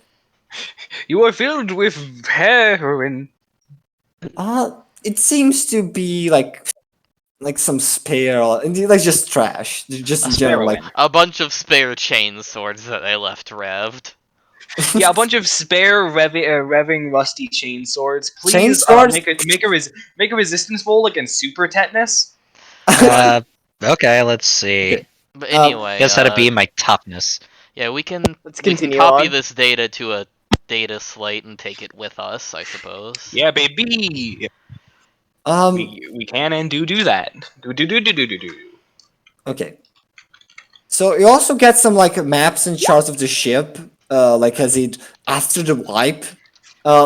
You are filled with heroin. It seems to be like some spare, like just trash, just in general. Like Heroin. A bunch of spare chain swords that they left revved. Yeah, a bunch of spare revving rusty chain swords. Please Chain swords? make a resistance roll against super tetanus. Okay, let's see. But anyway, Guess that'd be my toughness. yeah, we can continue copy on. this data to a data slate and take it with us, I suppose. Yeah, baby. We can and do that. Do. Okay. So you also get some like maps and charts of the ship, like as it after the wipe,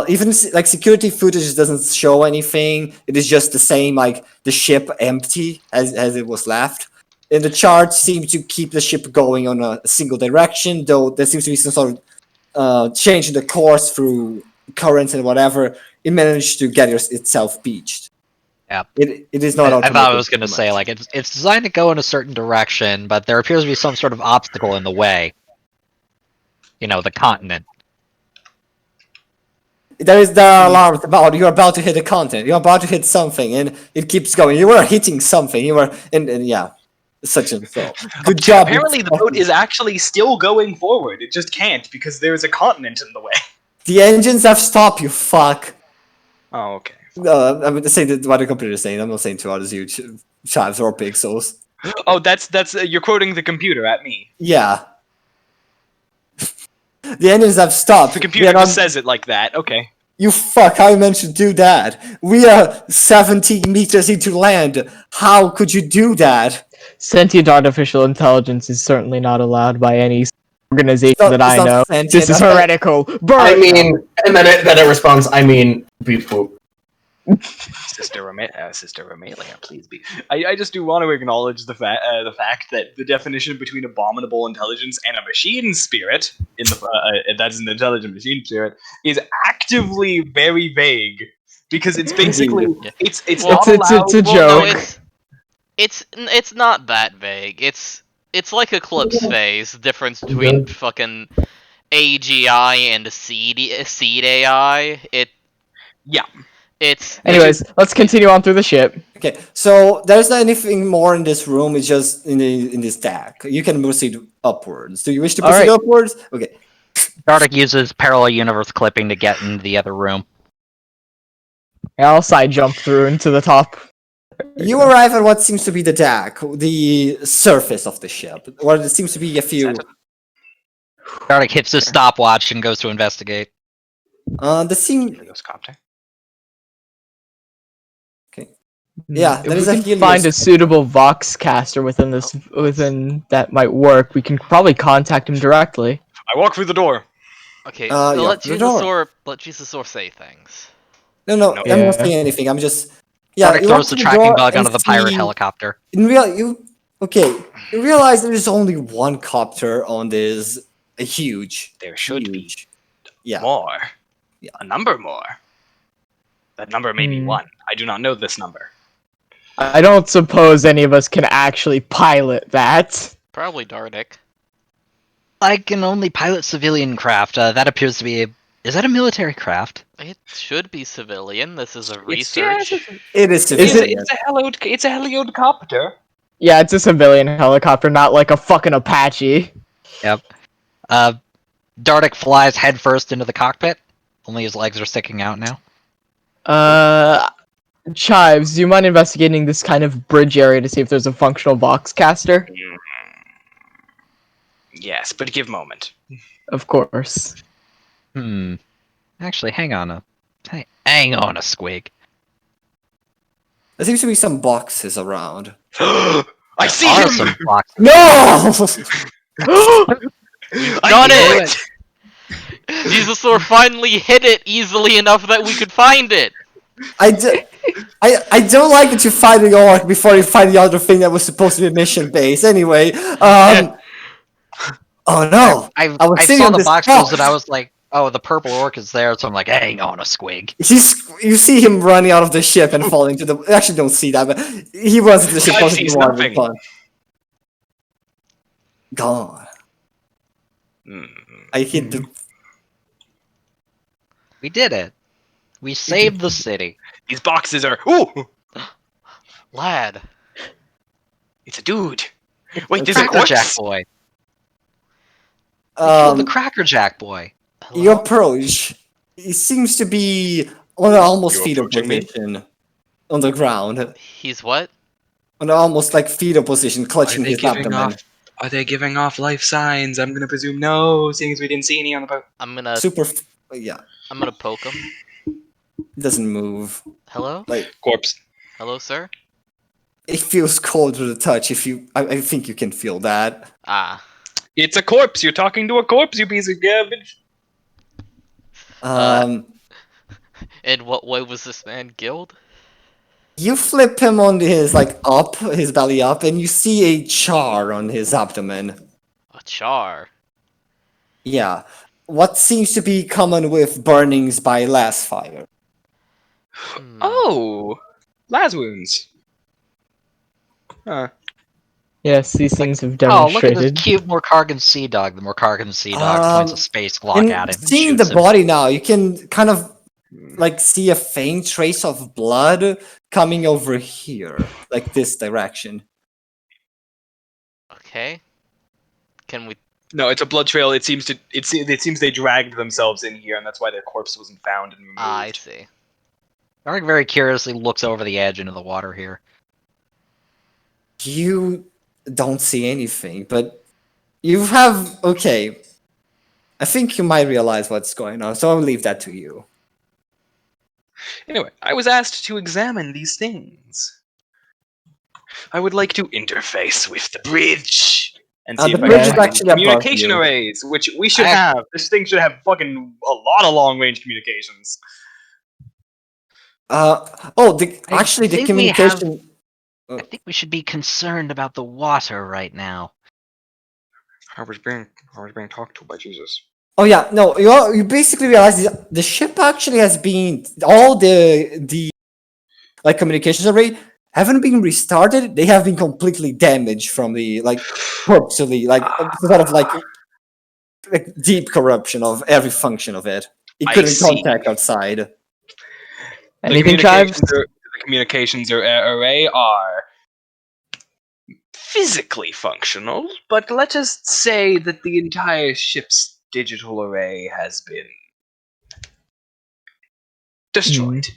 even like security footage doesn't show anything. It is just the same, like the ship empty as it was left. And the charts seem to keep the ship going on a single direction, though there seems to be some sort of change in the course through currents and whatever. It managed to get itself beached. Yeah. It is not I automated. thought I was going to say, like, it's designed to go in a certain direction, but there appears to be some sort of obstacle in the way. You know, the continent. There is the alarm about you're about to hit a continent. You're about to hit something, and it keeps going. You were hitting something. You were, and yeah, such and so. Good job. Apparently, the boat is actually still going forward. It just can't because there's a continent in the way. The engines have stopped. You fuck. Oh, okay. I'm saying what the computer is saying. I'm not saying to others, you chives or pixels. Oh, that's you're quoting the computer at me. Yeah. The engines have stopped. The computer just says it like that. Okay. You fuck, how you meant to do that? We are 17 meters into land. How could you do that? Sentient artificial intelligence is certainly not allowed by any organization that I know. This is heretical. Burn! I mean, and then it responds, I mean, beep boop. Sister Romelia, please be. I just do want to acknowledge the fact that the definition between abominable intelligence and a machine spirit in the that's an intelligent machine spirit is actively very vague because it's basically it's not allowed. It's a joke. No, it's not that vague. It's like Eclipse Phase. The difference between fucking AGI and seed AI. Anyways, let's continue on through the ship. Okay, so there's not anything more in this room. It's just in this deck. You can proceed upwards. Do you wish to proceed upwards? Okay. Dardic uses parallel universe clipping to get into the other room. I'll side jump through into the top. You arrive at what seems to be the deck, the surface of the ship, where there seems to be a few. Dardic hits his stopwatch and goes to investigate. The scene. Yeah, if we can find a suitable vox caster within that might work, we can probably contact him directly. I walk through the door. Okay, so let Jesusaur say things. No, I'm not saying anything. I'm just. Yeah, Dardic throws the tracking bug onto the pirate helicopter. You realize there's only one copter on this huge. There should be more. Yeah. A number more. That number may be 1. I do not know this number. I don't suppose any of us can actually pilot that. Probably Dardic. I can only pilot civilian craft. That appears to be is that a military craft? It should be civilian. This is a research. It is civilian. It's a heliocopter. Yeah, it's a civilian helicopter, not like a fucking Apache. Yep. Dardic flies headfirst into the cockpit. Only his legs are sticking out now. Chives, do you mind investigating this kind of bridge area to see if there's a functional vox caster? Yes, but give a moment. Of course. Actually, hang on a squig. There seems to be some boxes around. I see him! Some boxes. No! Got it! Jesusaur finally hit it easily enough that we could find it! I don't like that you find the orc before you find the other thing that was supposed to be mission base. Anyway, oh no! I saw the boxes and I was like, oh, the purple orc is there, so I'm like, hang on a squig. You see him running out of the ship and falling to the. Actually, don't see that, but he runs into the ship. He's nothing. Gone. I hit the. We did it. We saved the city. These boxes are. Ooh! Lad. It's a dude. Wait, there's a Crackerjack boy. The Crackerjack boy. You approach. He seems to be on an almost fetal position on the ground. He's what? On an almost like fetal position, clutching his abdomen. Are they giving off life signs? I'm gonna presume no, seeing as we didn't see any on the boat. I'm gonna poke him. It doesn't move. Hello? Corpse. Hello, sir? It feels cold to the touch. I think you can feel that. Ah. It's a corpse. You're talking to a corpse, you piece of garbage. In what way was this man killed? You flip him on his his belly up, and you see a char on his abdomen. A char. Yeah, what seems to be common with burnings by last fire. Oh, las wounds. Huh. Yes, these things have Oh, look at this demonstrated. cute Morkargan Sea Dog. The Morkargan Sea Dog points a space Glock at him and Seeing the shoots him. body now, you can kind of see a faint trace of blood coming over here, like this direction. Okay. Can we? No, it's a blood trail. It seems they dragged themselves in here, and that's why their corpse wasn't found and removed. I see. Dark very curiously looks over the edge into the water here. You don't see anything, but you have okay. I think you might realize what's going on, so I'll leave that to you. Anyway, I was asked to examine these things. I would like to interface with the bridge and see The if I bridge can is find actually above communication you. arrays, which we should have. This thing should have fucking a lot of long-range communications. The communication. I think we should be concerned about the water right now. I was being talked to by Jesus. Oh yeah, no, you basically realize the ship actually has been all the communications array haven't been restarted. They have been completely damaged from the purposely sort of deep corruption of every function of it. It couldn't contact outside. Anything, Chives? The communications array are physically functional, but let us say that the entire ship's digital array has been destroyed.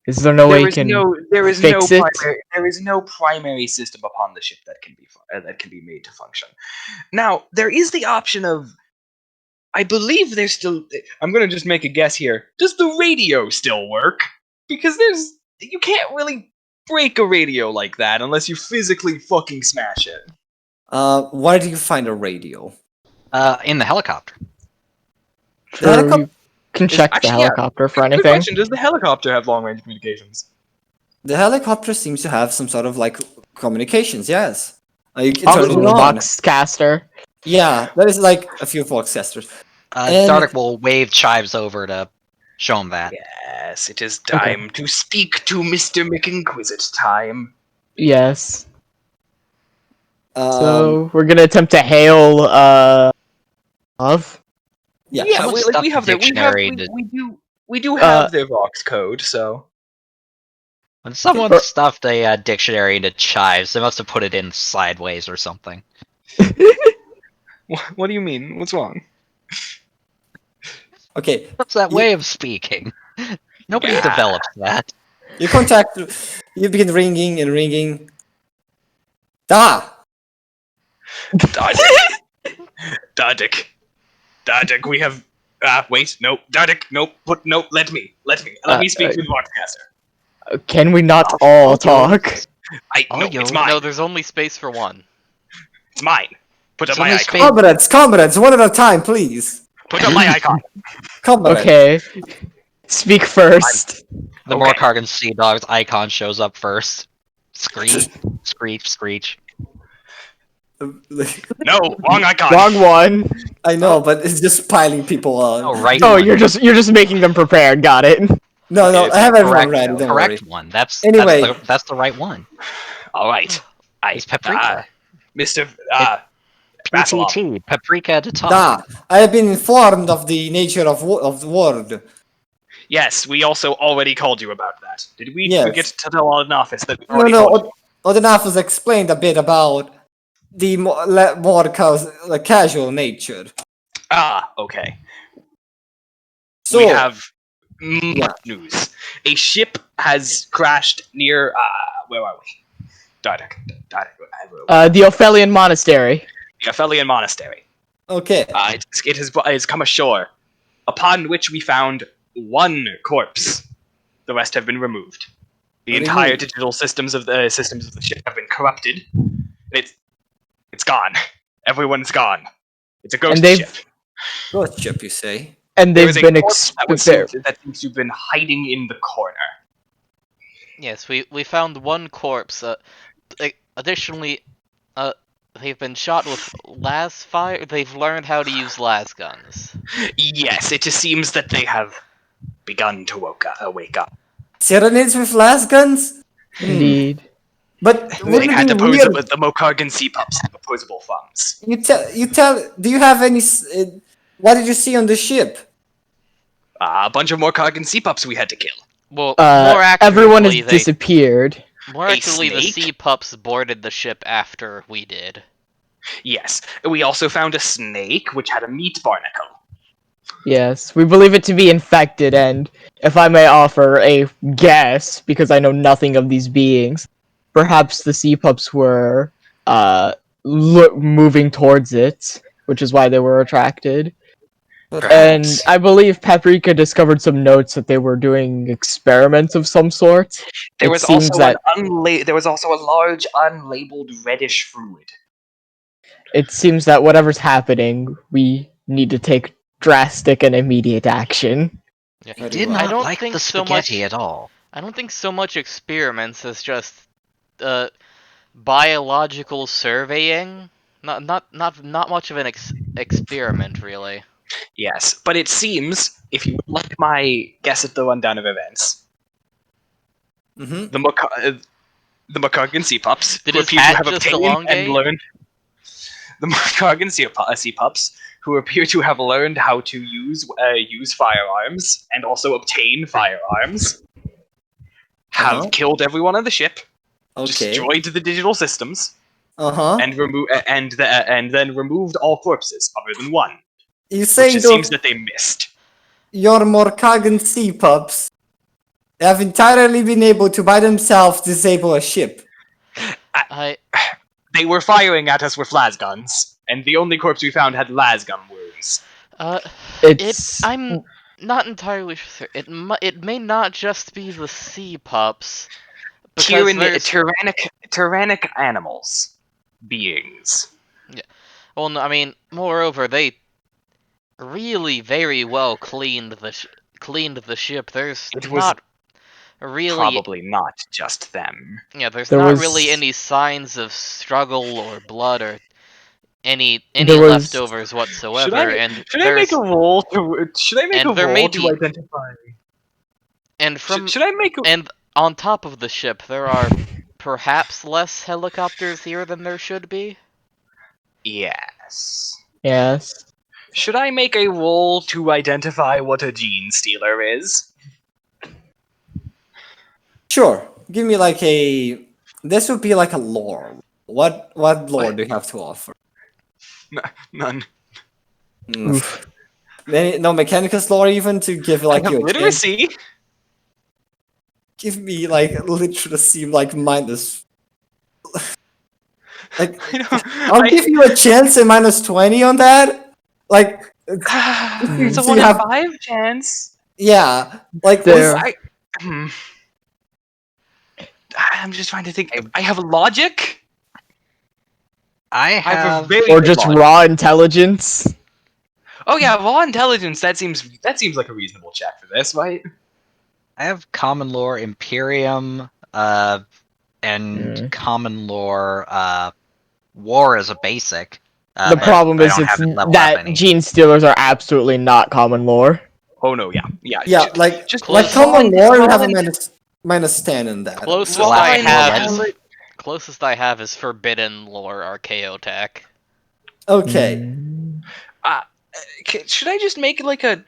Is there no way you can fix it? There is no primary system upon the ship that can be made to function. Now, there is the option of, I believe there's still. I'm going to just make a guess here. Does the radio still work? Because you can't really break a radio like that unless you physically fucking smash it. Where do you find a radio? In the helicopter. True, you can check the helicopter for anything. Good question. Does the helicopter have long-range communications? The helicopter seems to have some sort of communications. Yes, you can Probably turn it the on. box caster. Yeah, there is a few box casters. Dark will wave Chives over to show him that. Yes, it is time to speak to Mr. McInquisit time. Yes. So we're gonna attempt to hail Love. Yeah, we have their we do have their Vox code, so when someone stuffed a dictionary into Chives, they must have put it in sideways or something. What do you mean? What's wrong? Okay. What's that way of speaking? Nobody developed that. You begin ringing and ringing. Dardic, we have. Wait, no, Dardic, nope, let me speak to the Voxcaster. Can we not all talk? It's mine. No, there's only space for one. It's mine. Put up my icon. Comrades, one at a time, please. Put up my icon. Comrades. Okay. Speak first. The Morkargan Sea Dog's icon shows up first. Screech, screech, screech. No, wrong icon. Wrong one. I know, but it's just piling people on. Oh, right. Oh, you're just making them prepared. Got it. No, I have everyone ready. Don't correct worry. one. That's the right one. All right. It's Paprika. Mr. PTT, Paprika at the top. I have been informed of the nature of the world. Yes, we also already called you about that. Did we forget to tell Odinafis that we already told you? Odinafis explained a bit about the more casual nature. Okay. So, we have news. A ship has crashed near, where are we? Dardic. The Ophelian Monastery. The Ophelian Monastery. Okay. It has come ashore, upon which we found one corpse. The rest have been removed. The entire digital systems of the ship have been corrupted. It's gone. Everyone's gone. It's a ghost ship. Ghost ship, you say? And There they've is a been corpse that seems to have been hiding in the corner. Yes, we found one corpse. Additionally, they've been shot with las fire. They've learned how to use las guns. Yes, it just seems that they have begun to wake up. Tyranids with las guns? Indeed. But They wouldn't had it be weird? the Mokargan sea pups have opposable thumbs. Do you have any? What did you see on the ship? A bunch of Mokargan sea pups we had to kill. Well, more accurately, Everyone has disappeared. More A accurately, the snake? sea pups boarded the ship after we did. Yes, we also found a snake which had a meat barnacle. Yes, we believe it to be infected, and if I may offer a guess, because I know nothing of these beings, perhaps the sea pups were moving towards it, which is why they were attracted. And Perhaps. I believe Paprika discovered some notes that they were doing experiments of some sort. There It was seems also that there was also a large unlabeled reddish fluid. it seems that whatever's happening, we need to take drastic and immediate action. Yeah. I did I not don't like think the so spaghetti much. at all. I don't think so much experiments as just biological surveying. Not much of an experiment, really. Yes, but it seems, if you would like my guess at the rundown of events, Mm-hmm. the Mokargan sea pups Did who his appear to hat have just obtained and elongate? learned the Mokargan sea pups who appear to have learned how to use firearms and also obtain firearms have killed everyone on the ship, destroyed the digital systems, and then removed all corpses other than one. You saying Which it seems that they missed. your Morkagan sea pups have entirely been able to by themselves disable a ship? They were firing at us with las guns, and the only corpse we found had las gun wounds. I'm not entirely sure. It may not just be the sea pups. Tyrannic animals. Beings. Yeah. Well, no, I mean, moreover, they really very well cleaned the ship. Probably not just them. Yeah, there's not really any signs of struggle or blood or any leftovers whatsoever. Should I make a roll to identify? And on top of the ship, there are perhaps less helicopters here than there should be. Yes. Yes. Should I make a roll to identify what a gene stealer is? Sure. Give me like a. This would be like a lore. What lore do you have to offer? None. No Mechanicus lore even to give like you a literacy. Give me like literacy like minus. Like I'll give you a chance at -20 on that. Like it's a 1 in 5 chance. Yeah, like I'm just trying to think. I have logic. I have or just raw intelligence. Oh yeah, raw intelligence. That seems like a reasonable check for this, right? I have common lore Imperium, and common lore war as a basic. The problem is that gene stealers are absolutely not common lore. Oh no, yeah. Like common lore would have a -10 in that. Closest I have is forbidden lore Archaeotech. Okay. Should I just make like a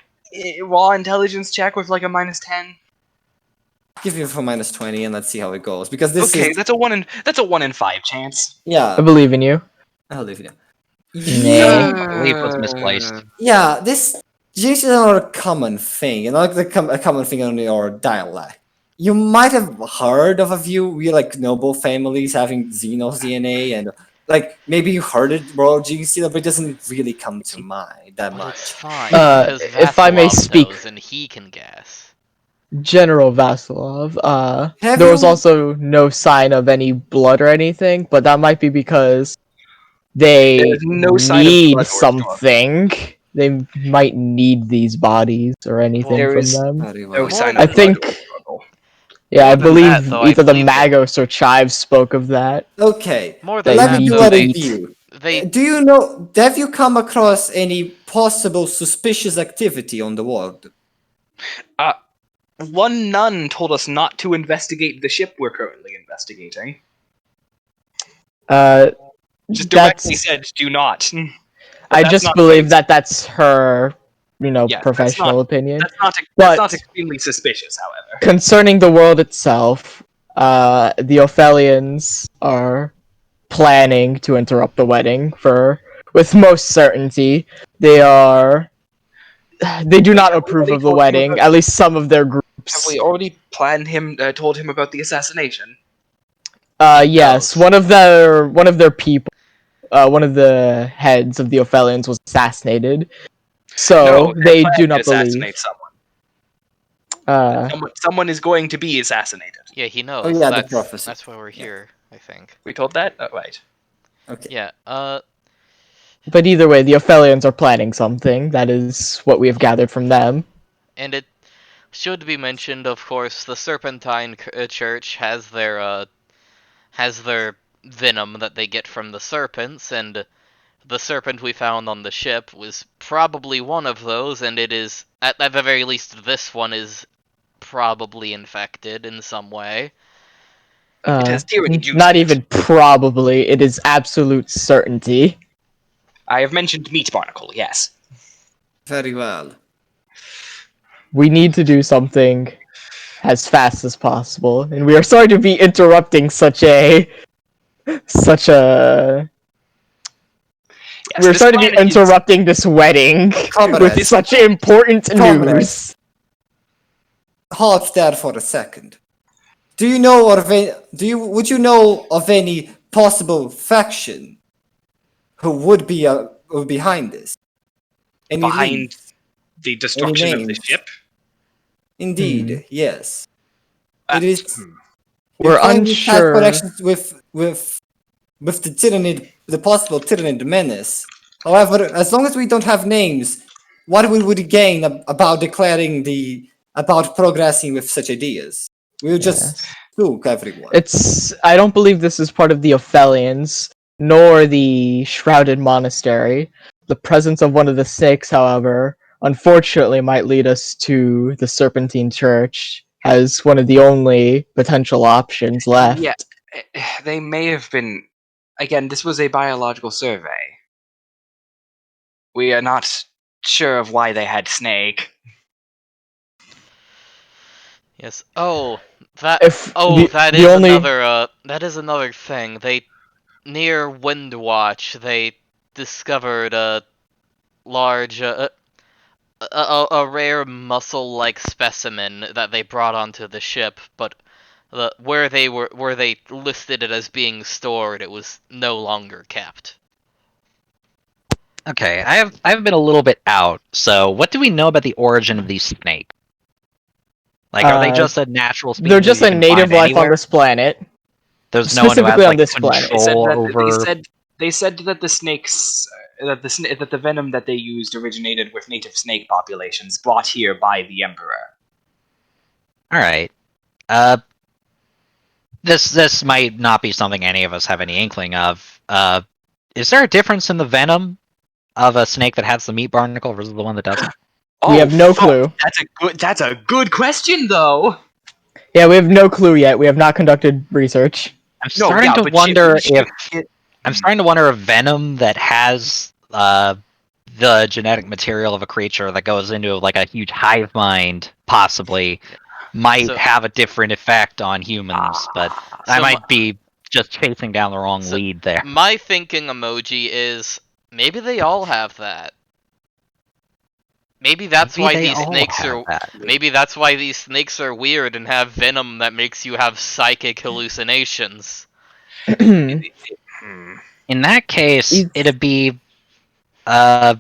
raw intelligence check with like a -10? Give you for -20 and let's see how it goes. Because this that's a 1 in 5 chance. Yeah. I believe in you. I believe in you. I believe was misplaced. Yeah, this is not a common thing, and like a common thing on your dialect. You might have heard of a few real like noble families having Xenos DNA, and like maybe you heard it, bro, Gene Stealer, but it doesn't really come to mind that much. It's fine, because if I may speak, knows and he can guess. General Vasilov, there was also no sign of any blood or anything, but that might be because they need something. they might need these bodies or anything There from is them. Very no well. sign I of blood think- or struggle. Yeah, I More than believe that, though, I either the believe that- Magos or Chives spoke of that. Okay, More They than let me that, need do though, a to they review. they Do you know, have you come across any possible suspicious activity on the world? One nun told us not to investigate the ship we're currently investigating. Just directly That's, said, "Do not." I that's just not believe right. that that's her, Yeah, professional opinion. That's But- not extremely suspicious, however. Concerning the world itself, the Ophelians are planning to interrupt the wedding with most certainty. They do not approve already of the told him wedding, about- at least some of their Have groups. we already told him about the assassination? Yes, knows? one of their people, one of the heads of the Ophelians was assassinated. So No, they plan do to not assassinate believe. someone is going to be assassinated. yeah, he knows. Oh yeah, the that's prophecy. that's why we're here, I think. We told that? Oh, right. Okay. Yeah. But either way, the Ophelians are planning something. That is what we have gathered from them. And it should be mentioned, of course, the Serpentine Church has their venom that they get from the serpents, and the serpent we found on the ship was probably one of those, and it is, at the very least, this one is probably infected in some way. It has tyranny juice Not in it. even probably. It is absolute certainty. I have mentioned meat barnacle, yes. Very well. We need to do something as fast as possible, and we are sorry to be interrupting such a. Yes, We're this sorry to be planet is- interrupting this wedding Comrades. with such important Comrades. news. Halt there for a second. Do you know would you know of any possible faction who would be behind this? Any behind leads? the destruction of the names? ship. Indeed, yes. Uh, It is. hmm. We're Claim it has unsure. connections with the Tyranid, the possible Tyranid menace. However, as long as we don't have names, what we would gain about about progressing with such ideas? We'll just Yes. spook everyone. I don't believe this is part of the Ophelians, nor the Shrouded Monastery. The presence of one of the six, however, unfortunately might lead us to the Serpentine Church as one of the only potential options left. Yeah, they may have been. Again, this was a biological survey. We are not sure of why they had Snake. Yes. Oh, that. If Oh, the- the only- that is another thing. Near Windwatch, they discovered a large, a rare mussel-like specimen that they brought onto the ship, but where they listed it as being stored, it was no longer kept. Okay, I've been a little bit out. So, what do we know about the origin of these snakes? Like, are they just a natural species? They're just you a can native find life on anywhere? this planet. There's no one who has specifically on like this planet. control over. They said that the snakes that the venom that they used originated with native snake populations brought here by the Emperor. All right. This might not be something any of us have any inkling of. Is there a difference in the venom of a snake that has the meat barnacle versus the one that doesn't? We have no fuck. clue. That's a good question though. Yeah, we have no clue yet. We have not conducted research. I'm starting to but wonder shit- if I'm starting to wonder if venom that has the genetic material of a creature that goes into like a huge hive mind possibly might So- have a different effect on humans, but I So might be just chasing down the wrong So- lead there. My thinking emoji is maybe they all have that. Maybe that's Maybe why they these all snakes have are. that. Maybe that's why these snakes are weird and have venom that makes you have psychic hallucinations. Hmm. In that case, It's- it'd be I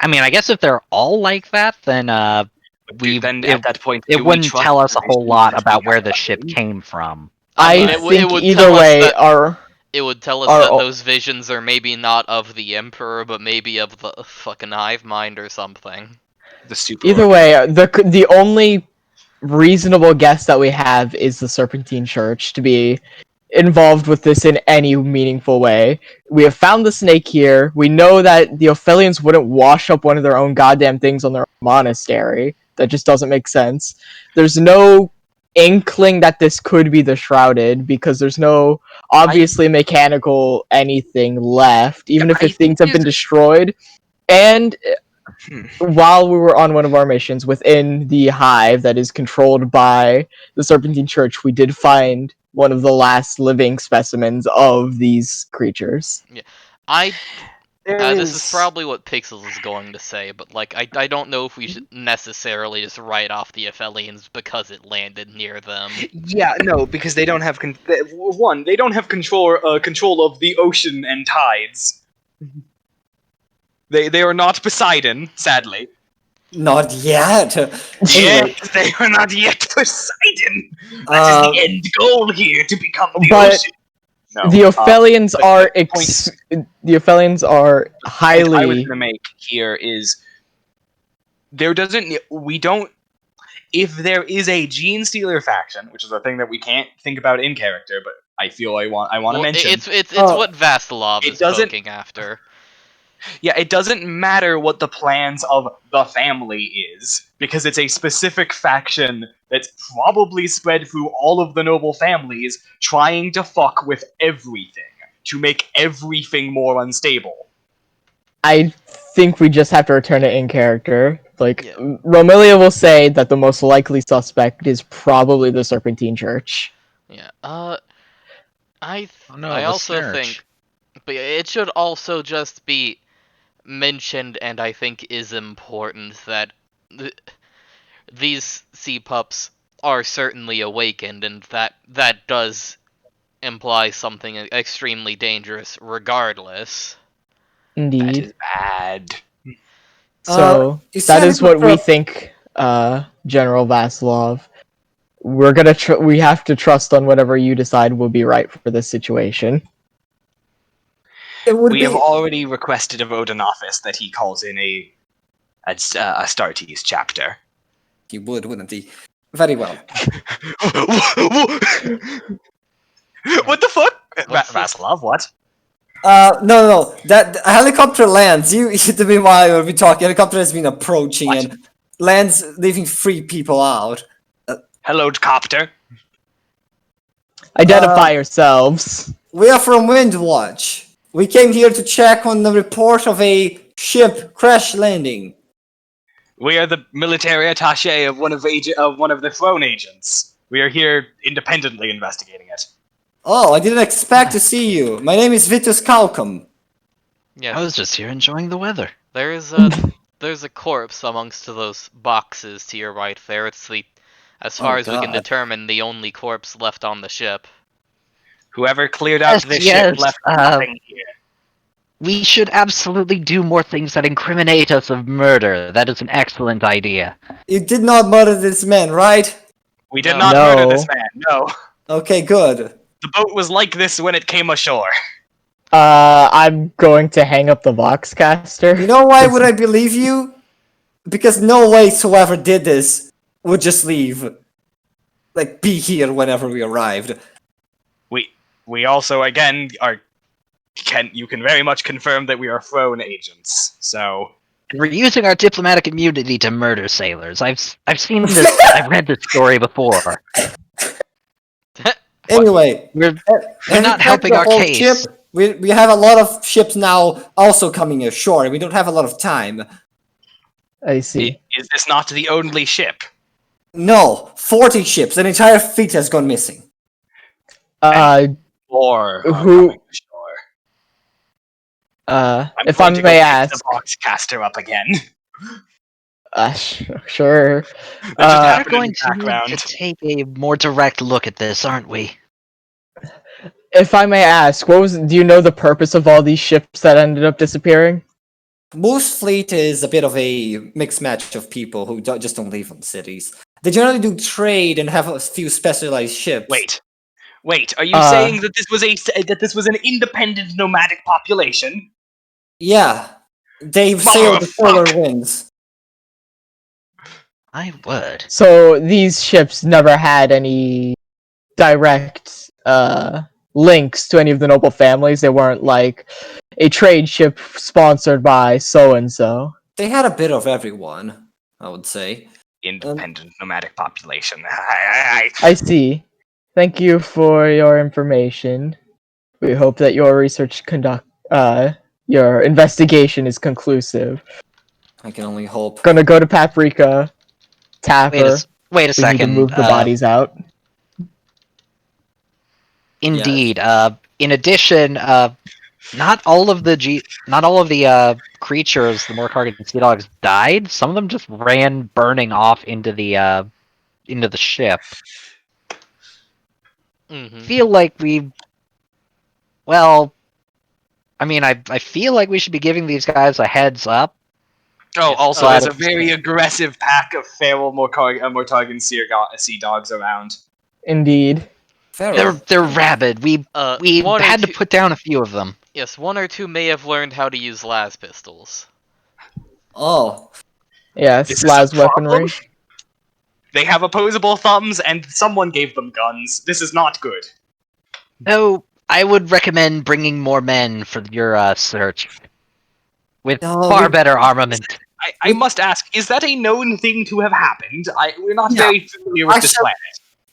mean, I guess if they're all like that, then At that point, it do we wouldn't trust tell us a that they whole should lot be about where the testing ship out? came from. I mean, I it think would either tell us way, that- our it would tell us Are that all- those visions are maybe not of the Emperor, but maybe of the fucking hive mind or something. The super. Either way, the only reasonable guess that we have is the Serpentine Church to be involved with this in any meaningful way. We have found the snake here. We know that the Ophelians wouldn't wash up one of their own goddamn things on their own monastery. That just doesn't make sense. There's no inkling that this could be the Shrouded because there's no obviously mechanical anything left, even if things have been destroyed. And while we were on one of our missions within the hive that is controlled by the Serpentine Church, we did find one of the last living specimens of these creatures. This is probably what Pixels is going to say, but like I don't know if we should necessarily just write off the Aphelians because it landed near them. Yeah, no, because they don't have they don't have control of the ocean and tides. They are not Poseidon, sadly. Not yet. Anyway, They are not yet Poseidon. That is the end goal here, to become the But ocean. No, the Ophelians but are the point- the Ophelians are point I was highly. going to make here is if there is a Gene Stealer faction, which is a thing that we can't think about in character, but I feel I want to mention. It's what Vasilov is poking after. Yeah, it doesn't matter what the plans of the family is, because it's a specific faction that's probably spread through all of the noble families, trying to fuck with everything, to make everything more unstable. I think we just have to return it in character. Like, Yeah. Romilia will say that the most likely suspect is probably the Serpentine Church. Yeah. I the also Snurch. think, but it should also just be mentioned, and I think is important, that these sea pups are certainly awakened, and that does imply something extremely dangerous regardless. Indeed. That is bad. So you that said is it what we was- think, General Vasilov. We're gonna we have to trust on whatever you decide will be right for this situation. It would We be have already requested of Odin office that he calls in a Astartes chapter. he would, wouldn't he? Very well. What the fuck? What's this? Vasilov, what? No. That a helicopter lands. You to be while we'll be talking. Helicopter has been approaching What? and lands, leaving 3 people out. Hello, copter. Identify yourselves. We are from Windwatch. We came here to check on the report of a ship crash landing. We are the military attaché of one of the throne agents. We are here independently investigating it. Oh, I didn't expect to see you. My name is Vitus Calcum. Yes. I was just here enjoying the weather. There's a corpse amongst those boxes to your right there. It's as far as we can God. determine, the only corpse left on the ship. Whoever cleared out this ship left nothing here. We should absolutely do more things that incriminate us of murder. That is an excellent idea. You did not murder this man, right? We did No. not No. murder this man. No, Okay, good. the boat was like this when it came ashore. I'm going to hang up the Voxcaster. You know why would I believe you? Because no way whoever did this would just leave. Like, be here whenever we arrived. We also again you can very much confirm that we are throne agents. So We're using our diplomatic immunity to murder sailors. I've seen this. I've read this story before. Anyway, We're have not you helping checked the our whole case. ship? We have a lot of ships now also coming ashore. We don't have a lot of time. I see. is this not the only ship? No, 40 ships. An entire fleet has gone missing. Or Who- coming ashore? If I going to go may pick ask, the Voxcaster up again. Sure. That just we're happened in going the to need background. to take a more direct look at this, aren't we? If I may ask, do you know the purpose of all these ships that ended up disappearing? Most fleet is a bit of a mixed match of people who just don't live in cities. They generally do trade and have a few specialized ships. Wait, Wait, are you saying that this was an independent nomadic population? Yeah, they've sailed the polar winds. My word. So these ships never had any direct links to any of the noble families. They weren't like a trade ship sponsored by so and so. They had a bit of everyone, I would say. Independent nomadic population. I see. Thank you for your information. We hope that your your investigation is conclusive. I can only hope. Gonna go to Paprika, tap her. Wait a We need to second. move the bodies out. Indeed. In addition, not all of the creatures, the Morkargan sea dogs, died. Some of them just ran burning off into the ship. Feel like well, I mean, I feel like we should be giving these guys a heads up. Oh, also, But- there's a very aggressive pack of feral Mortargan sea dogs around. Indeed. They're rabid. We had to put down a few of them. Yes, 1 or 2 may have learned how to use las pistols. Oh. Yes, This is las a problem? weaponry. They have opposable thumbs, and someone gave them guns. This is not good. No, I would recommend bringing more men for your search. With far better armament. I must ask, is that a known thing to have happened? We're not very familiar with this planet.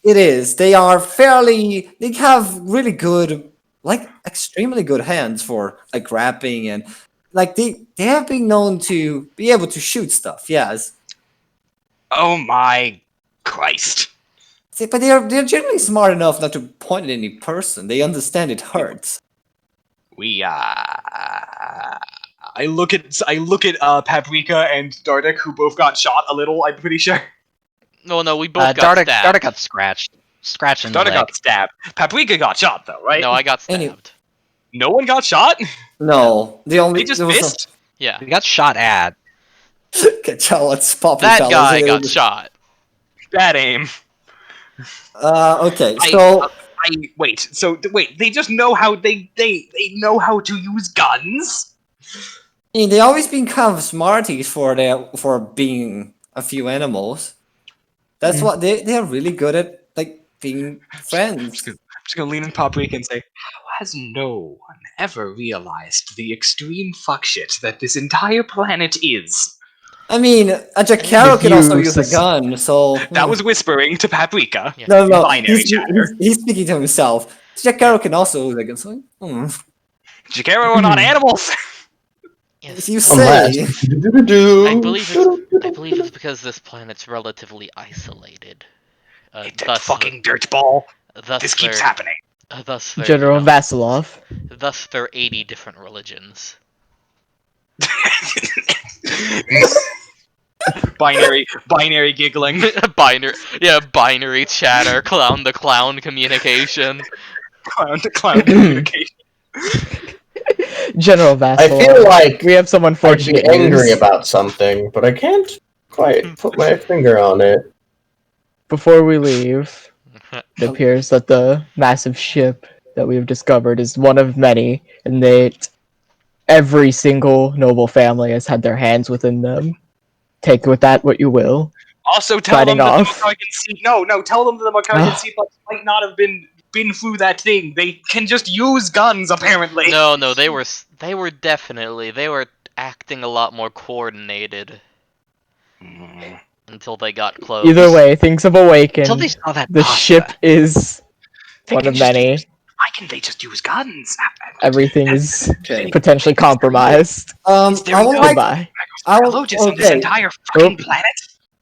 It is. They are they have really good, like, extremely good hands for, like, grappling and, like, they have been known to be able to shoot stuff, yes. Oh my Christ. See, but they're generally smart enough not to point at any person. They understand it hurts. I look at Paprika and Dardik, who both got shot a little, I'm pretty sure. No, we both got stabbed. Dardik got scratched. Scratched in the leg. Dardik got stabbed. Paprika got shot, though, right? No, I got stabbed. No one got shot? No, They just missed? Yeah. We got shot at. That guy got shot. Bad aim. Okay, so... Wait, they just know how they know how to use guns? I mean, they always been kind of smarties for being a few animals. That's what they're really good at, like, being friends. I'm just gonna lean in Paprika and say, how has no one ever realized the extreme fuck shit that this entire planet is? I mean, a Jacaro can also use a gun, so... That was whispering to Paprika. Yeah. No, Binary chatter. he's speaking to himself. Jacaro can also use a gun, so... Jacaro are not animals! If you say... I believe it's because this planet's relatively isolated. That fucking dirtball. This keeps happening. Thus, General Vasilov. Thus, there are 80 different religions. binary giggling. binary chatter, clown to clown communication. Clown to clown communication. General Vasilov. I feel like we have some I'd unfortunate be angry news. about something, but I can't quite put my finger on it. Before we leave, it appears that the massive ship that we've discovered is one of many, and that every single noble family has had their hands within them. Take with that what you will. Also, tell them Fighting that off. the Morkargan sea. No, tell them that the Morkargan seaplane might not have been through that thing. They can just use guns, apparently. No, they were acting a lot more coordinated. Until they got close. Either way, things have awakened. Until they saw that the pasta. ship is one of many. Why can't they just use guns? Everything is potentially compromised. I would like... this entire fucking planet?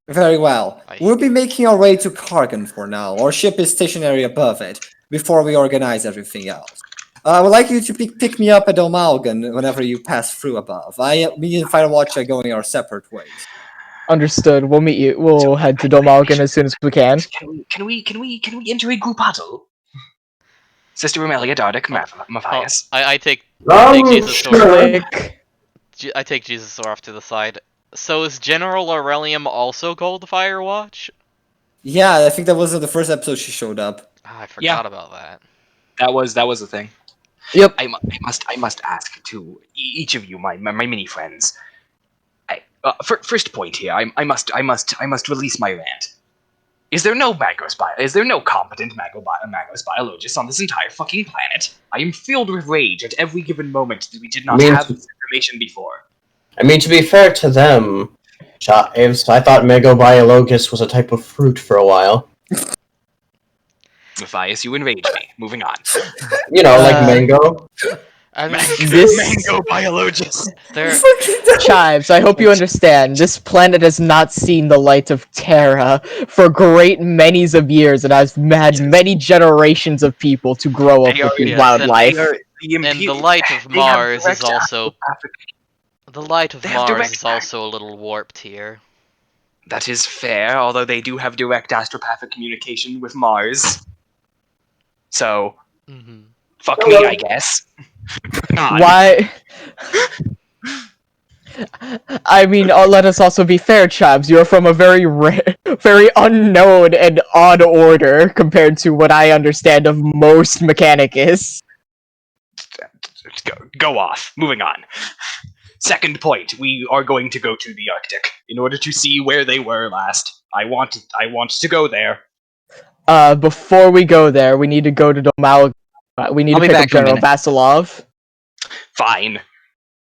Very well. We'll be making our way to Kargan for now. Our ship is stationary above it, before we organize everything else. I would like you to pick me up at Omalgan whenever you pass through above. Me and Firewatch are going our separate ways. Understood. We'll meet you. We'll head to Domalgan as soon as we can. Can we enter a group huddle? Sister Romelia, Dardik, Matthias. I take Jesus sure. I take Jesus off to the side. So is General Aurelium also called Firewatch? Yeah, I think that was in the first episode she showed up. I forgot about that. That was the thing. Yep. I must ask to each of you, my mini friends. First point here. I must release my rant. Is there no competent magos biologists on this entire fucking planet? I am filled with rage at every given moment that we did not have this information before. I mean, to be fair to them, Chives, I thought Megobiologus was a type of fruit for a while. Matthias, you enrage me. Moving on. You know, like mango. I mean, Mango biologist. Chives, I hope you understand, this planet has not seen the light of Terra for great manies of years and has had many generations of people to grow up with the wildlife. And the light of Mars is also... The light of Mars is also a little warped here. That is fair, although they do have direct astropathic communication with Mars. So, fuck me, I guess. Why? I mean, let us also be fair, Chabs. You're from a very very unknown and odd order compared to what I understand of most Mechanicus. Go off. Moving on. Second point, we are going to go to the Arctic in order to see where they were last. I want to go there. Before we go there, we need to go to Domal. We need to pick up General Vasilov. Fine.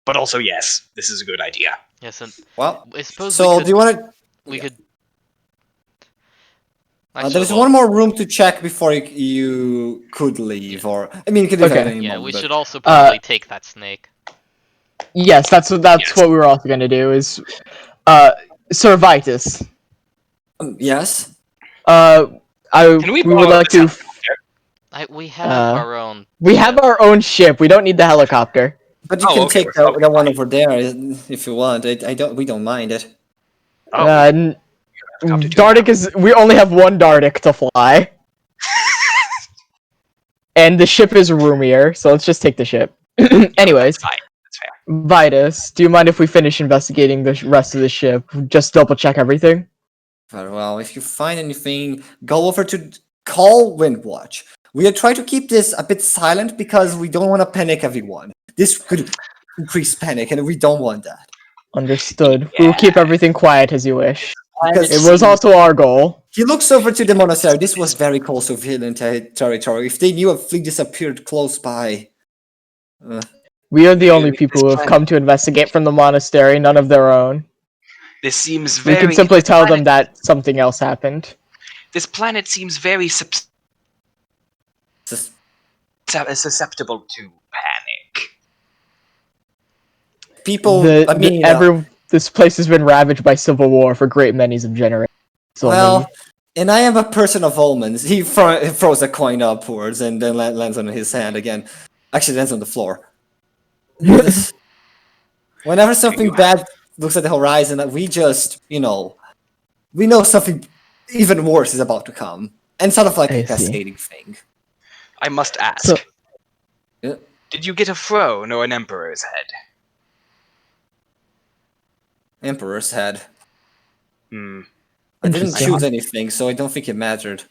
But also, yes, this is a good idea. Yes, and well, I suppose so do you want to? We could. There's one more room to check before you could leave, or I mean, you could leave at any moment. We should also probably take that snake. Yes, that's what we were also gonna do. Is Sir Vitus. Yes. We would like to. We have our own. We have our own ship. We don't need the helicopter. But you can take the one over there if you want. We don't mind it. Dardic is. We only have one Dardic to fly. And the ship is roomier, so let's just take the ship. Anyways. That's fair. Vitus, do you mind if we finish investigating the rest of the ship? Just double check everything? Very well. If you find anything, go over to call Windwatch. We are trying to keep this a bit silent because we don't want to panic everyone. This could increase panic, and we don't want that. Understood. Yeah. We'll keep everything quiet as you wish. Because it was also our goal. He looks over to the monastery. This was very close to Villain territory. If they knew a fleet disappeared close by... We are the only people who have come to investigate from the monastery, none of their own. This seems very... We can simply tell them that something else happened. This planet seems very susceptible to panic. People... this place has been ravaged by civil war for great manies of generations. And I am a person of omens. He throws a coin upwards and then lands on his hand again. Actually, lands on the floor. Whenever something bad looks at the horizon, we just, we know something even worse is about to come. And sort of like a cascading thing. I must ask. Did you get a throne or an emperor's head? Emperor's head. I didn't choose anything, so I don't think it mattered.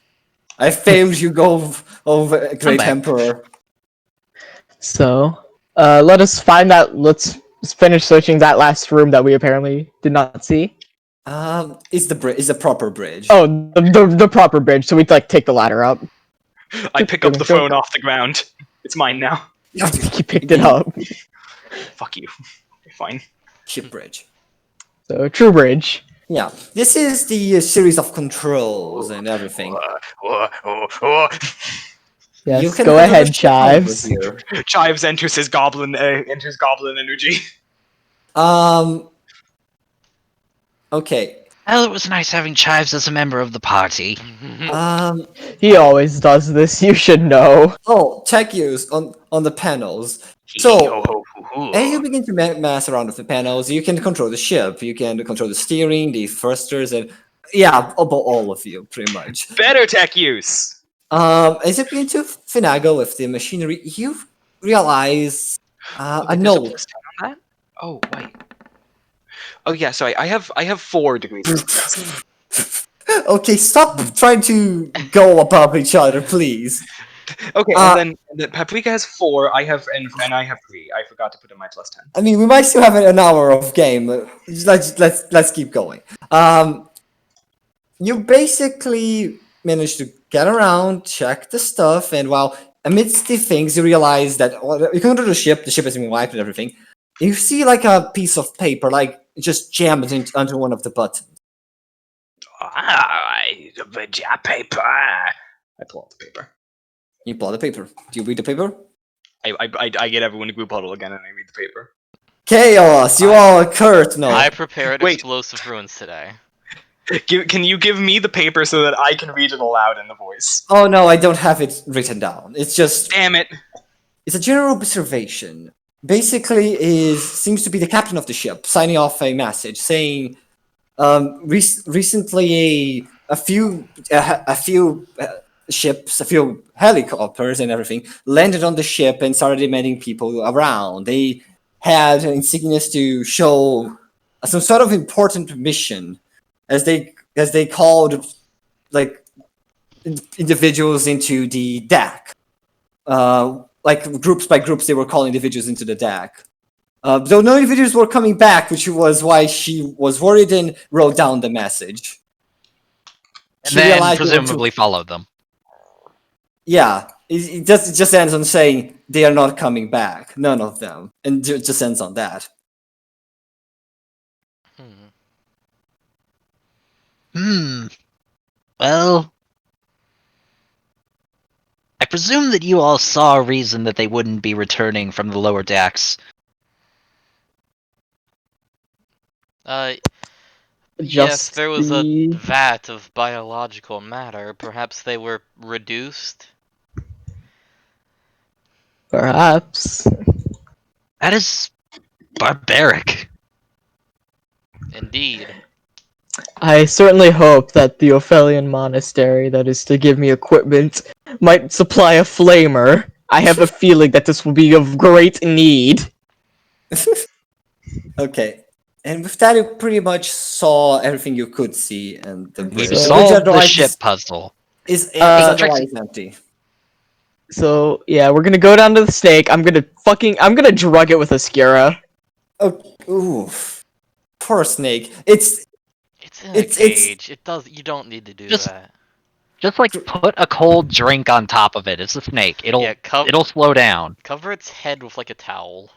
I failed you go over Great Emperor. So, let us find that. Let's finish searching that last room that we apparently did not see. It's the proper bridge. Oh, the proper bridge. So we take the ladder up. I pick up the phone off the ground. It's mine now. You picked it up. Fuck you. Fine. Ship bridge. So true bridge. Yeah, this is the series of controls and everything. Yes, go ahead, Chives. Chives enters his goblin energy. Okay. Well, it was nice having Chives as a member of the party. He always does this, you should know. Oh, check use on the panels. So, as you begin to mess around with the panels, you can control the ship, you can control the steering, the thrusters, and all of you, pretty much. Better tech use! As you begin to finagle with the machinery, you realize a note. Oh, wait. Oh yeah, sorry. I have 4 degrees of success. Okay, stop trying to go above each other, please. Okay, and then Paprika has 4. I have and I have 3. I forgot to put in my +10. I mean, we might still have an hour of game. Let's keep going. You basically manage to get around, check the stuff, and while amidst the things, you realize that you come to the ship has been wiped and everything. You see like a piece of paper, like just jammed onto one of the buttons. The paper. I pull out the paper. You pull out the paper. Do you read the paper? I get everyone to group huddle again, and I read the paper. Chaos! You all Kurt, no. I prepared Wait. explosive ruins today. Can you give me the paper so that I can read it aloud in the voice? Oh no, I don't have it written down. It's just Damn it! it's a general observation. Basically, seems to be the captain of the ship signing off a message saying, recently a few ships, a few helicopters and everything landed on the ship and started demanding people around. They had insignias to show some sort of important mission, as they called like individuals into the deck. Like groups by groups, they were calling individuals into the deck. Though no individuals were coming back, which was why she was worried and wrote down the message. And then presumably followed them. Yeah, it just ends on saying they are not coming back, none of them, and it just ends on that. Well, I presume that you all saw a reason that they wouldn't be returning from the lower decks. Yes, there was a vat of biological matter. Perhaps they were reduced? Perhaps. That is barbaric. Indeed. I certainly hope that the Ophelian monastery that is to give me equipment might supply a flamer. I have a feeling that this will be of great need. Okay, and with that, you pretty much saw everything you could see, and the We bridge. solved the ship puzzle. Is Trixie. otherwise empty. So yeah, we're gonna go down to the snake. I'm gonna drug it with a skira. Oh, oof. Poor snake. It's in a cage. You don't need to do that. Just like put a cold drink on top of it. It's a snake. It'll slow down. Cover its head with like a towel.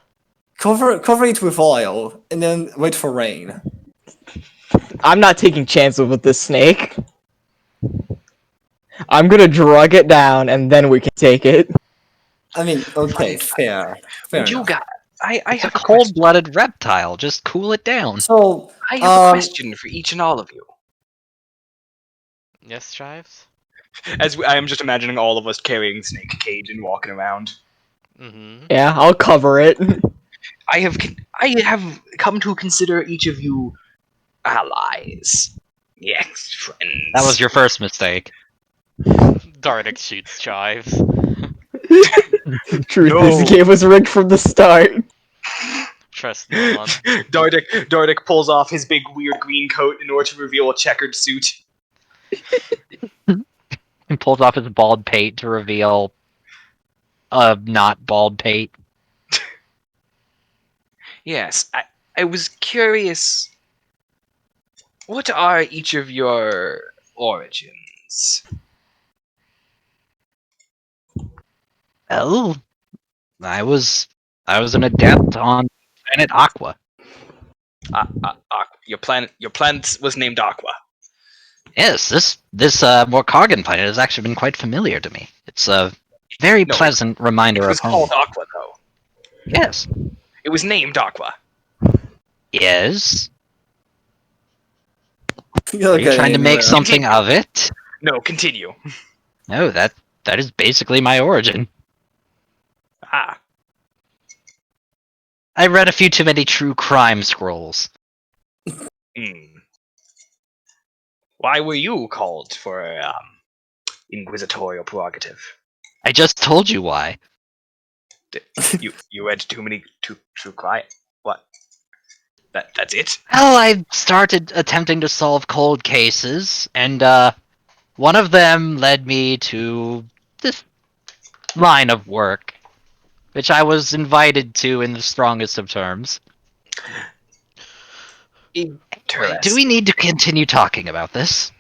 cover it with oil, and then wait for rain. I'm not taking chances with this snake. I'm gonna drug it down, and then we can take it. I mean, okay, fair enough. I have a cold-blooded reptile. Just cool it down. So I have a question for each and all of you. Yes, Chives? I am just imagining all of us carrying Snake Cage and walking around. Mm-hmm. Yeah, I'll cover it. I have come to consider each of you allies. Yes, friends. That was your first mistake. Dardic shoots Chives. Truth, this game was rigged from the start. Trust no one. Dardic pulls off his big weird green coat in order to reveal a checkered suit. And pulls off his bald pate to reveal a not bald pate. Yes, I was curious. What are each of your origins? Well, I was an adept on planet Aqua. Your planet was named Aqua. Yes, this Morkargan planet has actually been quite familiar to me. It's a very pleasant reminder of home. It was called Aqua, though. Yes. It was named Aqua. Yes. Are you trying to make something of it? No, continue. No, that is basically my origin. Ah. I read a few too many true crime scrolls. Why were you called for inquisitorial prerogative? I just told you why. You read too many true crime. What? That's it? Well, I started attempting to solve cold cases, and one of them led me to this line of work, which I was invited to in the strongest of terms. Wait, do we need to continue talking about this?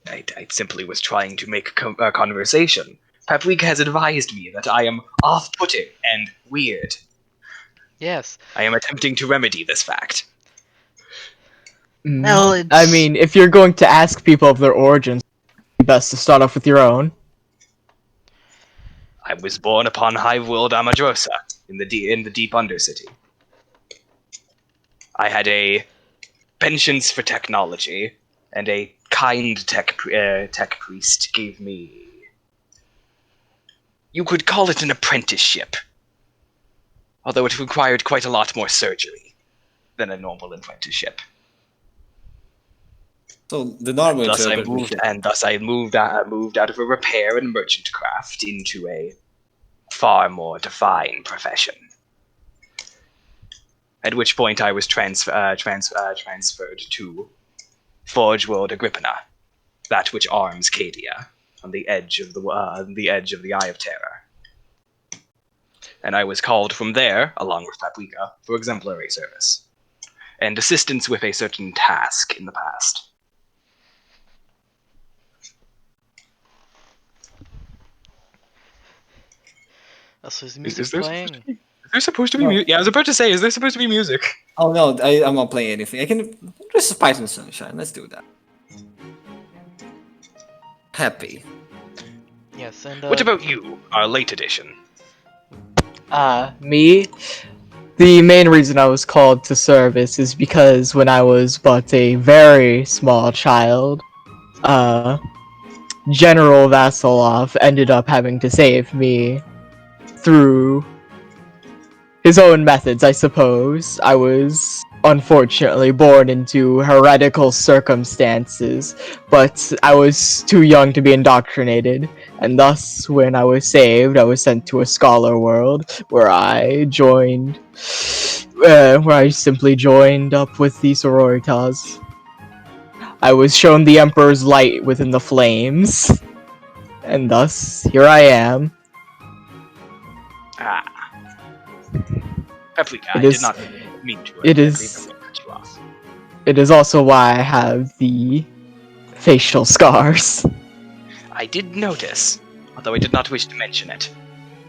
I simply was trying to make a conversation. Paprika has advised me that I am off-putting and weird. Yes. I am attempting to remedy this fact. Well, it's... I mean, if you're going to ask people of their origins, it's best to start off with your own. I was born upon High World Amadrosa in the deep Undercity. I had a penchant for technology, and a kind tech priest gave me... You could call it an apprenticeship. Although it required quite a lot more surgery than a normal apprenticeship. So the normal Thus I interpretation- moved out of a repair and merchant craft into a far more defined profession. At which point I was transferred to Forge World Agrippina, that which arms Cadia, on the edge of the Eye of Terror. And I was called from there, along with Paprika, for exemplary service and assistance with a certain task in the past. Also, is music playing? Is there supposed to be music? Yeah, I was about to say, is there supposed to be music? Oh no, I'm not playing anything. I can just Python Sunshine. Let's do that. Happy. Yes, and What about you, our late edition? Me? The main reason I was called to service is because when I was but a very small child, General Vasilov ended up having to save me through his own methods, I suppose. I was unfortunately born into heretical circumstances, but I was too young to be indoctrinated, and thus, when I was saved, I was sent to a scholar world where I simply joined up with the sororitas. I was shown the Emperor's light within the flames, and thus, here I am. Paprika, I It did is- not mean to. it is- cut you off. It is also why I have the facial scars. I did notice, although I did not wish to mention it.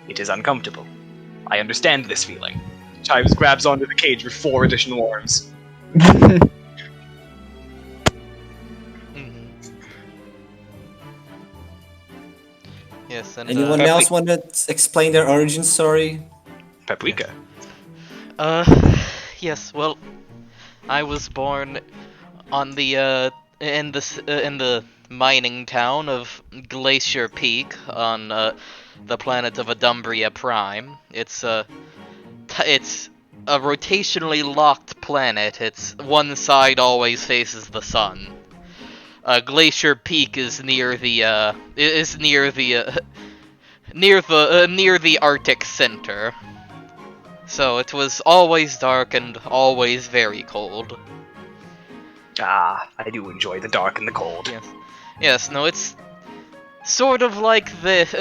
It is uncomfortable. I understand this feeling. Chives grabs onto the cage with 4 additional arms. Yes, and Anyone else want to explain their origin story? Paprika. Yes. Well, I was born on the in the mining town of Glacier Peak on the planet of Adumbria Prime. It's a rotationally locked planet. It's one side always faces the sun. Glacier Peak is near the near the Arctic center. So it was always dark and always very cold. Ah, I do enjoy the dark and the cold. Yes. Yes, no, it's sort of like this,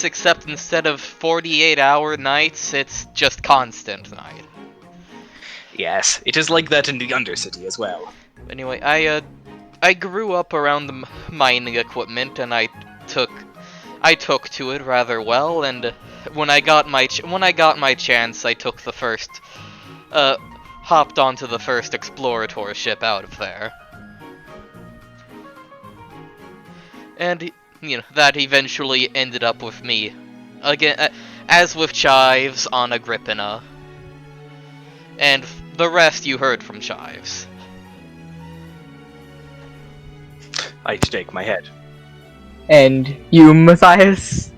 except instead of 48-hour nights, it's just constant night. Yes, it is like that in the Undercity as well. Anyway, I grew up around the mining equipment, and I took to it rather well. And when I got my chance, I took the first, hopped onto the first explorator ship out of there. And, that eventually ended up with me. Again, as with Chives, on Agrippina. And the rest you heard from Chives. I shake my head. And you, Matthias?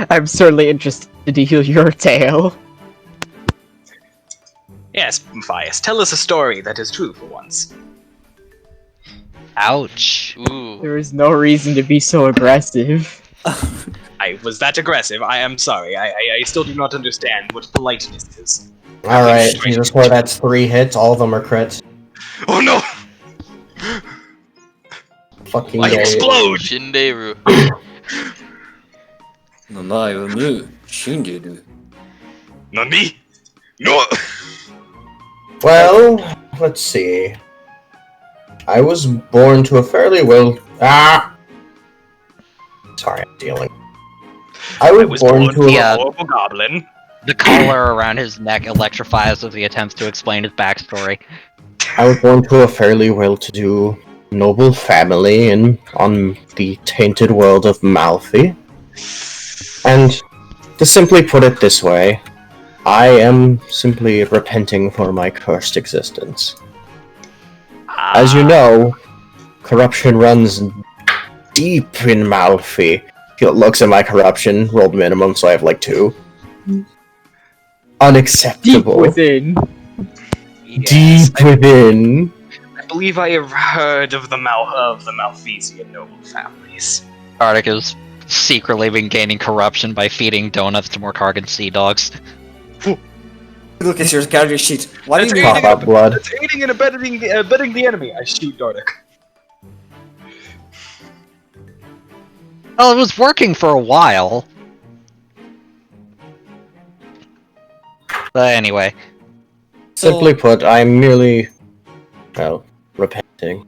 I'm certainly interested to hear your tale. Yes, Matthias, tell us a story that is true for once. Ouch. Ooh. There is no reason to be so aggressive. I was that aggressive. I am sorry. I still do not understand what politeness is. Alright, Jesus War, that's 3 hits. All of them are crits. Oh no! Fucking I day. explode! Shinderu. Nani? No! Well, let's see. I was born to a fairly well. Sorry, I'm dealing. I was born to Yeah. a. powerful goblin. The collar around his neck electrifies as he attempts to explain his backstory. I was born to a fairly well-to-do, noble family on the tainted world of Malfi. And to simply put it this way, I am simply repenting for my cursed existence. As you know, corruption runs deep in Malfi. He looks at my corruption, rolled minimum, so I have like 2. Deep Unacceptable. within. Yes, Deep within. I believe I have heard of the Malthusian noble families. Arctic has secretly been gaining corruption by feeding donuts to more Kargan sea dogs. Look at your character sheet. Why do you Pop up blood. It's aiding and abetting the enemy. I shoot Dardic. Well, it was working for a while. But anyway. Simply put, I'm merely, well, repenting.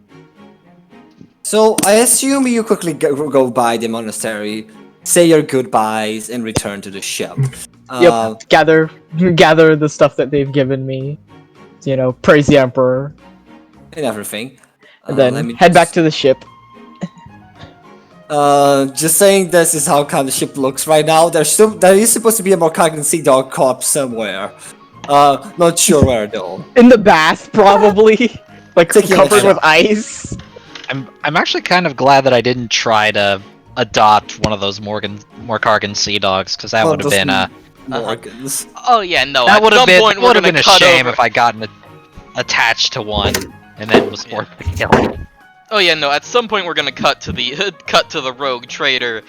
So I assume you quickly go by the monastery, say your goodbyes, and return to the ship. Yep. Gather the stuff that they've given me. You know, praise the Emperor. And everything. And then head back to the ship. Just saying this is how kind of ship looks right now. There is supposed to be a more Cognitive Sea Dog corpse somewhere. Not sure where though. In the bath, probably. Like Taking a covered shower. with ice. I'm actually kind of glad that I didn't try to adopt one of those Morkargan sea dogs, because that would have been Morgans. Oh yeah, no. that At would have some been point, we're would have gonna been a cut shame over. if I gotten attached to one and then was forced to kill it. Oh yeah, no. At some point, we're gonna cut to the rogue trader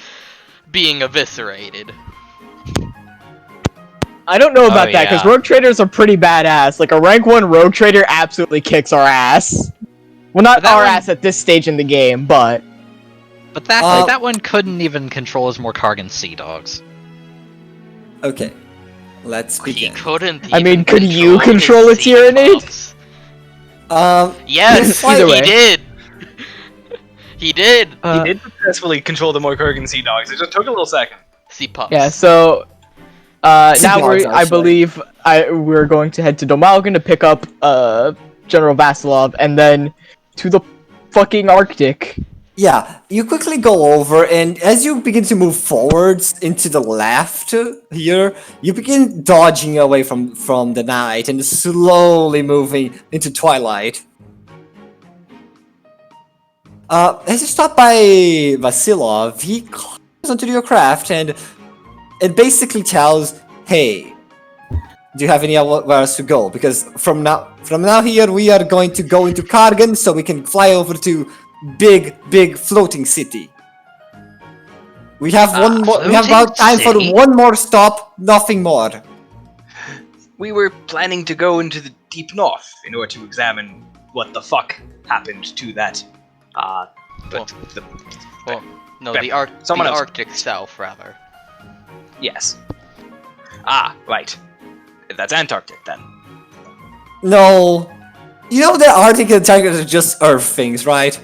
being eviscerated. I don't know about that, because yeah. rogue traders are pretty badass. Like, a rank 1 rogue trader absolutely kicks our ass. Well, not But that our one- ass at this stage in the game, but... But that one couldn't even control his Morkargan sea dogs. Okay, let's He begin. couldn't. I mean, even could you control his a Tyranid? sea Um, pups. Yes, Either he way. did. He did. He did successfully control the Morkargan Sea Dogs. It just took a little second. Sea pups. Yeah, so... Sea now dogs, I actually. believe we're going to head to Domalgan to pick up, General Vasilov, and then to the fucking Arctic. Yeah, you quickly go over, and as you begin to move forwards into the left here, you begin dodging away from the night and slowly moving into twilight. As you stop by Vasilov, he climbs onto your craft and it basically tells, "Hey, do you have anywhere else to go? Because from now here we are going to go into Kargan, so we can fly over to big floating city. We have one more. We have about time for city? one more stop. Nothing more." We were planning to go into the deep north in order to examine what the fuck happened to that. But Well, no, Yeah, the someone else. Arctic South, rather. yes. Right. That's Antarctic then. No, you know the Arctic and Antarctic are just Earth things, right?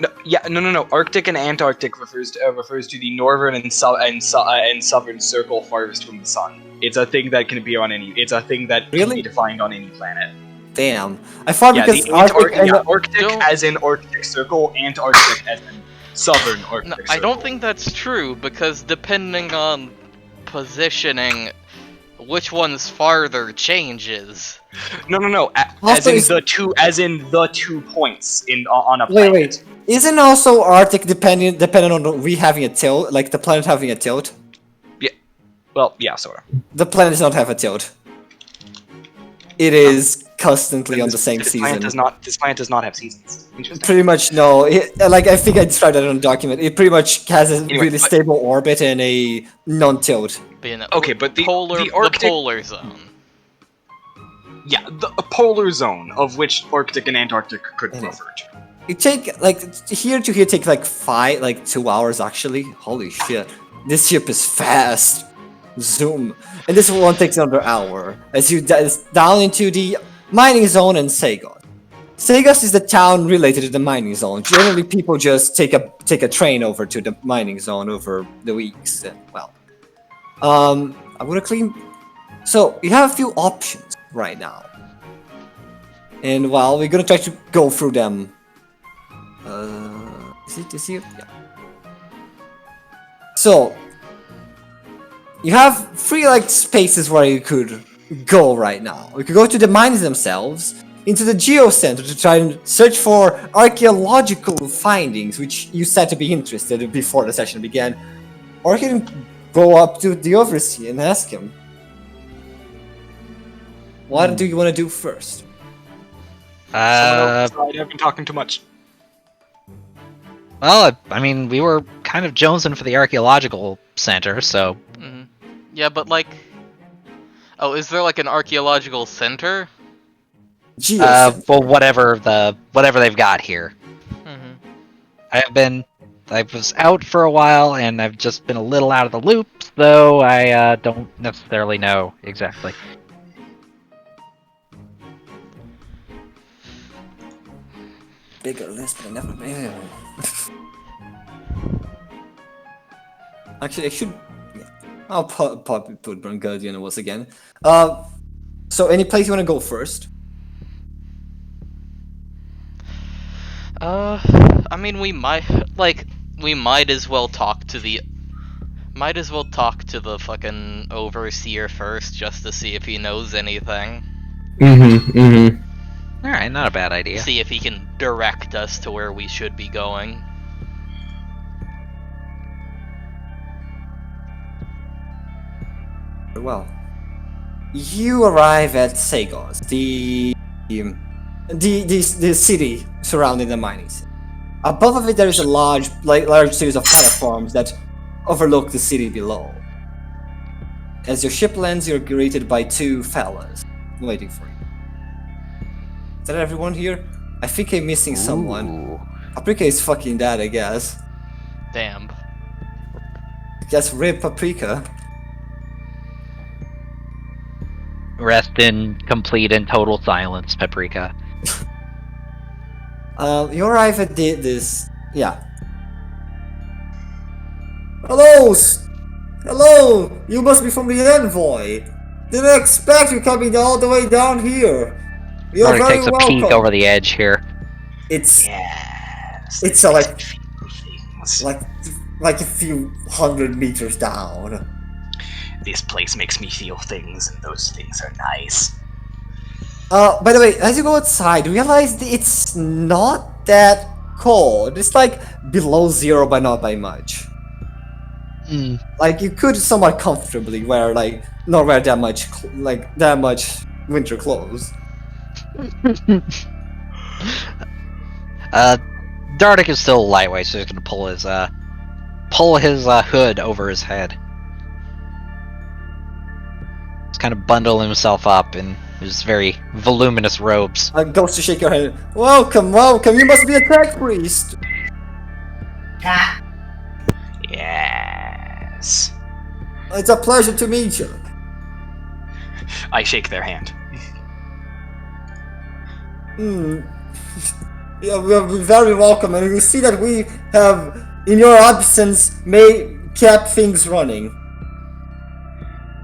No. Arctic and Antarctic refers to the northern and southern circle farthest from the sun. It's a thing that can be on any. It's a thing that can Really? be defined on any planet. Damn, I thought Yeah, because the Arctic and Arctic Don't- as in Arctic Circle, Antarctic as in southern Arctic No, Circle. I don't think that's true because depending on positioning, which one's farther changes. No. As Also, in is- the two points on a planet. wait. Isn't also Arctic dependent on we having a tilt, like the planet having a tilt? Well, yeah, sort of. The planet does not have a tilt. It is constantly on the same This season. planet does not have seasons. Interesting. Pretty much no. I think I described that on the document. It pretty much has a Anyway, really but- stable orbit and a non-tilt. Being Okay, but the polar Arctic- polar zone. a polar zone of which Arctic and Antarctic could It refer is. to. It take like here to here take like 2 hours actually. Holy shit! This ship is fast. Zoom, and this one takes another hour as you down into the mining zone in Sagos. Sagos is the town related to the mining zone. Generally, people just take a train over to the mining zone over the weeks. Well, I'm gonna clean. So you have a few options right now, and well, we're gonna try to go through them. Is it this here? Yeah. So you have 3 like spaces where you could go right now. You could go to the mines themselves, into the Geo Center to try and search for archaeological findings, which you said to be interested in before the session began. Or you can go up to the Overseer and ask him. What do you want to do first? Someone else decide. I've been talking too much. Well, I mean, we were kind of jonesing for the archaeological center, so... Mm-hmm. Yeah, but like... Oh, is there like an archaeological center? Geo Center. Well, whatever they've got here. Mm-hmm. I was out for a while, and I've just been a little out of the loop, though I don't necessarily know exactly. Bigger list, but I never made. Actually, I should. Yeah, I'll put Burgundian once again. So any place you want to go first? I mean, we might as well talk to the fucking overseer first, just to see if he knows anything. Alright, not a bad idea. See if he can direct us to where we should be going. Well, you arrive at Sagos, the city surrounding the mining city. Above of it, there is a large series of platforms that overlook the city below. As your ship lands, you're greeted by 2 fellas waiting for you. Is that everyone here? I think I'm missing someone. Paprika is fucking dead, I guess. Damn. Guess rip Paprika. Rest in complete and total silence, Paprika. You arrive at this. Yeah. Hello! Hello! You must be from the envoy! Didn't expect you coming all the way down here! You're Already very takes a welcome! peek over the edge here. It's Yes. It's that like- makes me feel things. like a few hundred meters down. This place makes me feel things, and those things are nice. By the way, as you go outside, realize that it's not that cold. It's like below 0, but not by much. Like you could somewhat comfortably wear not wear that much winter clothes. Dardic is still lightweight, so he's gonna pull his hood over his head. He's kind of bundling himself up in his very voluminous robes. Goes to shake your head. Welcome, welcome. You must be a tech priest. Yes. It's a pleasure to meet you. I shake their hand. Yeah, we are very welcome, and you see that we have, in your absence, kept things running.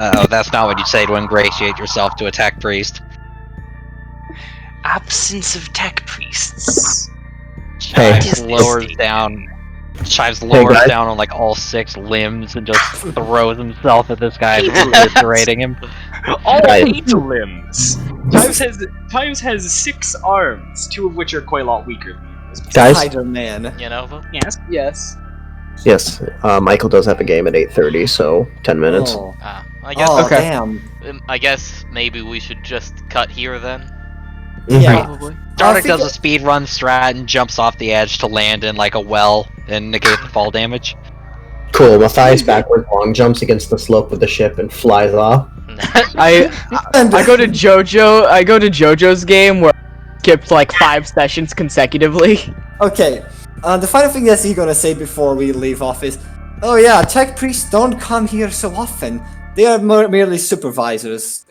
Oh, that's not what you'd say to ingratiate yourself to a tech priest. Absence of tech priests. Chives lowers down on like all 6 limbs and just throws himself at this guy, eviscerating him. All 8 limbs. Times has 6 arms, 2 of which are quite a lot weaker than yours. Guys, Spider-Man. You know? Yes. Yes. yes, Michael does have a game at 8:30, so 10 minutes. Oh, I guess. oh Okay. damn. I guess maybe we should just cut here then. Yeah. Probably. Dardic does a speed run strat and jumps off the edge to land in like a well and negate the fall damage. Cool, Matthias backward long jumps against the slope of the ship and flies off. I go to JoJo. I go to JoJo's game where I skipped like 5 sessions consecutively. Okay, the final thing that he's gonna say before we leave off is, oh yeah, tech priests don't come here so often. They are merely supervisors,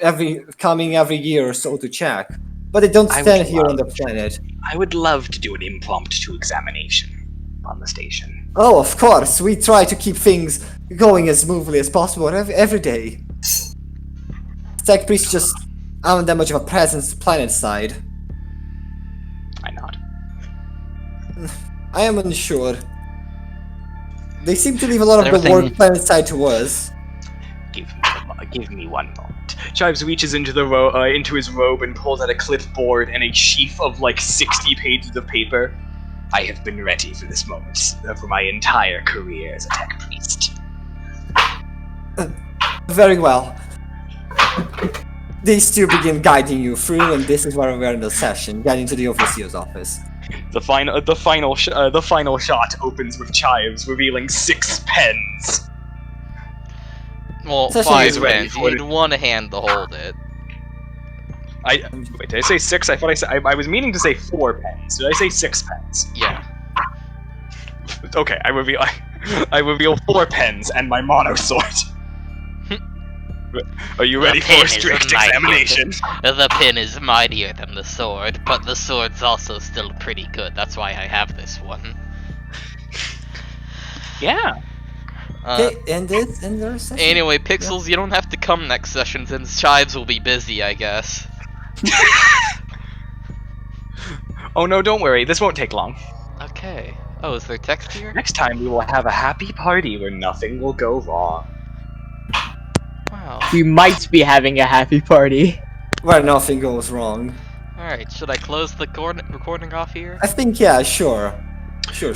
coming every year or so to check. But they don't stand here on the planet. I would love to do an impromptu examination on the station. Oh, of course, we try to keep things going as smoothly as possible every day. Tech priests just aren't that much of a presence planet side. I nod. I am unsure. They seem to leave a lot of the work planet side to us. Give me one moment. Chives reaches into into his robe and pulls out a clipboard and a sheaf of like 60 pages of paper. I have been ready for this moment for my entire career as a tech priest. Very well. These two begin guiding you through, and this is where we are in the session, getting to the overseer's office. The final shot opens with Chives revealing 6 pens. Well, Session 5 is ready pens. You need one hand to hold it. Wait, did I say 6? I thought I was meaning to say 4 pens. Did I say 6 pens? Yeah. Okay, I reveal 4 pens and my mono sword. Are you ready for a strict examination? The pin is mightier than the sword, but the sword's also still pretty good. That's why I have this one. Yeah. Okay, end their session. Anyway, Pixels, you don't have to come next session since Chives will be busy, I guess. Oh no, don't worry. This won't take long. Okay. Oh, is there text here? Next time we will have a happy party where nothing will go wrong. Wow. We might be having a happy party. Where nothing goes wrong. Alright, should I close the recording off here? I think, yeah, sure. Sure.